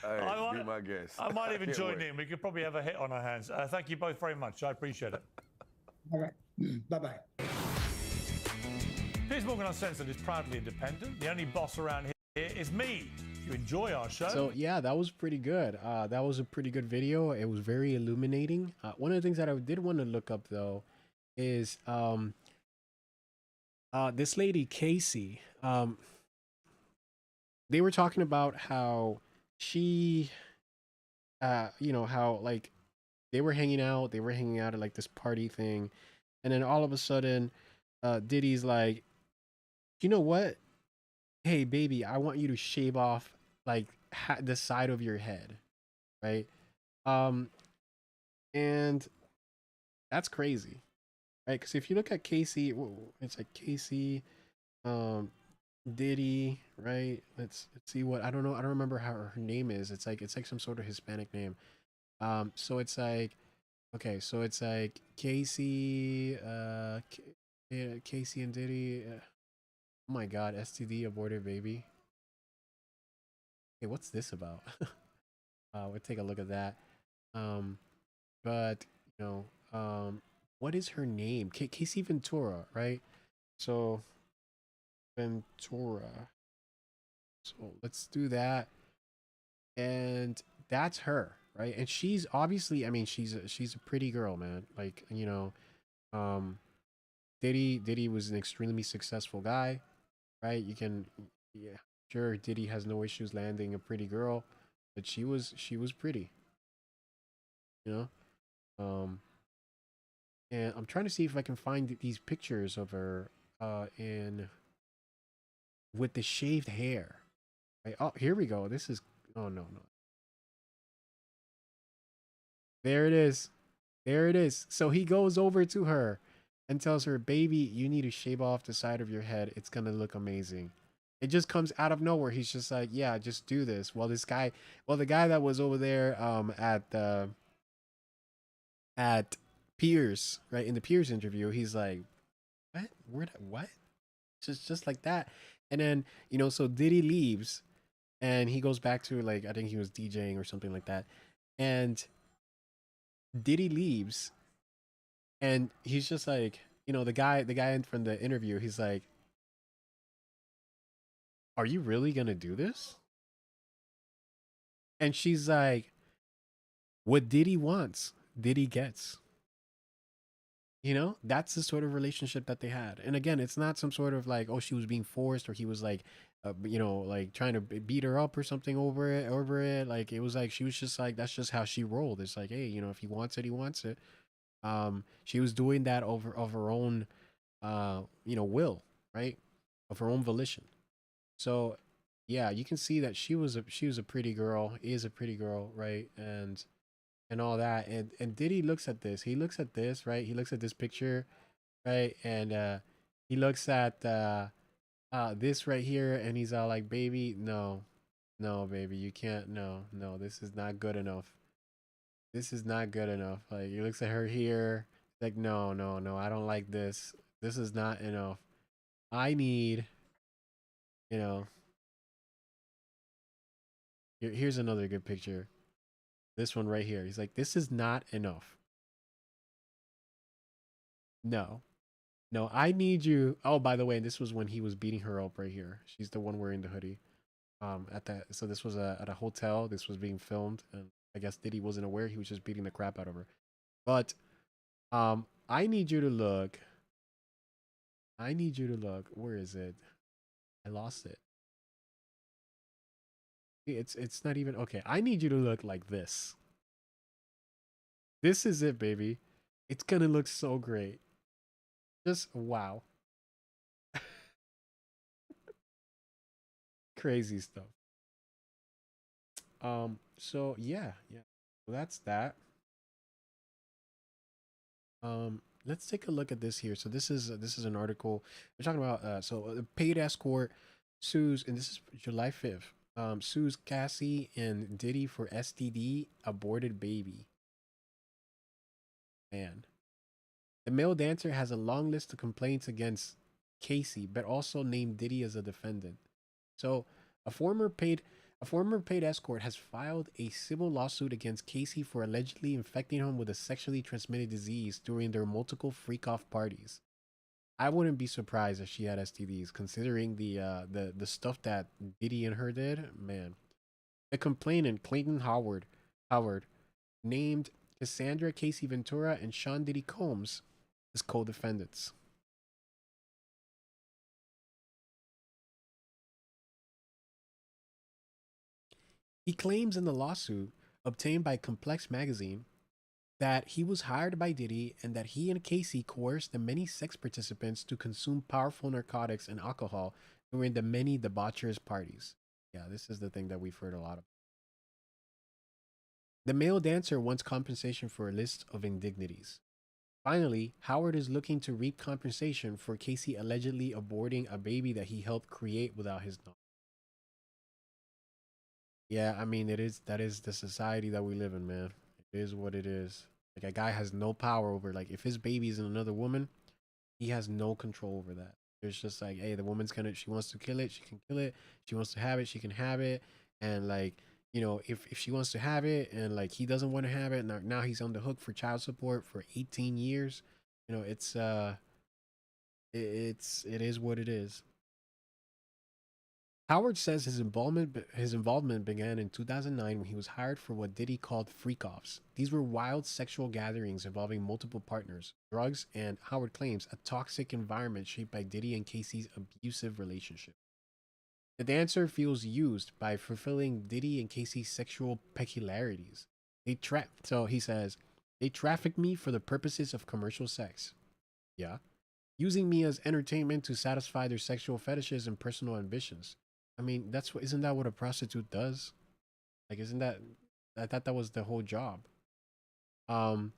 Hey, be my guest. I might even join in. We could probably have a hit on our hands. Thank you both very much. I appreciate it. All right. Bye-bye. Piers Morgan Uncensored is proudly independent. The only boss around here is me. If you enjoy our show. So yeah, that was pretty good. That was a pretty good video. It was very illuminating. One of the things that I did want to look up though is this lady Casey. They were talking about how she, you know, how like they were hanging out at like this party thing, and then all of a sudden, Diddy's like, you know what? Hey baby, I want you to shave off like the side of your head, right? And that's crazy, right? Because if you look at Casey, it's like Casey, Diddy, right? Let's see what I don't know. I don't remember how her name is. It's like some sort of Hispanic name. So it's like, okay, so it's like Casey, Casey and Diddy. Oh my God, STD aborted baby. Hey, what's this about? We'll take a look at that. But you know, what is her name? Casey Ventura, right? So Ventura. So let's do that, and that's her, right? And she's obviously, I mean, she's a pretty girl, man. Like, you know, Diddy was an extremely successful guy, right? You can, yeah, sure, Diddy has no issues landing a pretty girl, but she was pretty, you know. And I'm trying to see if I can find these pictures of her in with the shaved hair. Right? Oh, here we go. This is, oh no. There it is. There it is. So he goes over to her and tells her, baby, you need to shave off the side of your head. It's going to look amazing. It just comes out of nowhere. He's just like, yeah, just do this. Well, the guy that was over there at Piers, right, in the Piers interview, he's like, what? Just like that. And then, you know, so Diddy leaves and he goes back to, like, I think he was DJing or something like that. And Diddy leaves and he's just like, you know, the guy from the interview, he's like, are you really gonna do this? And she's like, what Diddy wants, Diddy gets. You know, that's the sort of relationship that they had. And again, it's not some sort of like, oh, she was being forced or he was like, you know, like trying to beat her up or something over it. Like, it was like, she was just like, that's just how she rolled. It's like, hey, you know, if he wants it, he wants it. She was doing that of her own, you know, will, right? Of her own volition. So yeah, you can see that she was a pretty girl, is a pretty girl, right? And all that. And Diddy looks at this. He looks at this, right? He looks at this picture, right? And he looks at this right here, and he's all like, baby, no, baby, you can't, no, this is not good enough. This is not good enough. Like, he looks at her here, like, no, I don't like this. This is not enough. I need, you know, here's another good picture. This one right here. He's like, this is not enough. No, I need you. Oh, by the way, this was when he was beating her up right here. She's the one wearing the hoodie. So this was at a hotel. This was being filmed, and I guess Diddy wasn't aware. He was just beating the crap out of her. But, I need you to look. Where is it? I lost it. It's not even okay. I need you to look like this. This is it, baby. It's gonna look so great. Just wow. Crazy stuff. So yeah. So that's that. Let's take a look at this here. So this is an article we're talking about. So a paid escort sues, and this is July 5th. Sues Cassie and Diddy for STD aborted baby. Man, the male dancer has a long list of complaints against Casey, but also named Diddy as a defendant. So, a former paid a former paid escort has filed a civil lawsuit against Casey for allegedly infecting him with a sexually transmitted disease during their multiple freak-off parties. I wouldn't be surprised if she had STDs, considering the stuff that Diddy and her did. Man, the complainant Clayton Howard named Cassandra Casey Ventura and Sean Diddy Combs as co-defendants. He claims in the lawsuit obtained by Complex Magazine that he was hired by Diddy and that he and Casey coerced the many sex participants to consume powerful narcotics and alcohol during the many debaucherous parties. Yeah, this is the thing that we've heard a lot of. The male dancer wants compensation for a list of indignities. Finally, Howard is looking to reap compensation for Casey allegedly aborting a baby that he helped create without his knowledge. Yeah, I mean, that is the society that we live in, man. It is what it is. Like, a guy has no power over, like, if his baby is in another woman, he has no control over that. There's just like, hey, the woman's gonna, she wants to kill it, she can kill it. She wants to have it, she can have it. And like, if she wants to have it and like he doesn't want to have it, now he's on the hook for child support for 18 years. It is what it is. Howard says his involvement began in 2009 when he was hired for what Diddy called freak-offs. These were wild sexual gatherings involving multiple partners, drugs, and, Howard claims, a toxic environment shaped by Diddy and Casey's abusive relationship. The dancer feels used by fulfilling Diddy and Casey's sexual peculiarities. So he says, they trafficked me for the purposes of commercial sex. Yeah. Using me as entertainment to satisfy their sexual fetishes and personal ambitions. I mean, isn't that what a prostitute does? Like, isn't that, I thought that was the whole job. Um,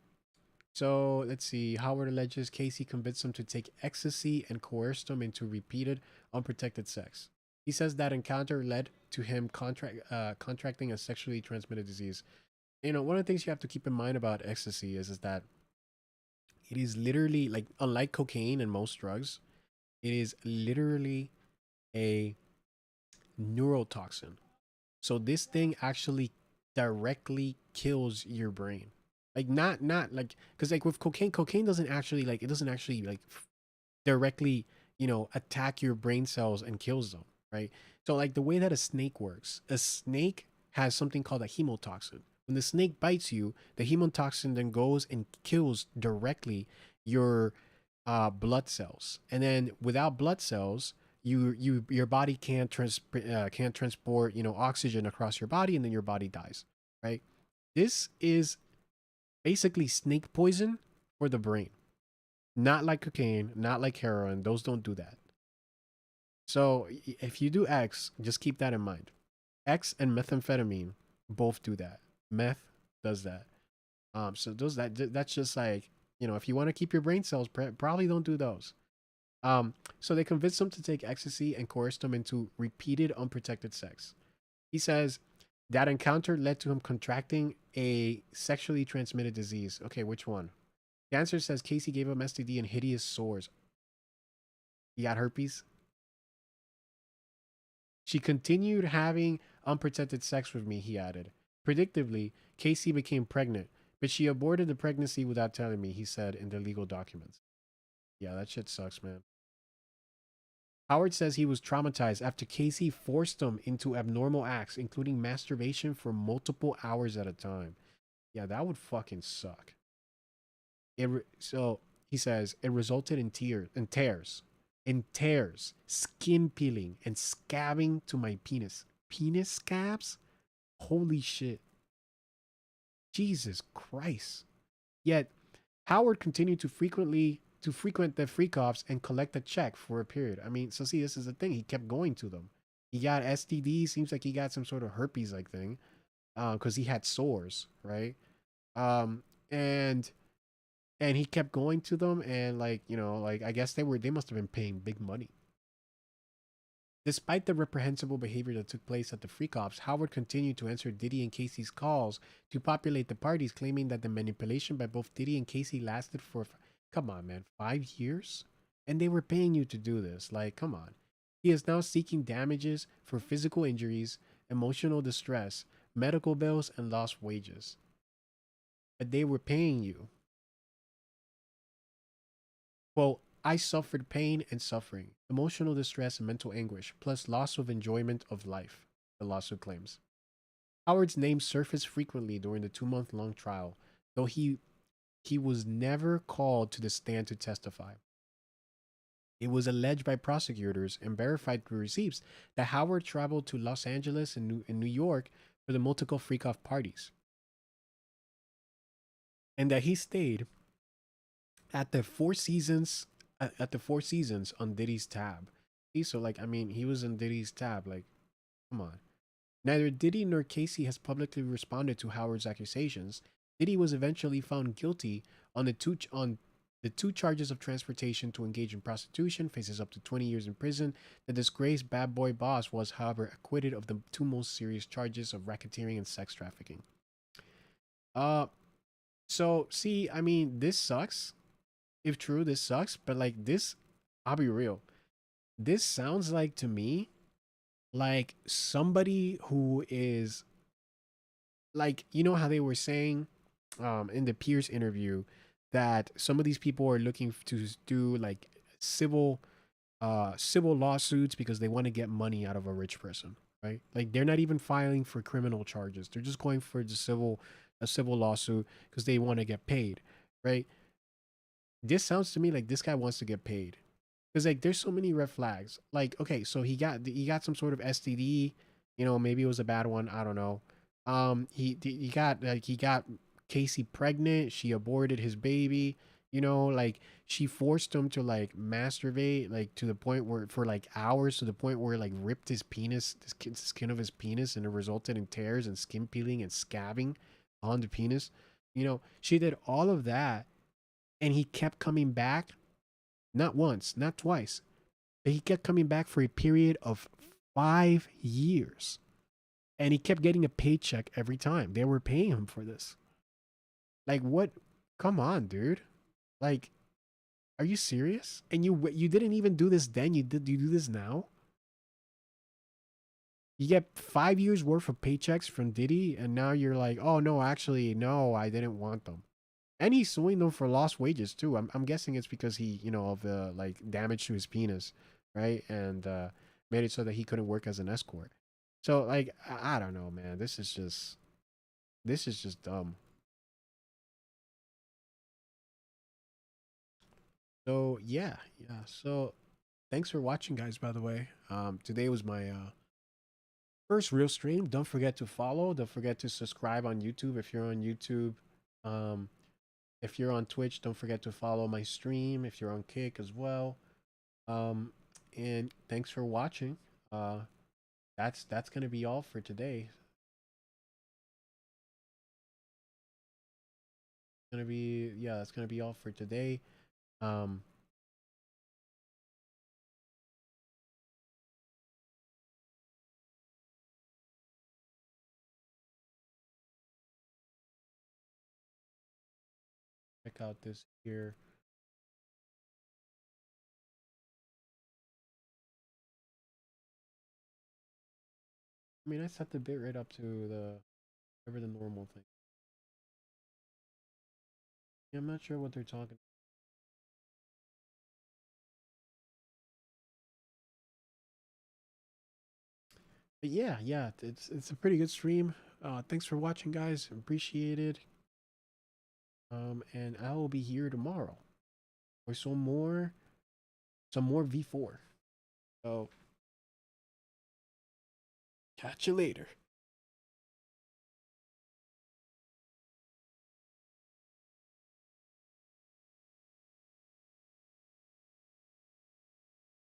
so let's see. Howard alleges Casey convinced him to take ecstasy and coerced him into repeated unprotected sex. He says that encounter led to him contracting a sexually transmitted disease. One of the things you have to keep in mind about ecstasy is that it is literally, like, unlike cocaine and most drugs, it is literally a neurotoxin. So this thing actually directly kills your brain. Like, not like, because like with cocaine doesn't actually, like, it doesn't actually like directly, attack your brain cells and kills them, right? So like the way that a snake works, a snake has something called a hemotoxin. When the snake bites you, the hemotoxin then goes and kills directly your blood cells, and then without blood cells, your body can't transport oxygen across your body, and then your body dies, right? This is basically snake poison for the brain. Not like cocaine, not like heroin. Those don't do that. So if you do X, just keep that in mind. X and methamphetamine both do that. Meth does that. So that's just like, if you want to keep your brain cells, probably don't do those. So they convinced him to take ecstasy and coerced him into repeated unprotected sex. He says that encounter led to him contracting a sexually transmitted disease. Okay, which one? The answer says Casey gave him STD and hideous sores. He got herpes. She continued having unprotected sex with me, he added. Predictably, Casey became pregnant, but she aborted the pregnancy without telling me, he said in the legal documents. Yeah, that shit sucks, man. Howard says he was traumatized after Casey forced him into abnormal acts, including masturbation for multiple hours at a time. Yeah, that would fucking suck. So he says it resulted in tears, skin peeling, and scabbing to my penis. Penis scabs? Holy shit. Jesus Christ. Yet Howard continued to frequent the freak-offs and collect a check for a period. I mean, so see, this is the thing. He kept going to them. He got STD. Seems like he got some sort of herpes like thing, because he had sores, right? Um, and he kept going to them, and like, you know, like I guess they must have been paying big money. Despite the reprehensible behavior that took place at the freak-offs, Howard continued to answer Diddy and Casey's calls to populate the parties, claiming that the manipulation by both Diddy and Casey lasted for, come on, man, 5 years? And they were paying you to do this. Like, come on. He is now seeking damages for physical injuries, emotional distress, medical bills, and lost wages. But they were paying you. Quote, I suffered pain and suffering, emotional distress and mental anguish, plus loss of enjoyment of life, the lawsuit claims. Howard's name surfaced frequently during the 2-month-long trial, though he was never called to the stand to testify. It was alleged by prosecutors and verified through receipts that Howard traveled to Los Angeles and New York for the multiple freak-off parties, and that he stayed at the Four Seasons on Diddy's tab. See, so like, I mean, he was in Diddy's tab. Like, come on. Neither Diddy nor Casey has publicly responded to Howard's accusations. Diddy was eventually found guilty on the two charges of transportation to engage in prostitution, faces up to 20 years in prison. The disgraced bad boy boss was, however, acquitted of the 2 most serious charges of racketeering and sex trafficking. So see, I mean, this sucks. If true, this sucks, but like this, I'll be real. This sounds like to me like somebody who is like, you know how they were saying in the Pierce interview that some of these people are looking to do like civil lawsuits because they want to get money out of a rich person, right? Like they're not even filing for criminal charges. They're just going for a civil lawsuit because they want to get paid, right? This sounds to me like this guy wants to get paid. Because like there's so many red flags. Like, okay, so he got some sort of STD, you know, maybe it was a bad one, I don't know. He got Casey pregnant, she aborted his baby, you know, like she forced him to like masturbate like to the point where for like hours, to the point where like ripped his penis, the skin of his penis, and it resulted in tears and skin peeling and scabbing on the penis. You know, she did all of that, and he kept coming back, not once, not twice, but he kept coming back for a period of 5 years. And he kept getting a paycheck every time. They were paying him for this. Like, what? Come on, dude. Like, are you serious? And you didn't even do this then. You do this now? You get 5 years worth of paychecks from Diddy, and now you're like, oh no, actually, no, I didn't want them. And he's suing them for lost wages too. I'm guessing it's because he, you know, of the like damage to his penis, right? And made it so that he couldn't work as an escort. So like, I don't know, man. This is just dumb. So yeah. So thanks for watching, guys. By the way, today was my first real stream. Don't forget to follow. Don't forget to subscribe on YouTube if you're on YouTube. If you're on Twitch, don't forget to follow my stream. If you're on Kick as well. And thanks for watching. That's gonna be all for today. That's gonna be all for today. Check out this here. I mean, I set the bit rate up to whatever the normal thing. Yeah, I'm not sure what they're talking. But yeah, it's a pretty good stream. Thanks for watching, guys. Appreciate it. And I will be here tomorrow for some more V4. So catch you later.